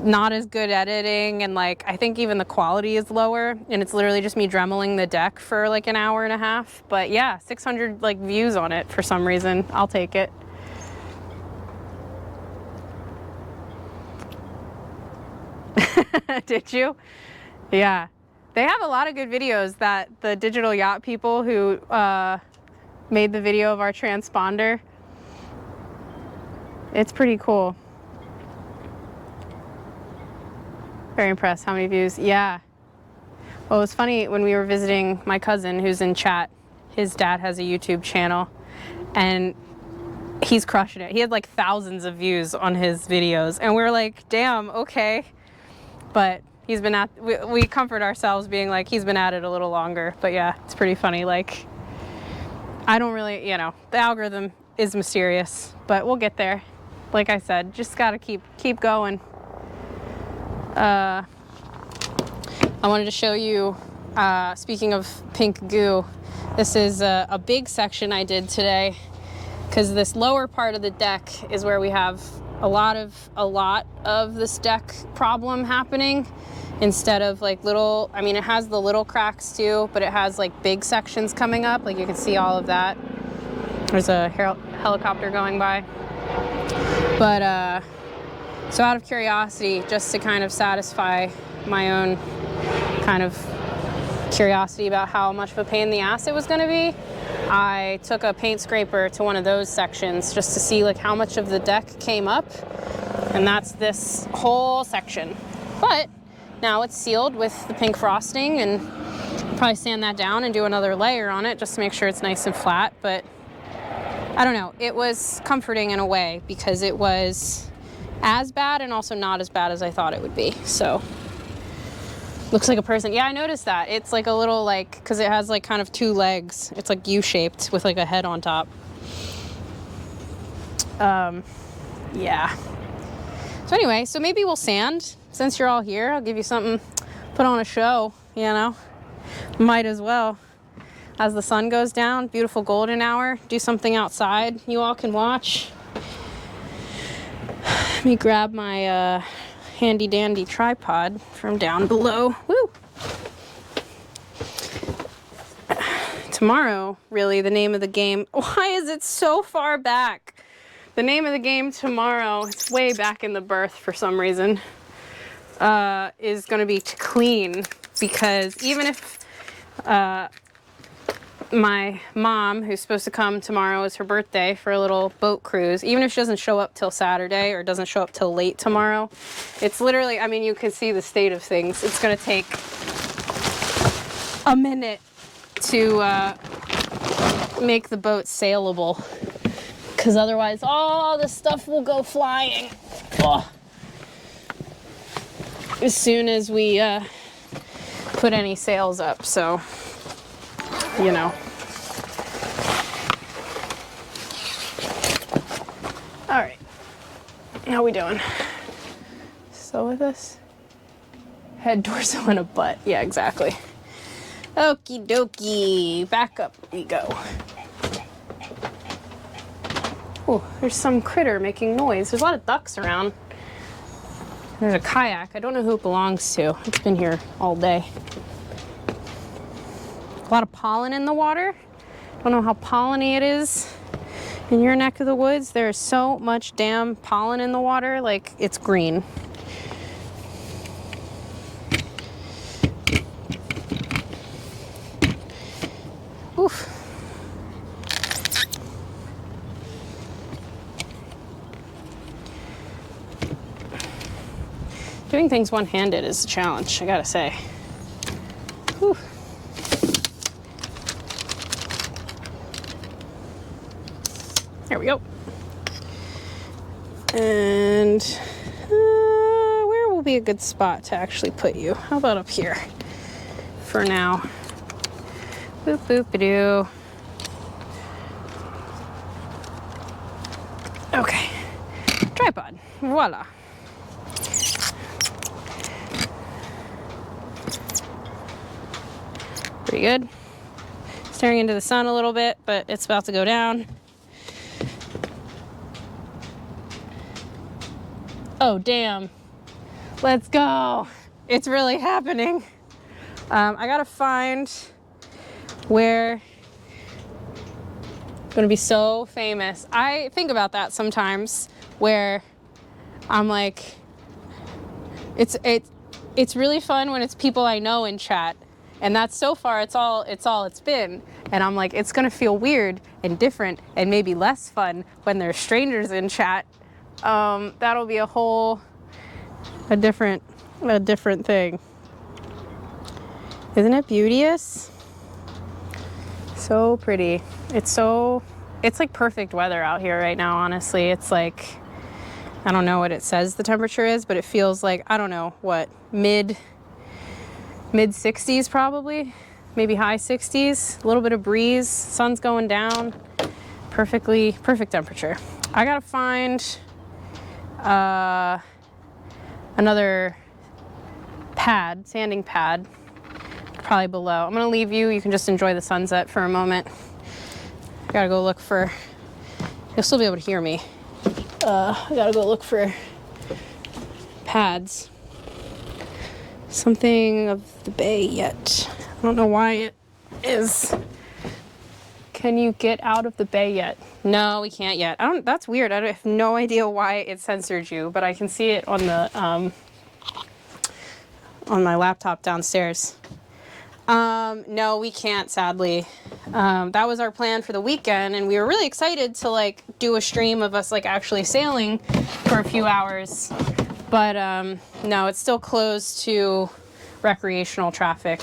not as good editing, and like I think even the quality is lower, and it's literally just me dremeling the deck for like an hour and a half. But yeah, 600 like views on it for some reason. I'll take it. Did you? Yeah. They have a lot of good videos, that the digital yacht people who made the video of our transponder. It's pretty cool. Very impressed. How many views? Yeah. Well, it was funny when we were visiting my cousin who's in chat. His dad has a YouTube channel, and he's crushing it. He had like thousands of views on his videos, and we were like, damn, okay. But he's been at, we comfort ourselves being like, he's been at it a little longer. But yeah, it's pretty funny. Like, I don't really, you know, the algorithm is mysterious, but we'll get there. Like I said, just gotta keep going. I wanted to show you, speaking of pink goo, this is a big section I did today, because this lower part of the deck is where we have a lot of this deck problem happening, instead of like little, I mean, it has the little cracks too, but it has like big sections coming up. Like you can see all of that. There's a helicopter going by. But so out of curiosity, just to kind of satisfy my own kind of curiosity about how much of a pain in the ass it was going to be, I took a paint scraper to one of those sections just to see like how much of the deck came up, and that's this whole section. But now it's sealed with the pink frosting, and probably sand that down and do another layer on it just to make sure it's nice and flat. But I don't know, it was comforting in a way, because it was as bad and also not as bad as I thought it would be. So looks like a person. Yeah, I noticed that. It's like a little, like, because it has like kind of two legs. It's like U-shaped with like a head on top. Yeah. So anyway, so maybe we'll sand. Since you're all here, I'll give you something, put on a show, you know? Might as well. As the sun goes down, beautiful golden hour, do something outside you all can watch. Let me grab my handy dandy tripod from down below. Woo! Tomorrow, really, the name of the game, why is it so far back? The name of the game tomorrow, it's way back in the birth for some reason, is gonna be to clean, because even if my mom, who's supposed to come tomorrow, is her birthday for a little boat cruise, even if she doesn't show up till Saturday or doesn't show up till late tomorrow, it's literally, I mean, you can see the state of things. It's gonna take a minute to make the boat sailable, because otherwise all the stuff will go flying. Oh. As soon as we put any sails up, so you know. All right, how we doing? Still with us? Head, torso, and a butt. Yeah, exactly. Okie dokie, back up we go. Oh, there's some critter making noise. There's a lot of ducks around. There's a kayak. I don't know who it belongs to. It's been here all day. A lot of pollen in the water. Don't know how polleny it is in your neck of the woods. There is so much damn pollen in the water, like it's green. Oof. Doing things one-handed is a challenge, I gotta say. Whew. There we go. And where will be a good spot to actually put you? How about up here for now? Boop, boop-a-doo. Okay. Tripod. Voila. Pretty good. Staring into the sun a little bit, but it's about to go down. Oh, damn. Let's go. It's really happening. I gotta find where I'm gonna be so famous. I think about that sometimes, where I'm like, it's really fun when it's people I know in chat. And that's so far, it's all it's been. And I'm like, it's gonna feel weird and different and maybe less fun when there's strangers in chat. That'll be a different thing. Isn't it beauteous? So pretty. It's so it's like perfect weather out here right now, honestly. It's like, I don't know what it says the temperature is, but it feels like, I don't know, what, mid 60s probably, maybe high 60s, a little bit of breeze, sun's going down, perfect temperature. I gotta find another pad, sanding pad, probably below. I'm gonna leave you, you can just enjoy the sunset for a moment. I gotta go look for, you'll still be able to hear me. I gotta go look for pads. Something of the bay yet. I don't know why it is. Can you get out of the bay yet? No, we can't yet. That's weird. I have no idea why it censored you, but I can see it on the on my laptop downstairs. No, we can't, sadly. That was our plan for the weekend, and we were really excited to like do a stream of us like actually sailing for a few hours. But no, it's still closed to recreational traffic.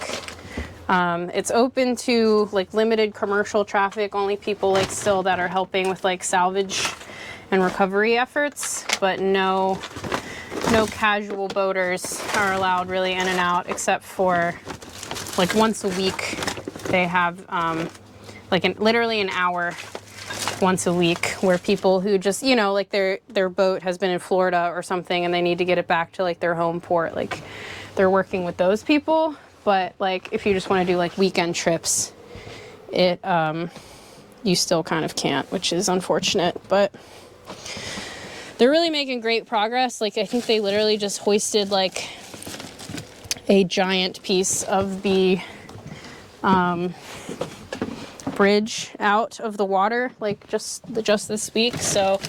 It's open to like limited commercial traffic, only people like still that are helping with like salvage and recovery efforts, but no casual boaters are allowed really in and out, except for like once a week they have like literally an hour once a week where people who just, you know, like their boat has been in Florida or something and they need to get it back to like their home port, like they're working with those people. But like if you just want to do like weekend trips, it you still kind of can't, which is unfortunate. But they're really making great progress. Like I think they literally just hoisted like a giant piece of the bridge out of the water, like just this week. So,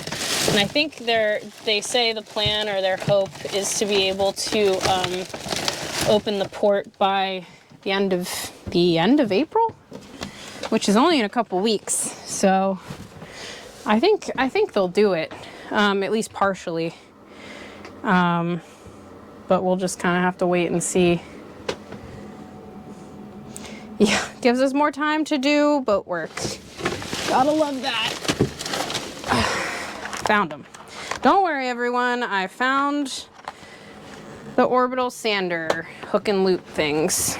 and I think they say the plan or their hope is to be able to open the port by the end of April, which is only in a couple weeks. So I think they'll do it, at least partially. But we'll just kind of have to wait and see. Yeah, gives us more time to do boat work. Gotta love that. Found them. Don't worry, everyone. I found the orbital sander hook and loop things.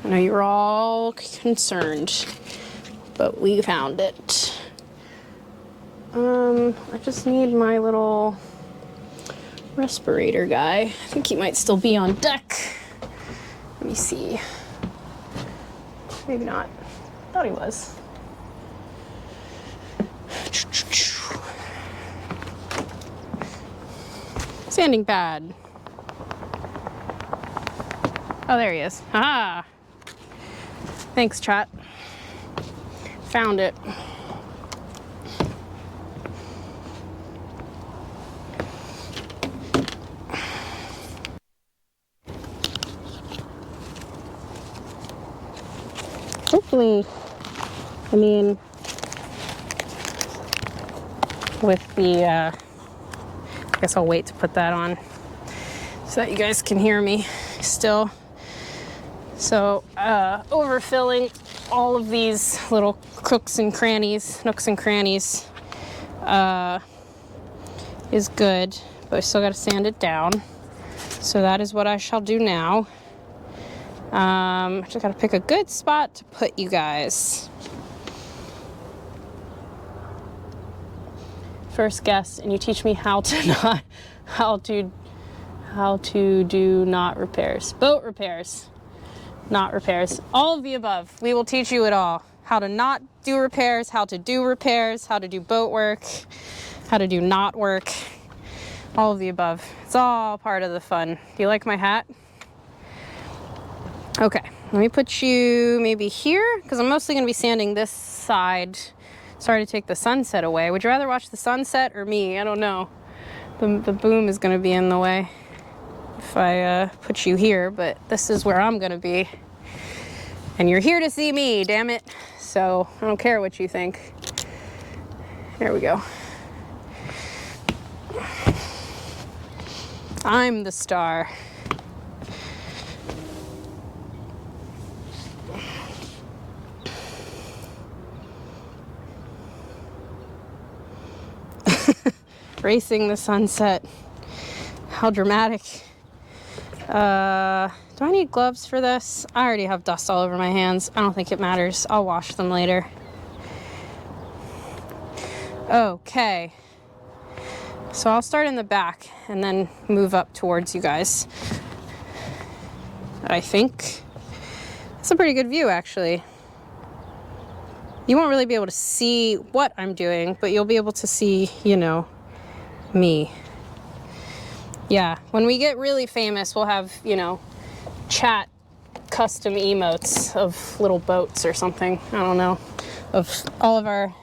I know you were all concerned, but we found it. I just need my little respirator guy. I think he might still be on deck. Let me see. Maybe not. Thought he was. Sanding pad. Oh, there he is. Ah. Thanks, chat. Found it. Hopefully, I mean, with the, I guess I'll wait to put that on so that you guys can hear me still. So, overfilling all of these little nooks and crannies, is good, but I still got to sand it down. So that is what I shall do now. Just gotta pick a good spot to put you guys. First guest, and you teach me how to do not repairs. Boat repairs, not repairs. All of the above. We will teach you it all. How to not do repairs, how to do repairs, how to do boat work, how to do not work. All of the above. It's all part of the fun. Do you like my hat? Okay, let me put you maybe here, because I'm mostly going to be sanding this side. Sorry to take the sunset away. Would you rather watch the sunset or me? I don't know. The boom is going to be in the way if I put you here, but this is where I'm going to be. And you're here to see me, damn it. So I don't care what you think. There we go. I'm the star. Racing the sunset. How dramatic. Do I need gloves for this? I already have dust all over my hands. I don't think it matters. I'll wash them later. Okay. So I'll start in the back and then move up towards you guys. I think. It's a pretty good view, actually. You won't really be able to see what I'm doing, but you'll be able to see, you know, me. Yeah, when we get really famous, we'll have, you know, chat custom emotes of little boats or something. I don't know. Of all of our...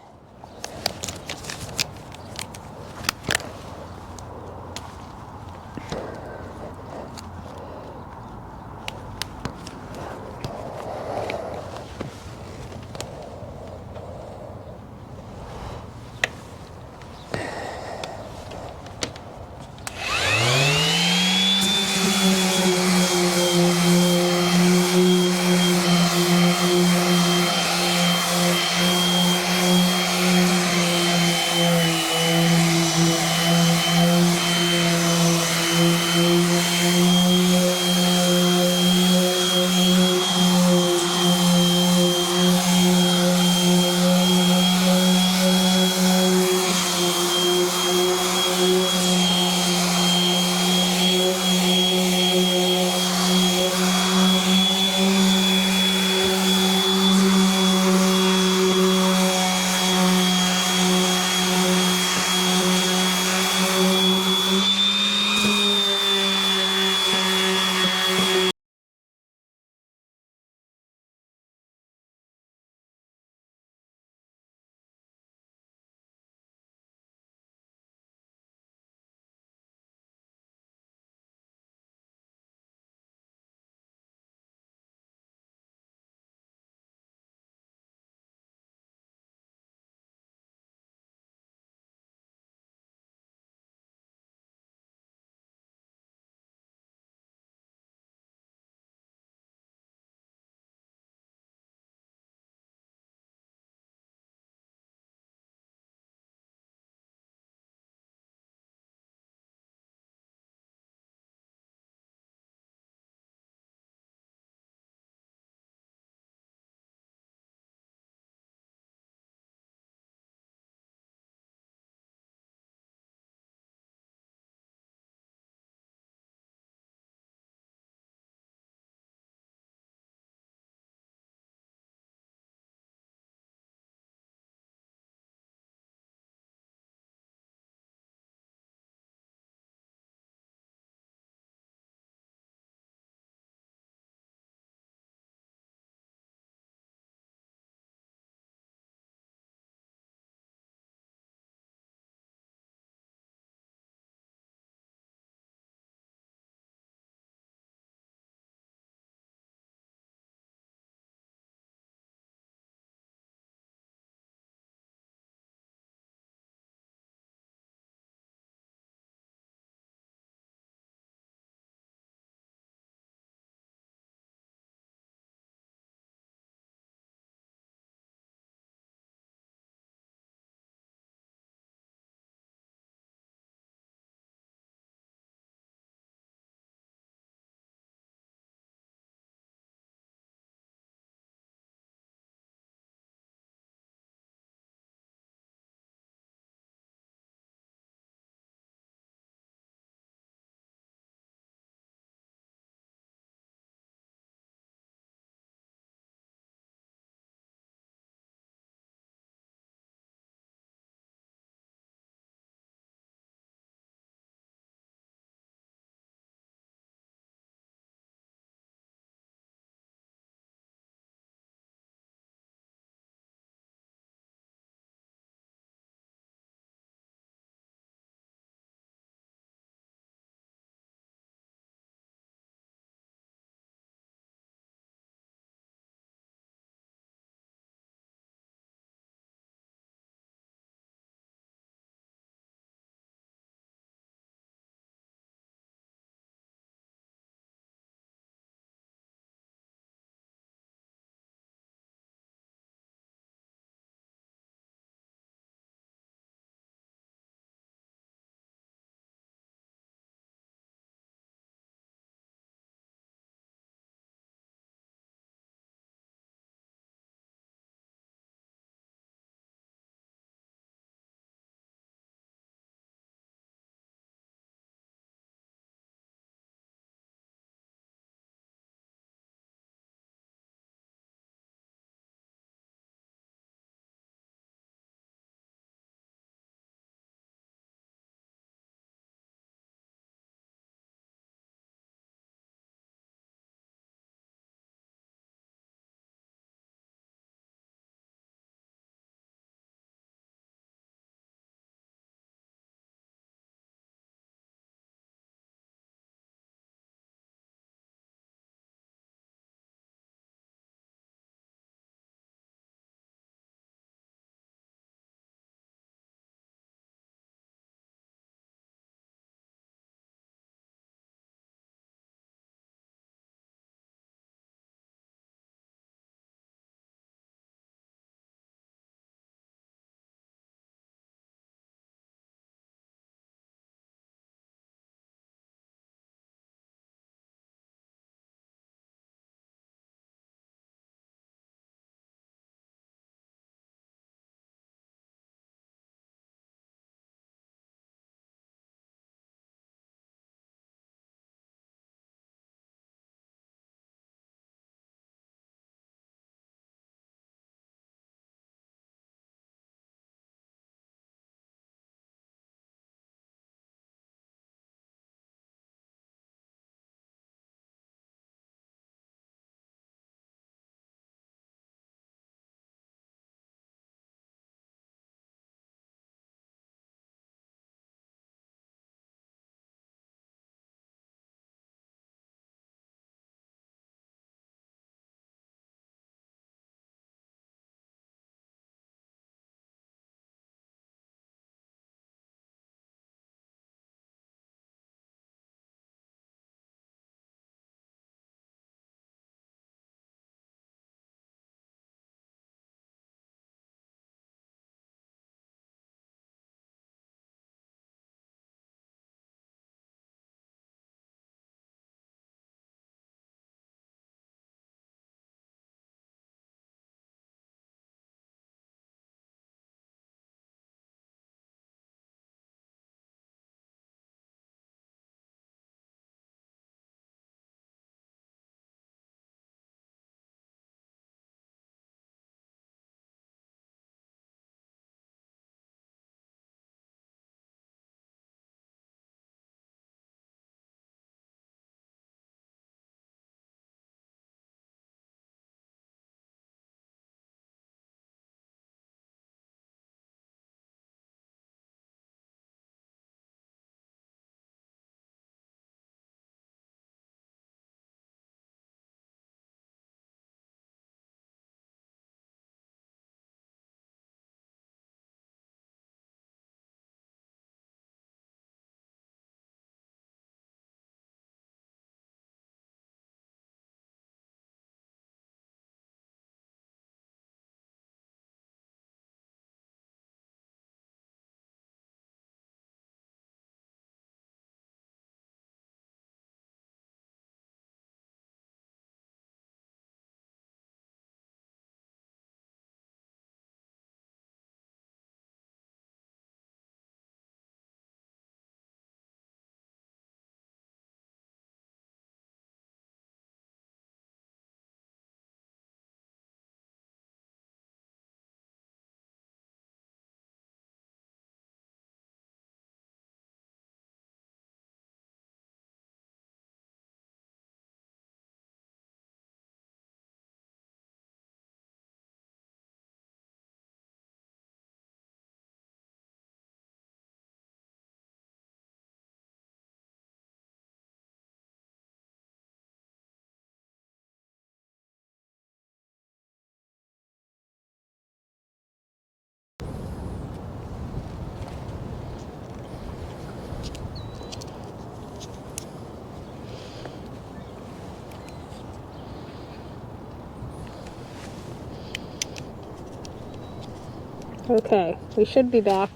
Okay, we should be back.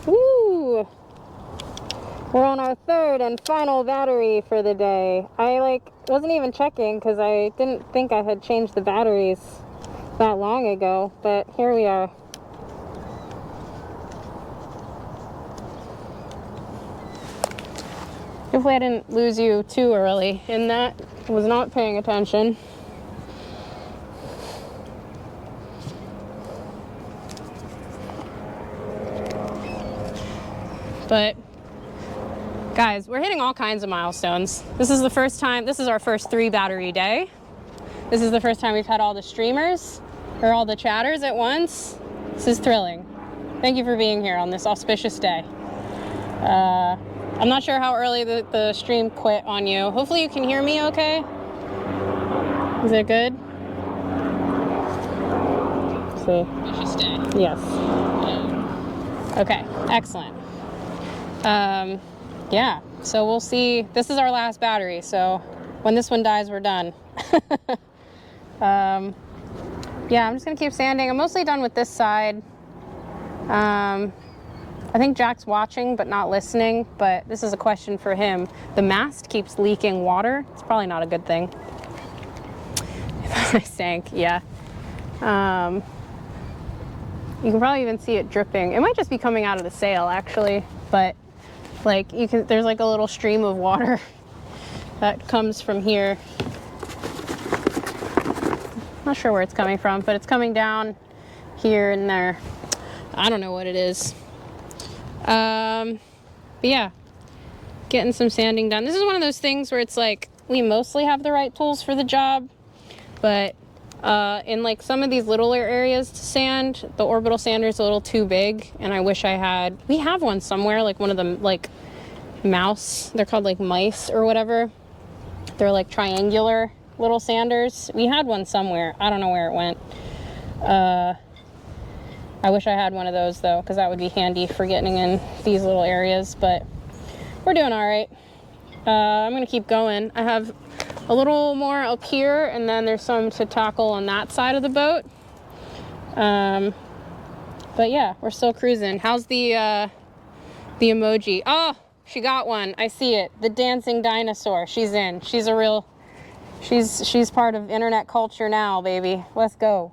Woo! We're on our third and final battery for the day. I wasn't even checking because I didn't think I had changed the batteries that long ago, but here we are. Hopefully I didn't lose you too early in that. I was not paying attention. But guys, we're hitting all kinds of milestones. This is the first time, this is our first 3 battery day. This is the first time we've had all the streamers or all the chatters at once. This is thrilling. Thank you for being here on this auspicious day. I'm not sure how early the stream quit on you. Hopefully you can hear me okay. Is it good? Let's see. Auspicious day. Yes. Okay, excellent. Yeah, so we'll see. This is our last battery, so when this one dies, we're done. Yeah, I'm just gonna keep sanding. I'm mostly done with this side. I think Jack's watching but not listening, but this is a question for him. The mast keeps leaking water. It's probably not a good thing. If I sank, yeah. You can probably even see it dripping. It might just be coming out of the sail actually, but like there's like a little stream of water that comes from here. Not sure where it's coming from, but it's coming down here and there. I don't know what it is. But yeah, getting some sanding done. This is one of those things where it's like we mostly have the right tools for the job, but in like some of these littler areas to sand, the orbital sander is a little too big, and I wish I had. We have one somewhere, like one of them, like mouse. They're called like mice or whatever. They're like triangular little sanders. We had one somewhere. I don't know where it went. I wish I had one of those though, because that would be handy for getting in these little areas, but we're doing all right. I'm gonna keep going. I have a little more up here, and then there's some to tackle on that side of the boat. But yeah, we're still cruising. How's the emoji? Oh, she got one. I see it. The dancing dinosaur. She's in. She's a real, she's part of internet culture now, baby. Let's go.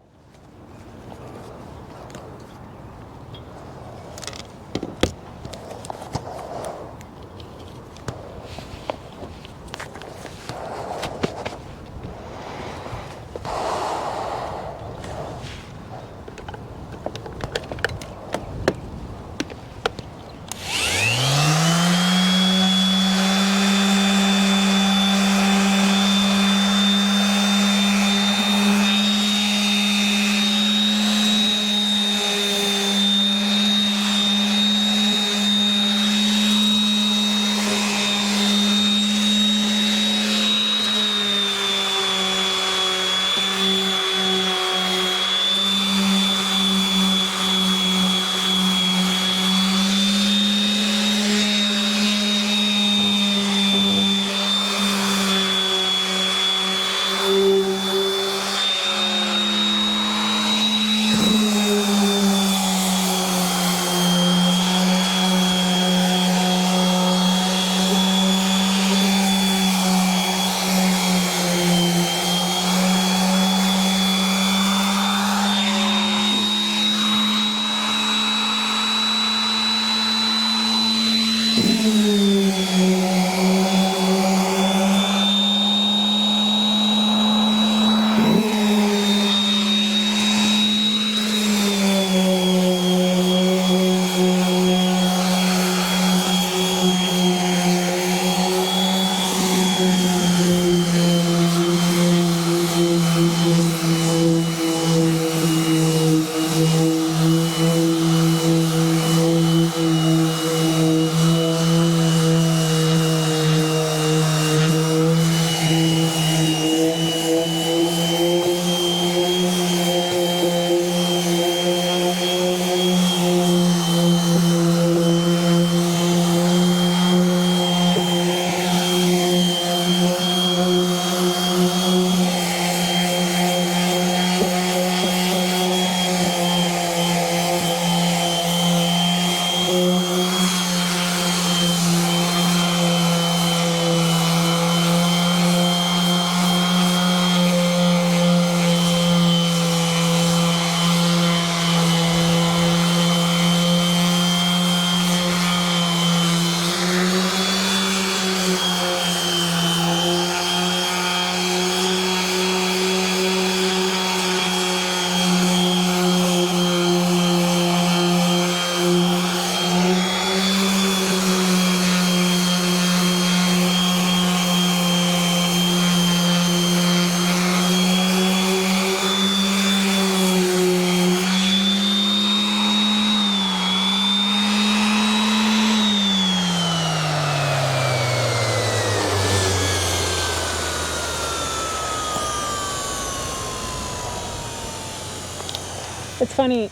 It's funny.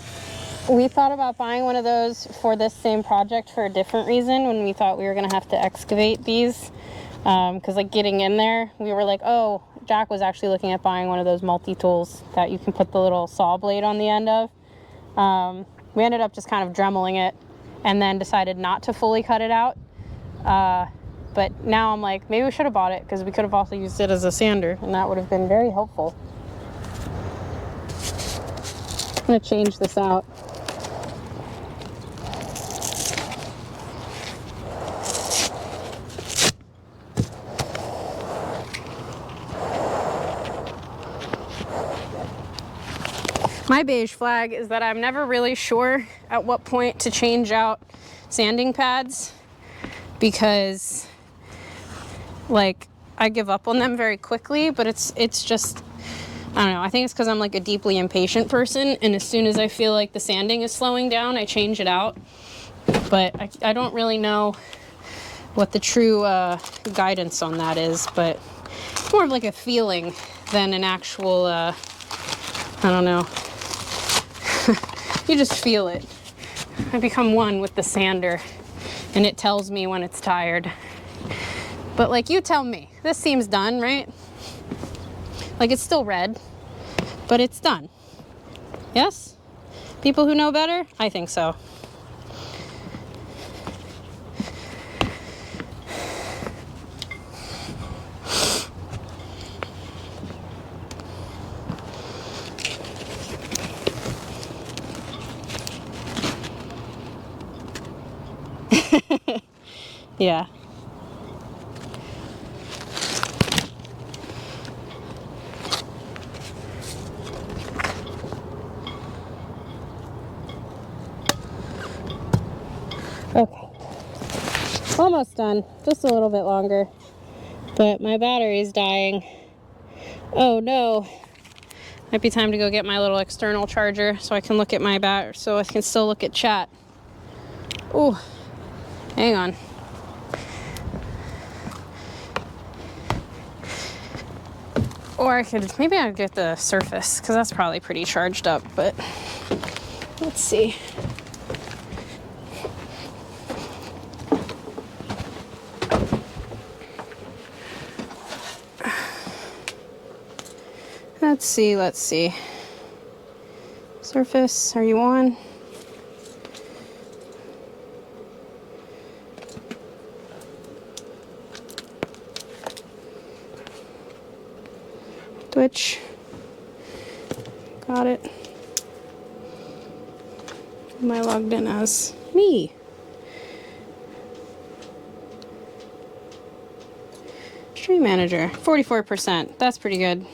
We thought about buying one of those for this same project for a different reason when we thought we were going to have to excavate these. Because like getting in there, we were like, oh, Jack was actually looking at buying one of those multi-tools that you can put the little saw blade on the end of. We ended up just kind of dremeling it and then decided not to fully cut it out. But now I'm like, maybe we should have bought it because we could have also used it as a sander and that would have been very helpful. I'm going to change this out. My beige flag is that I'm never really sure at what point to change out sanding pads because like I give up on them very quickly, but it's just, I don't know, I think it's because I'm like a deeply impatient person and as soon as I feel like the sanding is slowing down, I change it out. But I don't really know what the true guidance on that is, but more of like a feeling than an actual, I don't know. You just feel it. I become one with the sander and it tells me when it's tired. But like you tell me, this seems done, right? Like it's still red, but it's done. Yes? People who know better? I think so. Yeah. Okay. Almost done. Just a little bit longer. But my battery is dying. Oh no. Might be time to go get my little external charger so I can look at my battery, so I can still look at chat. Ooh. Hang on. Or I could, maybe I'd get the Surface, because that's probably pretty charged up, but let's see. Let's see. Surface, are you on? Twitch. Got it. Am I logged in as me? Stream manager, 44%. That's pretty good.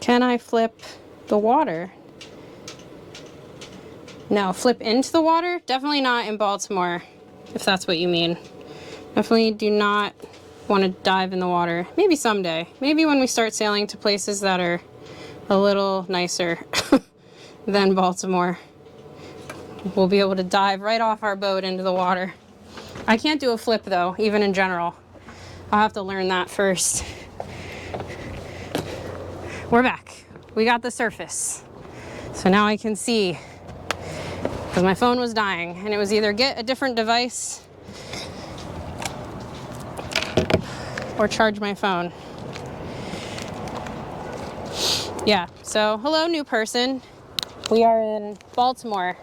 Can I flip the water? No, flip into the water? Definitely not in Baltimore, if that's what you mean. Definitely do not want to dive in the water. Maybe someday. Maybe when we start sailing to places that are a little nicer than Baltimore. We'll be able to dive right off our boat into the water. I can't do a flip though, even in general. I'll have to learn that first. We're back. We got the Surface. So now I can see. Because my phone was dying and it was either get a different device or charge my phone. Yeah, so hello new person. We are in Baltimore,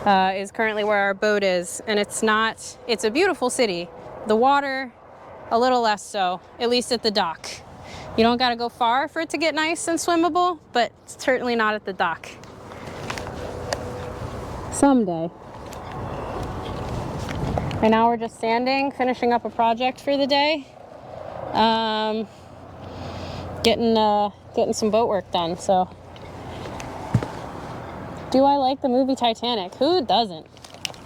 is currently where our boat is, and it's a beautiful city. The water, a little less so, at least at the dock. You don't gotta go far for it to get nice and swimmable, but certainly not at the dock. Someday. Right now we're just sanding, finishing up a project for the day. Getting some boat work done, so. Do I like the movie Titanic? Who doesn't?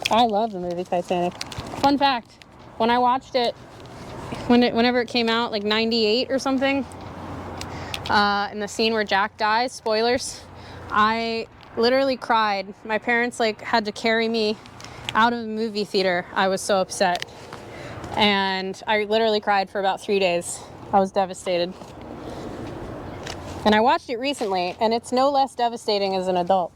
I love the movie Titanic. Fun fact, when I watched it, whenever it came out, like 98 or something, in the scene where Jack dies, spoilers, I literally cried. My parents like had to carry me out of the movie theater. I was so upset. And I literally cried for about 3 days. I was devastated. And I watched it recently, and it's no less devastating as an adult.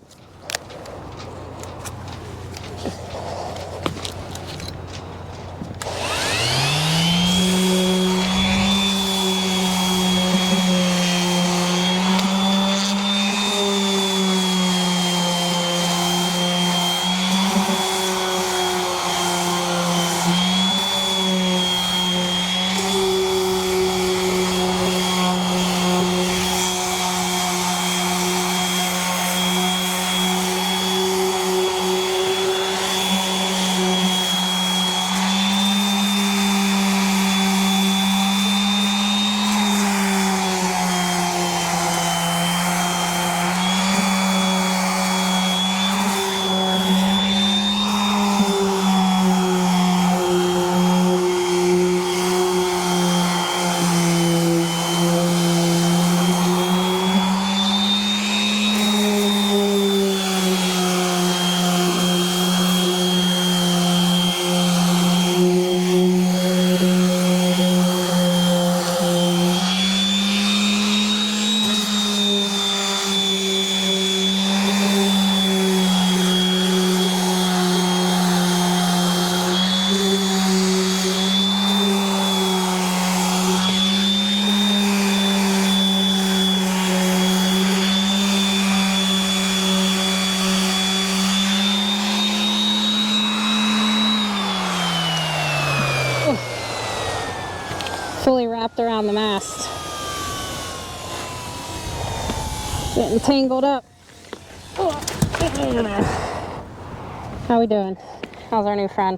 Fully wrapped around the mast. Getting tangled up. How we doing? How's our new friend?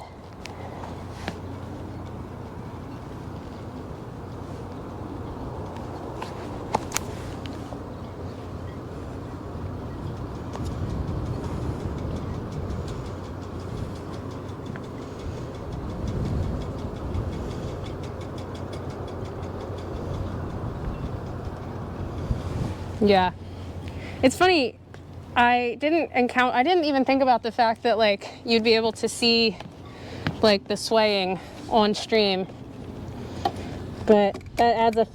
Yeah, it's funny. I didn't even think about the fact that like you'd be able to see like the swaying on stream, but that adds a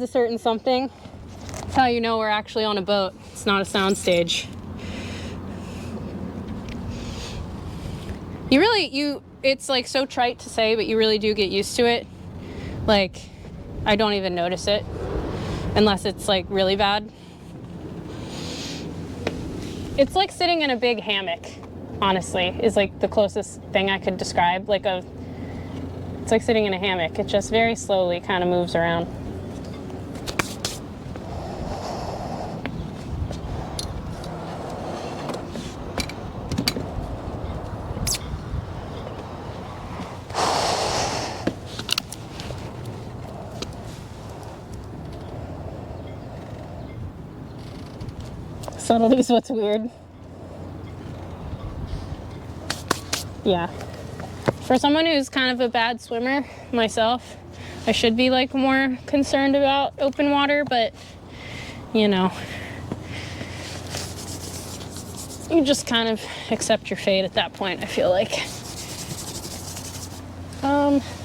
certain something. It's how you know we're actually on a boat. It's not a sound stage. It's like so trite to say, but you really do get used to it. Like, I don't even notice it unless it's like really bad. It's like sitting in a big hammock, honestly, is like the closest thing I could describe. It's like sitting in a hammock. It just very slowly kind of moves around. Subtlety is what's weird. Yeah. For someone who's kind of a bad swimmer myself, I should be like more concerned about open water, but you know, you just kind of accept your fate at that point, I feel like.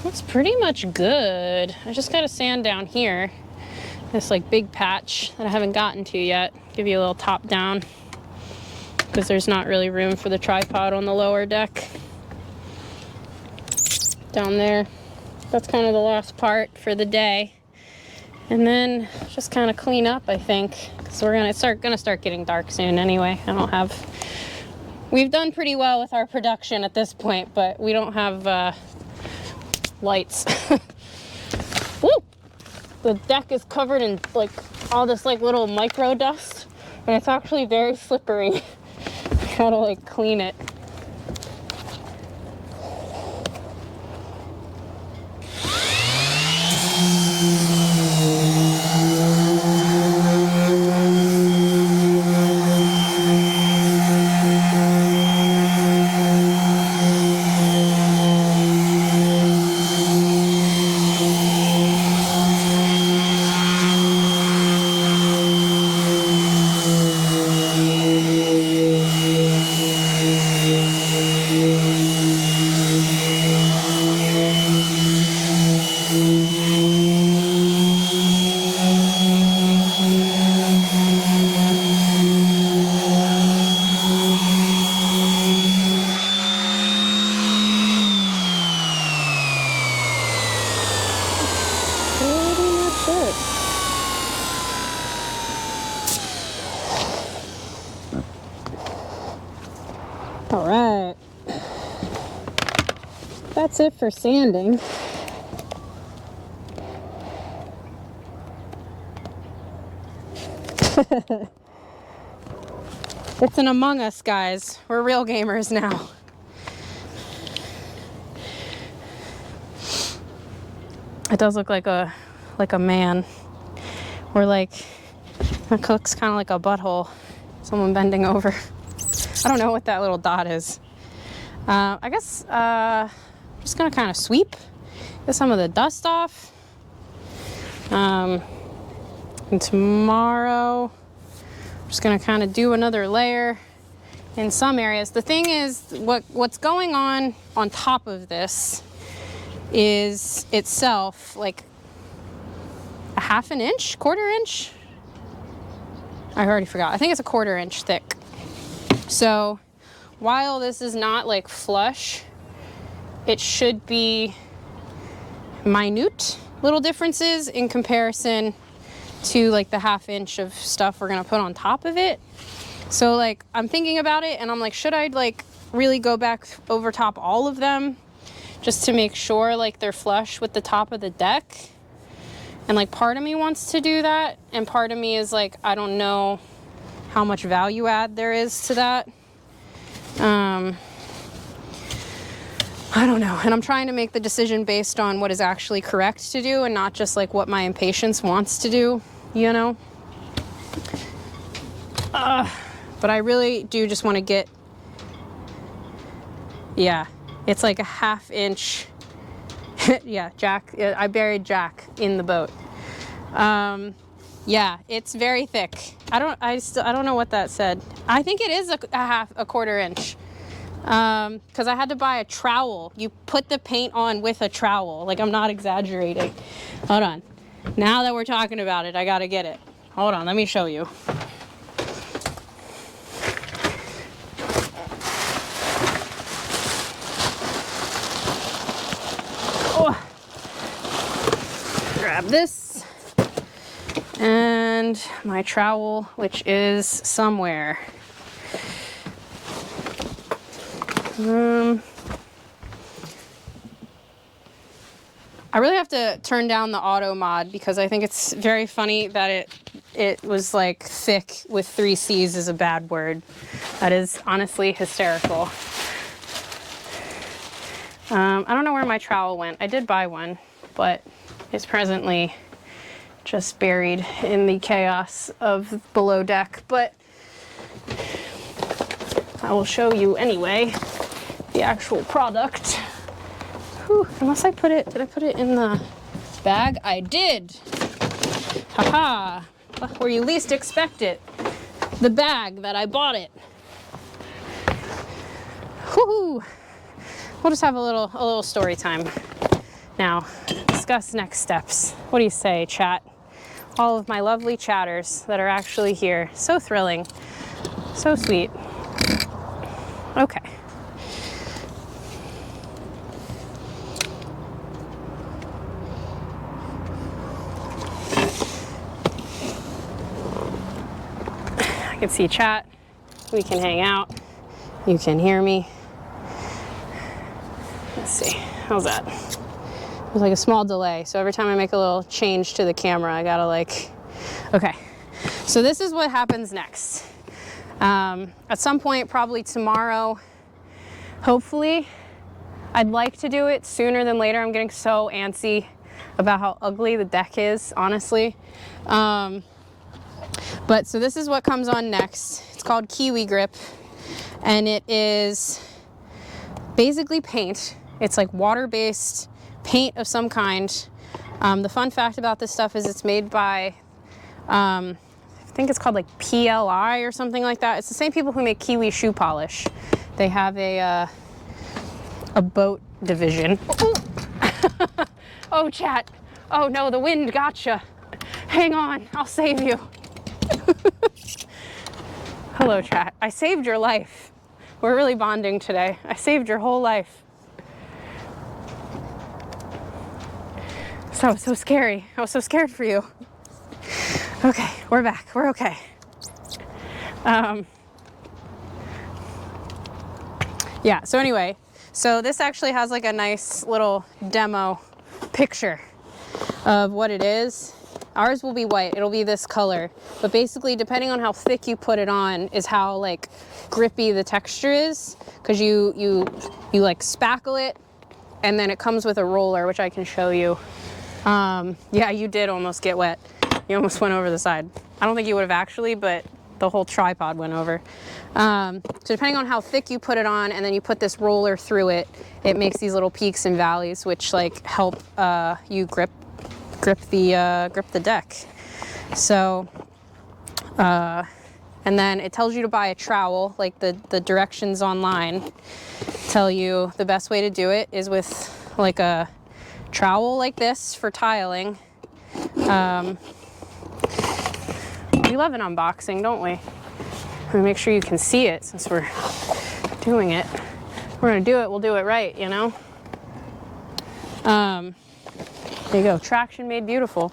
That's pretty much good. I just gotta sand down here. This like big patch that I haven't gotten to yet. Give you a little top down because there's not really room for the tripod on the lower deck. Down there. That's kind of the last part for the day. And then just kind of clean up, I think, because we're gonna start getting dark soon anyway. We've done pretty well with our production at this point, but we don't have lights. Woo! The deck is covered in like all this like little micro dust, and it's actually very slippery. I gotta like clean it. that's it for sanding. It's an Among Us, guys. We're real gamers now. It does look like a man. Or like, it looks kind of like a butthole. Someone bending over. I don't know what that little dot is. I guess I'm just gonna kind of sweep, get some of the dust off. And tomorrow, I'm just gonna kind of do another layer in some areas. The thing is, what's going on top of this is itself like a half an inch, quarter inch. I already forgot. I think it's a quarter inch thick. So while this is not like flush, it should be minute little differences in comparison to like the half inch of stuff we're gonna put on top of it. So like I'm thinking about it and I'm like, should I like really go back over top all of them just to make sure like they're flush with the top of the deck? And like part of me wants to do that, and part of me is like, I don't know how much value add there is to that. I don't know. And I'm trying to make the decision based on what is actually correct to do and not just like what my impatience wants to do, you know? But I really do just want to get, yeah, it's like a half inch. Yeah, Jack, I buried Jack in the boat. Yeah, it's very thick. I don't know what that said. I think it is a quarter inch. Because I had to buy a trowel. You put the paint on with a trowel. Like, I'm not exaggerating. Hold on. Now that we're talking about it, I gotta get it. Hold on, let me show you. Oh. Grab this. And my trowel, which is somewhere. I really have to turn down the auto mod because I think it's very funny that it was like thick with 3 C's is a bad word. That is honestly hysterical. I don't know where my trowel went. I did buy one, but it's presently just buried in the chaos of below deck. But I will show you anyway the actual product. Whew, unless I put it, did I put it in the bag? I did. Haha, where you least expect it. The bag that I bought it. Woohoo! We'll just have a little story time now. Discuss next steps. What do you say, chat? All of my lovely chatters that are actually here. So thrilling. So sweet. Okay. I can see chat. We can hang out. You can hear me. Let's see. How's that? There's like a small delay. So every time I make a little change to the camera, I gotta like, okay. So this is what happens next. At some point, probably tomorrow, hopefully. I'd like to do it sooner than later. I'm getting so antsy about how ugly the deck is, honestly. But so this is what comes on next. It's called Kiwi Grip, and it is basically paint. It's like water-based paint of some kind. The fun fact about this stuff is it's made by, I think it's called like PLI or something like that. It's the same people who make Kiwi shoe polish. They have a boat division. Oh, chat. Oh no, the wind gotcha. Hang on, I'll save you. Hello, chat. I saved your life. We're really bonding today. I saved your whole life. So scary. I was so scared for you. Okay, we're back. We're okay. Yeah, so anyway, So this actually has like a nice little demo picture of what it is. Ours will be white, it'll be this color, but basically depending on how thick you put it on is how like grippy the texture is, because you like spackle it, and then it comes with a roller, which I can show you. Yeah, you did almost get wet. You almost went over the side. I don't think you would have actually, but the whole tripod went over. So depending on how thick you put it on, and then you put this roller through it, it makes these little peaks and valleys, which like help you grip the deck. So, and then it tells you to buy a trowel. Like the directions online tell you the best way to do it is with like a trowel like this for tiling. We love an unboxing, don't we? We make sure you can see it since we're doing it. We're gonna do it, we'll do it right, you know? There you go, traction made beautiful.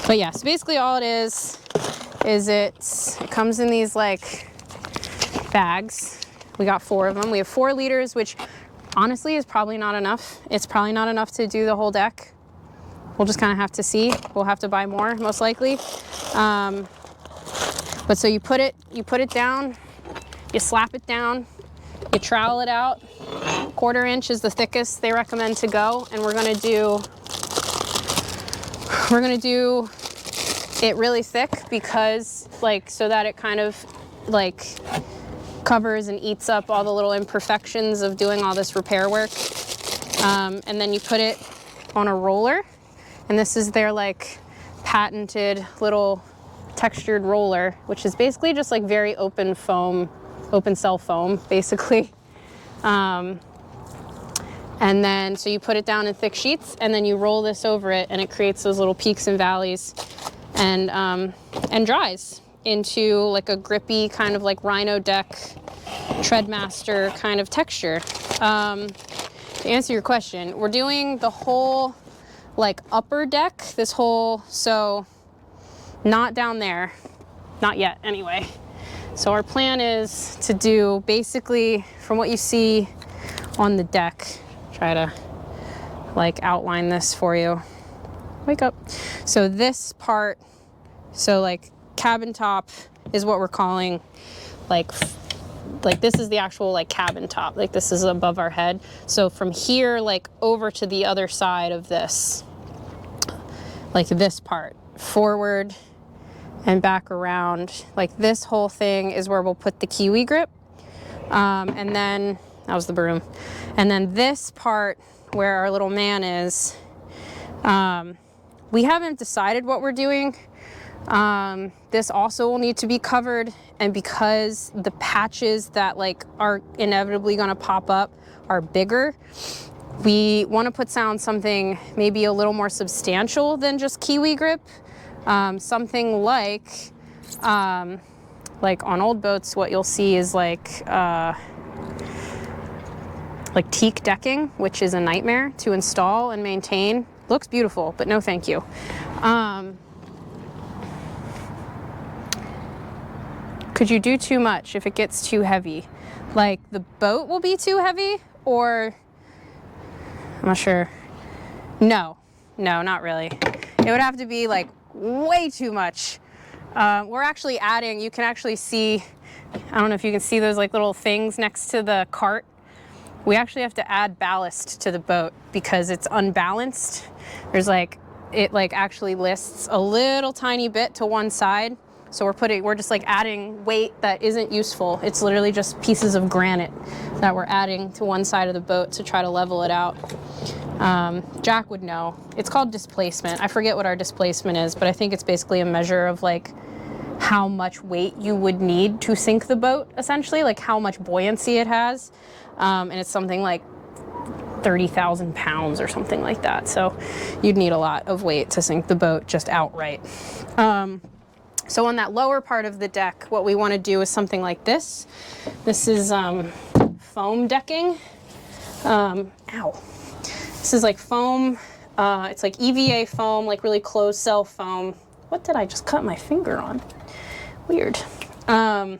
But yeah, so basically all it is it comes in these like bags. We got 4 of them. We have 4 liters, which honestly is probably not enough. It's probably not enough to do the whole deck. We'll just kind of have to see. We'll have to buy more, most likely. But so you put it down, you slap it down, you trowel it out. 1/4 inch is the thickest they recommend to go, and we're gonna do it really thick because like so that it kind of like covers and eats up all the little imperfections of doing all this repair work. And then you put it on a roller, and this is their like patented little textured roller, which is basically just like very open cell foam, basically. And then, so you put it down in thick sheets, and then you roll this over it, and it creates those little peaks and valleys, and dries into like a grippy kind of like Rhino deck, Treadmaster kind of texture. To answer your question, we're doing the whole like upper deck, this whole, so not down there, not yet anyway. So our plan is to do basically from what you see on the deck, try to like outline this for you. Wake up. So this part, so like cabin top is what we're calling like this is the actual like cabin top, like this is above our head. So from here like over to the other side of this, like this part forward and back around, like this whole thing is where we'll put the kiwi grip. And then that was the broom. And then this part where our little man is, we haven't decided what we're doing. This also will need to be covered, and because the patches that like are inevitably gonna pop up are bigger, we want to put down something maybe a little more substantial than just kiwi grip. Something like on old boats, what you'll see is like teak decking, which is a nightmare to install and maintain. Looks beautiful, but no thank you. Could you do too much if it gets too heavy? Like the boat will be too heavy, or I'm not sure. No, not really. It would have to be like way too much. We're actually adding, you can actually see, I don't know if you can see those like little things next to the cart. We actually have to add ballast to the boat because it's unbalanced. There's like, it like actually lists a little tiny bit to one side. So we're just like adding weight that isn't useful. It's literally just pieces of granite that we're adding to one side of the boat to try to level it out. Jack would know. It's called displacement. I forget what our displacement is, but I think it's basically a measure of like how much weight you would need to sink the boat, essentially, like how much buoyancy it has. And it's something like 30,000 pounds or something like that. So you'd need a lot of weight to sink the boat just outright. So on that lower part of the deck, what we want to do is something like this. This is foam decking. Ow. This is like foam. It's like EVA foam, like really closed cell foam. What did I just cut my finger on? Weird. But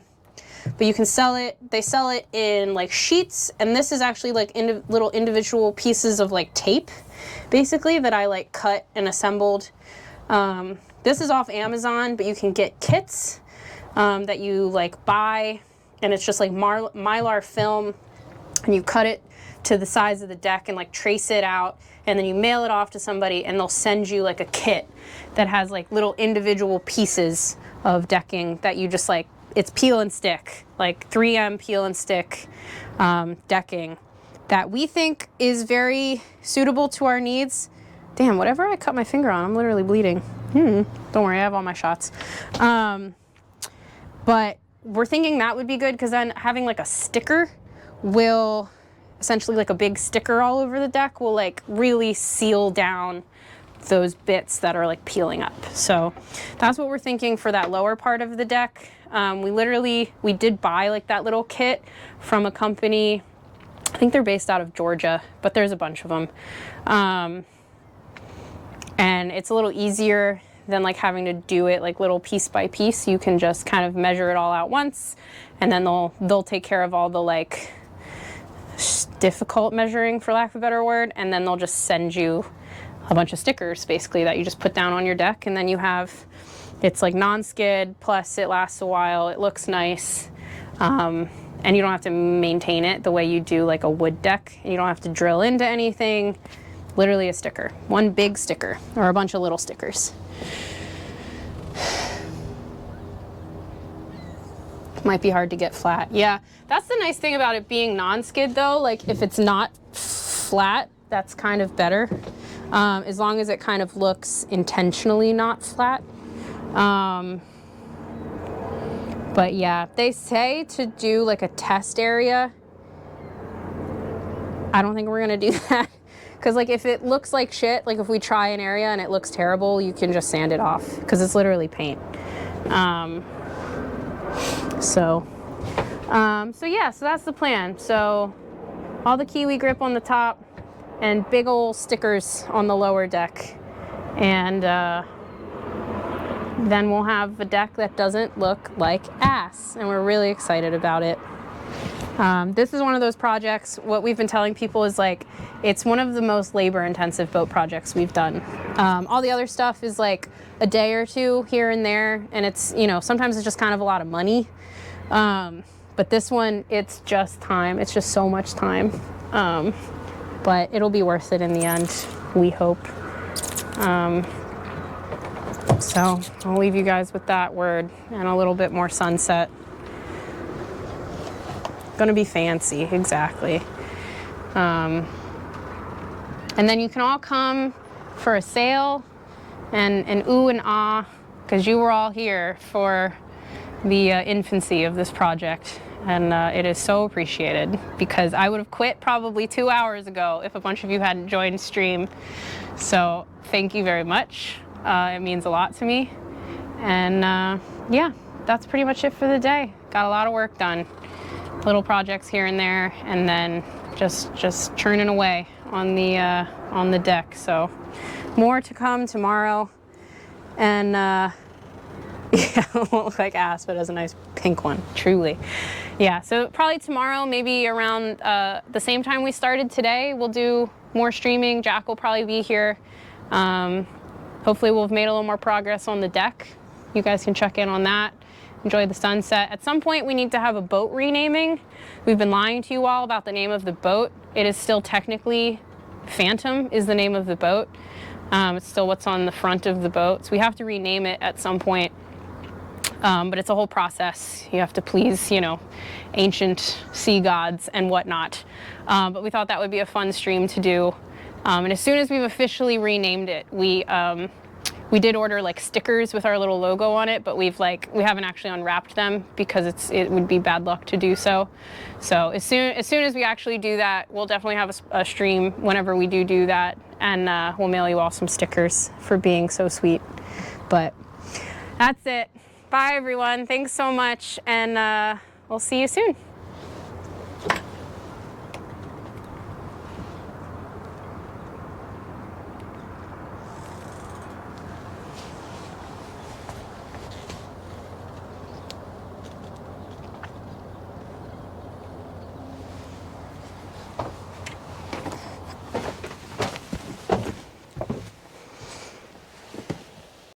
but you can sell it. They sell it in like sheets, and this is actually like little individual pieces of like tape, basically, that I like cut and assembled. This is off Amazon, but you can get kits that you like buy, and it's just like mylar film, and you cut it to the size of the deck and like trace it out, and then you mail it off to somebody, and they'll send you like a kit that has like little individual pieces of decking that you just like, it's peel and stick, like 3M peel and stick decking that we think is very suitable to our needs. Damn, whatever I cut my finger on, I'm literally bleeding. Don't worry, I have all my shots. But we're thinking that would be good, because then having like a sticker will, essentially like a big sticker all over the deck, will like really seal down those bits that are like peeling up. So that's what we're thinking for that lower part of the deck. We did buy like that little kit from a company. I think they're based out of Georgia, but there's a bunch of them. And it's a little easier than like having to do it like little piece by piece. You can just kind of measure it all out once, and then they'll take care of all the like difficult measuring, for lack of a better word, and then they'll just send you a bunch of stickers basically that you just put down on your deck, and then you have, it's like non-skid, plus it lasts a while, it looks nice, and you don't have to maintain it the way you do like a wood deck, and you don't have to drill into anything. Literally a sticker, one big sticker, or a bunch of little stickers. Might be hard to get flat. Yeah, that's the nice thing about it being non-skid though. Like if it's not flat, that's kind of better. As long as it kind of looks intentionally not flat. But yeah, they say to do like a test area. I don't think we're gonna do that. Because like if it looks like shit, like if we try an area and it looks terrible, you can just sand it off, because it's literally paint. So yeah, so that's the plan. So all the Kiwi grip on the top and big old stickers on the lower deck. And then we'll have a deck that doesn't look like ass. And we're really excited about it. This is one of those projects, what we've been telling people is like, it's one of the most labor intensive boat projects we've done. All the other stuff is like a day or two here and there, and it's, you know, sometimes it's just kind of a lot of money. But this one, it's just time. It's just so much time. But it'll be worth it in the end, we hope. So I'll leave you guys with that word and a little bit more sunset. Gonna be fancy, exactly. And then you can all come for a sail and ooh and ah, because you were all here for the infancy of this project. And it is so appreciated, because I would have quit probably 2 hours ago if a bunch of you hadn't joined stream. So thank you very much. It means a lot to me. And yeah, that's pretty much it for the day. Got a lot of work done. Little projects here and there, and then just churning away on the deck. So more to come tomorrow. And yeah, it won't look like ass, but it has a nice pink one, truly. Yeah, so probably tomorrow, maybe around the same time we started today, we'll do more streaming. Jack will probably be here. Hopefully we'll have made a little more progress on the deck. You guys can check in on that. Enjoy the sunset. At some point we need to have a boat renaming. We've been lying to you all about the name of the boat. It is still technically Phantom is the name of the boat. It's still what's on the front of the boat. So we have to rename it at some point. But it's a whole process. You have to please, you know, ancient sea gods and whatnot. But we thought that would be a fun stream to do. And as soon as we've officially renamed it, we did order like stickers with our little logo on it, but we haven't actually unwrapped them because it would be bad luck to do so. So as soon as we actually do that, we'll definitely have a stream whenever we do that, and we'll mail you all some stickers for being so sweet. But that's it. Bye everyone. Thanks so much, and we'll see you soon.